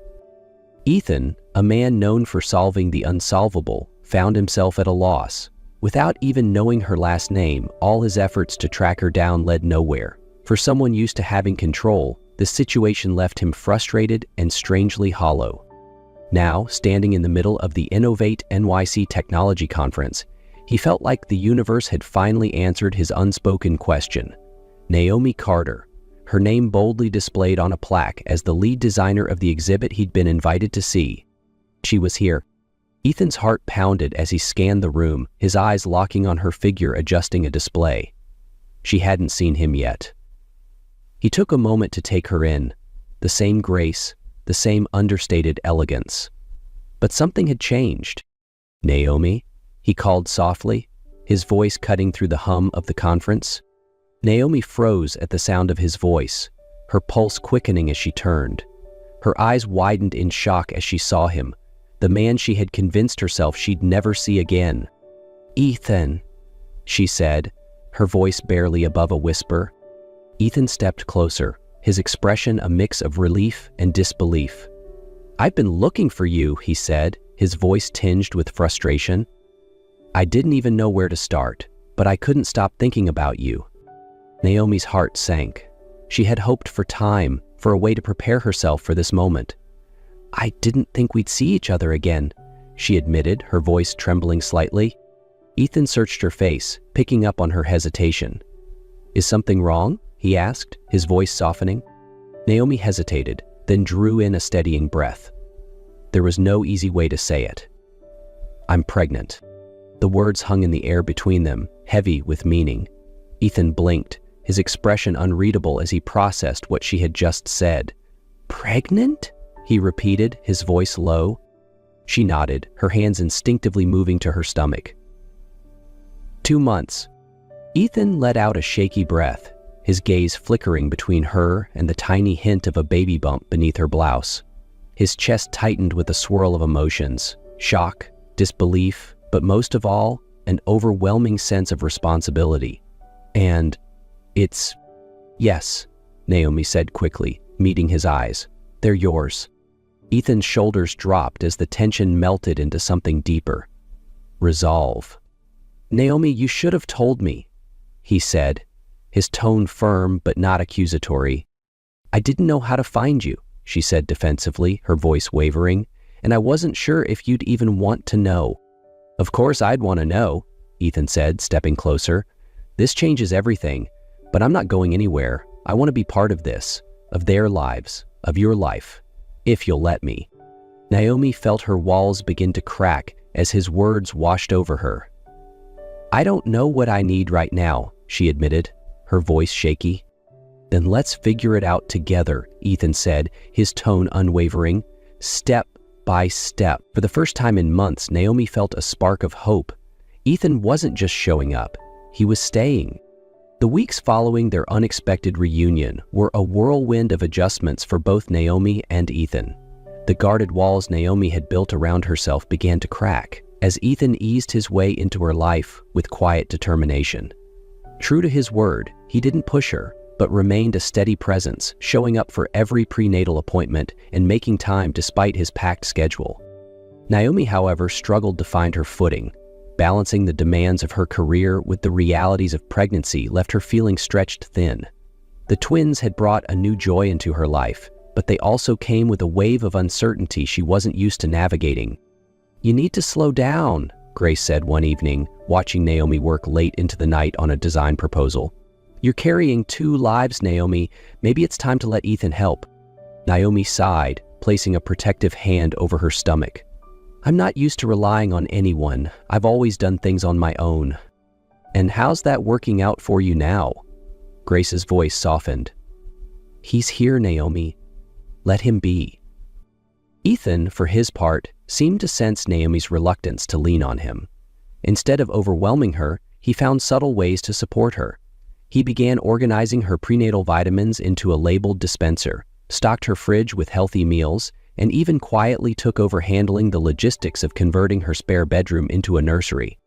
Ethan, a man known for solving the unsolvable, found himself at a loss. Without even knowing her last name, all his efforts to track her down led nowhere. For someone used to having control, the situation left him frustrated and strangely hollow. Now, standing in the middle of the Innovate NYC Technology Conference, he felt like the universe had finally answered his unspoken question. Naomi Carter, her name boldly displayed on a plaque as the lead designer of the exhibit he'd been invited to see. She was here. Ethan's heart pounded as he scanned the room, his eyes locking on her figure adjusting a display. She hadn't seen him yet. He took a moment to take her in, the same grace, the same understated elegance. But something had changed. "Naomi?" he called softly, his voice cutting through the hum of the conference. Naomi froze at the sound of his voice, her pulse quickening as she turned. Her eyes widened in shock as she saw him, the man she had convinced herself she'd never see again. "Ethan," she said, her voice barely above a whisper. Ethan stepped closer, his expression a mix of relief and disbelief. "I've been looking for you," he said, his voice tinged with frustration. "I didn't even know where to start, but I couldn't stop thinking about you." Naomi's heart sank. She had hoped for time, for a way to prepare herself for this moment. "I didn't think we'd see each other again," she admitted, her voice trembling slightly. Ethan searched her face, picking up on her hesitation. "Is something wrong?" he asked, his voice softening. Naomi hesitated, then drew in a steadying breath. There was no easy way to say it. "I'm pregnant." The words hung in the air between them, heavy with meaning. Ethan blinked, his expression unreadable as he processed what she had just said. "Pregnant?" he repeated, his voice low. She nodded, her hands instinctively moving to her stomach. 2 months. Ethan let out a shaky breath, his gaze flickering between her and the tiny hint of a baby bump beneath her blouse. His chest tightened with a swirl of emotions, shock, disbelief, but most of all, an overwhelming sense of responsibility. "And it's..." "Yes," Naomi said quickly, meeting his eyes. "They're yours." Ethan's shoulders dropped as the tension melted into something deeper. Resolve. "Naomi, you should have told me," he said, his tone firm but not accusatory. "I didn't know how to find you," she said defensively, her voice wavering, "and I wasn't sure if you'd even want to know." "Of course I'd want to know," Ethan said, stepping closer, This changes everything, but I'm not going anywhere. I want to be part of this, of their lives, of your life, if you'll let me." Naomi felt her walls begin to crack as his words washed over her. "I don't know what I need right now," she admitted, her voice shaky. "Then let's figure it out together," Ethan said, his tone unwavering, step by step. For the first time in months, Naomi felt a spark of hope. Ethan wasn't just showing up, he was staying. The weeks following their unexpected reunion were a whirlwind of adjustments for both Naomi and Ethan. The guarded walls Naomi had built around herself began to crack as Ethan eased his way into her life with quiet determination. True to his word, he didn't push her, but remained a steady presence, showing up for every prenatal appointment and making time despite his packed schedule. Naomi, however, struggled to find her footing. Balancing the demands of her career with the realities of pregnancy left her feeling stretched thin. The twins had brought a new joy into her life, but they also came with a wave of uncertainty she wasn't used to navigating. "You need to slow down," Grace said one evening, watching Naomi work late into the night on a design proposal. "You're carrying 2 lives, Naomi. Maybe it's time to let Ethan help." Naomi sighed, placing a protective hand over her stomach. "I'm not used to relying on anyone. I've always done things on my own." "And how's that working out for you now?" Grace's voice softened. "He's here, Naomi. Let him be." Ethan, for his part, seemed to sense Naomi's reluctance to lean on him. Instead of overwhelming her, he found subtle ways to support her. He began organizing her prenatal vitamins into a labeled dispenser, stocked her fridge with healthy meals, and even quietly took over handling the logistics of converting her spare bedroom into a nursery.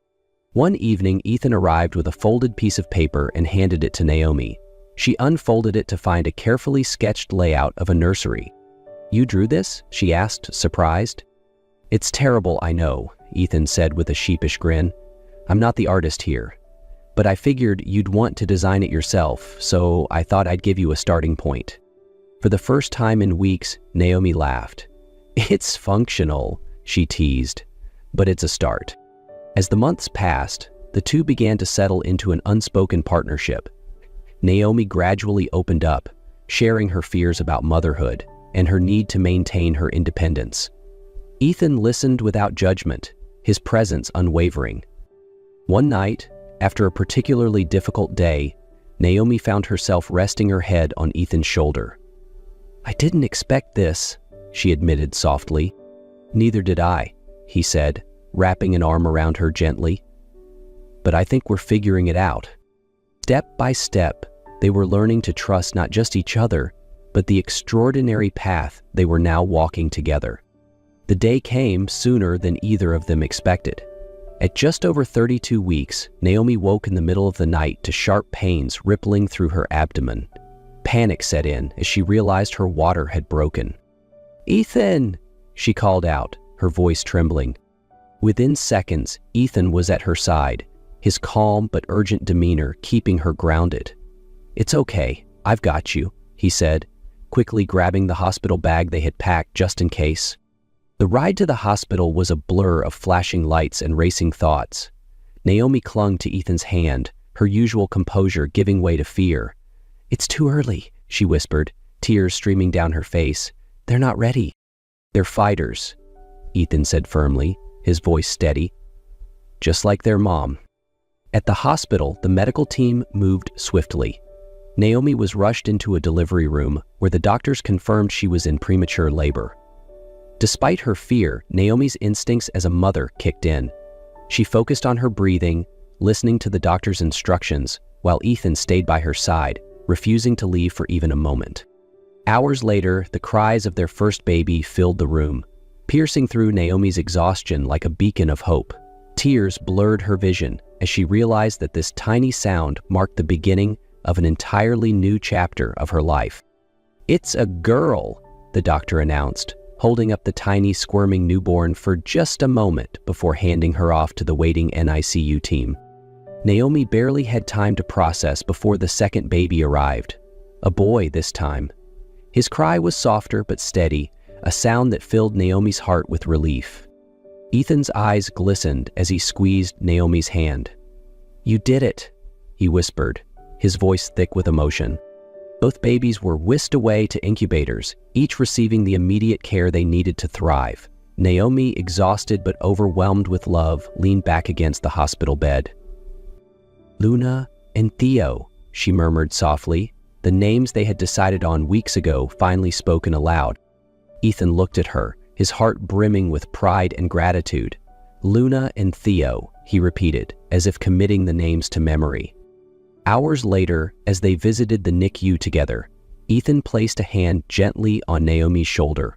One evening, Ethan arrived with a folded piece of paper and handed it to Naomi. She unfolded it to find a carefully sketched layout of a nursery. "You drew this?" she asked, surprised. "It's terrible, I know," Ethan said with a sheepish grin. "I'm not the artist here. But I figured you'd want to design it yourself, so I thought I'd give you a starting point." For the first time in weeks, Naomi laughed. "It's functional," she teased, "but it's a start." As the months passed, the two began to settle into an unspoken partnership. Naomi gradually opened up, sharing her fears about motherhood and her need to maintain her independence. Ethan listened without judgment, his presence unwavering. One night, after a particularly difficult day, Naomi found herself resting her head on Ethan's shoulder. "I didn't expect this," she admitted softly. "Neither did I," he said, wrapping an arm around her gently. "But I think we're figuring it out." Step by step, they were learning to trust not just each other, but the extraordinary path they were now walking together. The day came sooner than either of them expected. At just over 32 weeks, Naomi woke in the middle of the night to sharp pains rippling through her abdomen. Panic set in as she realized her water had broken. "Ethan!" she called out, her voice trembling. Within seconds, Ethan was at her side, his calm but urgent demeanor keeping her grounded. "It's okay, I've got you," he said, quickly grabbing the hospital bag they had packed just in case. The ride to the hospital was a blur of flashing lights and racing thoughts. Naomi clung to Ethan's hand, her usual composure giving way to fear. "It's too early," she whispered, tears streaming down her face. "They're not ready." "They're fighters," Ethan said firmly, his voice steady. "Just like their mom." At the hospital, the medical team moved swiftly. Naomi was rushed into a delivery room where the doctors confirmed she was in premature labor. Despite her fear, Naomi's instincts as a mother kicked in. She focused on her breathing, listening to the doctor's instructions, while Ethan stayed by her side, refusing to leave for even a moment. Hours later, the cries of their first baby filled the room, piercing through Naomi's exhaustion like a beacon of hope. Tears blurred her vision as she realized that this tiny sound marked the beginning of an entirely new chapter of her life. "It's a girl," the doctor announced, holding up the tiny, squirming newborn for just a moment before handing her off to the waiting NICU team. Naomi barely had time to process before the second baby arrived. A boy this time. His cry was softer but steady, a sound that filled Naomi's heart with relief. Ethan's eyes glistened as he squeezed Naomi's hand. "You did it," he whispered, his voice thick with emotion. Both babies were whisked away to incubators, each receiving the immediate care they needed to thrive. Naomi, exhausted but overwhelmed with love, leaned back against the hospital bed. "Luna and Theo," she murmured softly, the names they had decided on weeks ago finally spoken aloud. Ethan looked at her, his heart brimming with pride and gratitude. "Luna and Theo," he repeated, as if committing the names to memory. Hours later, as they visited the NICU together, Ethan placed a hand gently on Naomi's shoulder.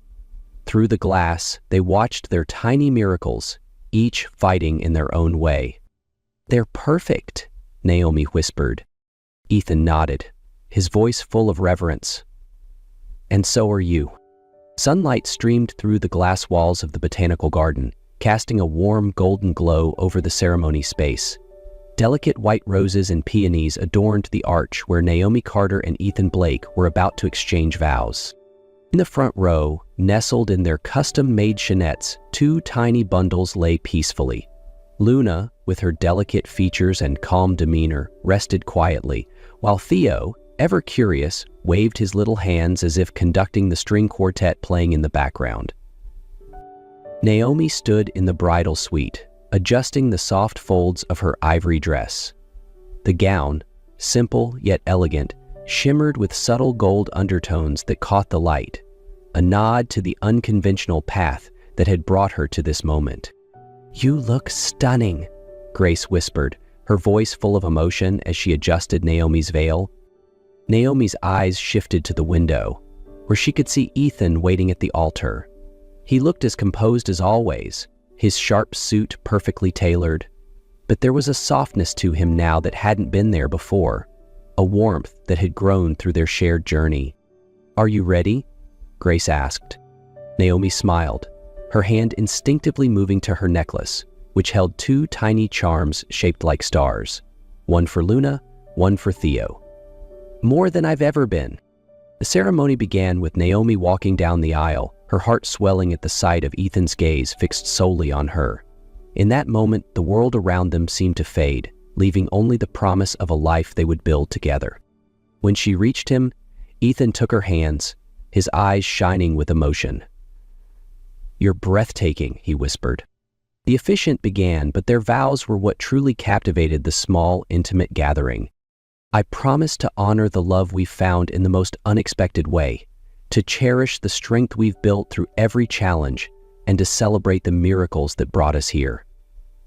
Through the glass, they watched their tiny miracles, each fighting in their own way. "They're perfect," Naomi whispered. Ethan nodded, his voice full of reverence. "And so are you." Sunlight streamed through the glass walls of the botanical garden, casting a warm golden glow over the ceremony space. Delicate white roses and peonies adorned the arch where Naomi Carter and Ethan Blake were about to exchange vows. In the front row, nestled in their custom-made chinettes, two tiny bundles lay peacefully. Luna, with her delicate features and calm demeanor, rested quietly, while Theo, ever curious, waved his little hands as if conducting the string quartet playing in the background. Naomi stood in the bridal suite, adjusting the soft folds of her ivory dress. The gown, simple yet elegant, shimmered with subtle gold undertones that caught the light, a nod to the unconventional path that had brought her to this moment. "You look stunning," Grace whispered, her voice full of emotion as she adjusted Naomi's veil. Naomi's eyes shifted to the window, where she could see Ethan waiting at the altar. He looked as composed as always, his sharp suit perfectly tailored, but there was a softness to him now that hadn't been there before, a warmth that had grown through their shared journey. "Are you ready?" Grace asked. Naomi smiled, her hand instinctively moving to her necklace, which held two tiny charms shaped like stars, one for Luna, one for Theo. "More than I've ever been." The ceremony began with Naomi walking down the aisle, her heart swelling at the sight of Ethan's gaze fixed solely on her. In that moment, the world around them seemed to fade, leaving only the promise of a life they would build together. When she reached him, Ethan took her hands, his eyes shining with emotion. "You're breathtaking," he whispered. The officiant began, but their vows were what truly captivated the small, intimate gathering. "I promise to honor the love we've found in the most unexpected way, to cherish the strength we've built through every challenge, and to celebrate the miracles that brought us here,"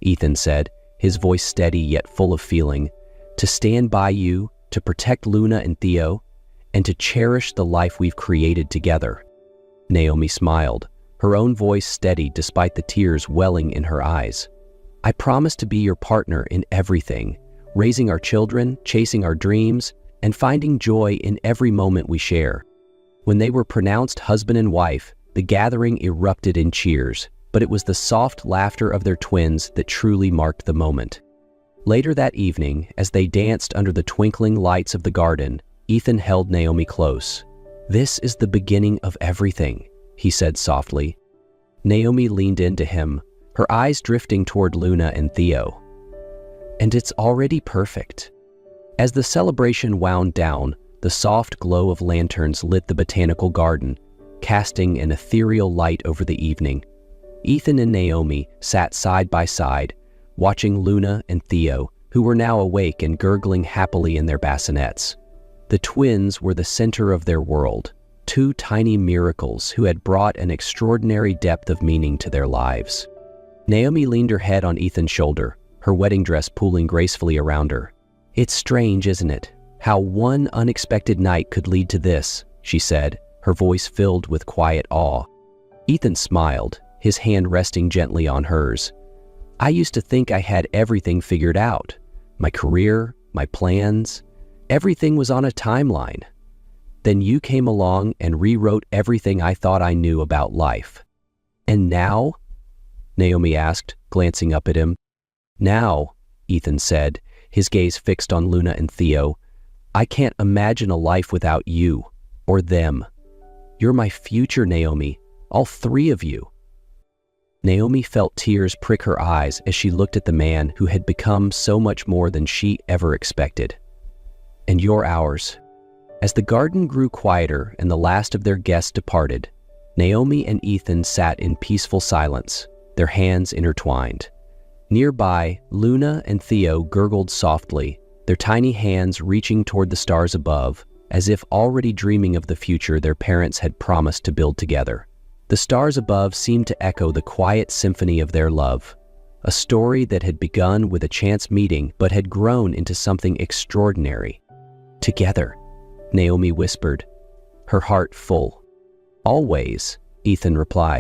Ethan said, his voice steady yet full of feeling, "to stand by you, to protect Luna and Theo, and to cherish the life we've created together." Naomi smiled, her own voice steady despite the tears welling in her eyes. "I promise to be your partner in everything, raising our children, chasing our dreams, and finding joy in every moment we share." When they were pronounced husband and wife, the gathering erupted in cheers, but it was the soft laughter of their twins that truly marked the moment. Later that evening, as they danced under the twinkling lights of the garden, Ethan held Naomi close. "This is the beginning of everything," he said softly. Naomi leaned into him, her eyes drifting toward Luna and Theo. "And it's already perfect." As the celebration wound down, the soft glow of lanterns lit the botanical garden, casting an ethereal light over the evening. Ethan and Naomi sat side by side, watching Luna and Theo, who were now awake and gurgling happily in their bassinets. The twins were the center of their world, two tiny miracles who had brought an extraordinary depth of meaning to their lives. Naomi leaned her head on Ethan's shoulder, her wedding dress pooling gracefully around her. "It's strange, isn't it? How one unexpected night could lead to this," she said, her voice filled with quiet awe. Ethan smiled, his hand resting gently on hers. "I used to think I had everything figured out. My career, my plans, everything was on a timeline. Then you came along and rewrote everything I thought I knew about life." "And now?" Naomi asked, glancing up at him. "Now," Ethan said, his gaze fixed on Luna and Theo, "I can't imagine a life without you, or them. You're my future, Naomi, all three of you." Naomi felt tears prick her eyes as she looked at the man who had become so much more than she ever expected. "And you're ours." As the garden grew quieter and the last of their guests departed, Naomi and Ethan sat in peaceful silence, their hands intertwined. Nearby, Luna and Theo gurgled softly, their tiny hands reaching toward the stars above, as if already dreaming of the future their parents had promised to build together. The stars above seemed to echo the quiet symphony of their love, a story that had begun with a chance meeting but had grown into something extraordinary. "Together," Naomi whispered, her heart full. "Always," Ethan replied.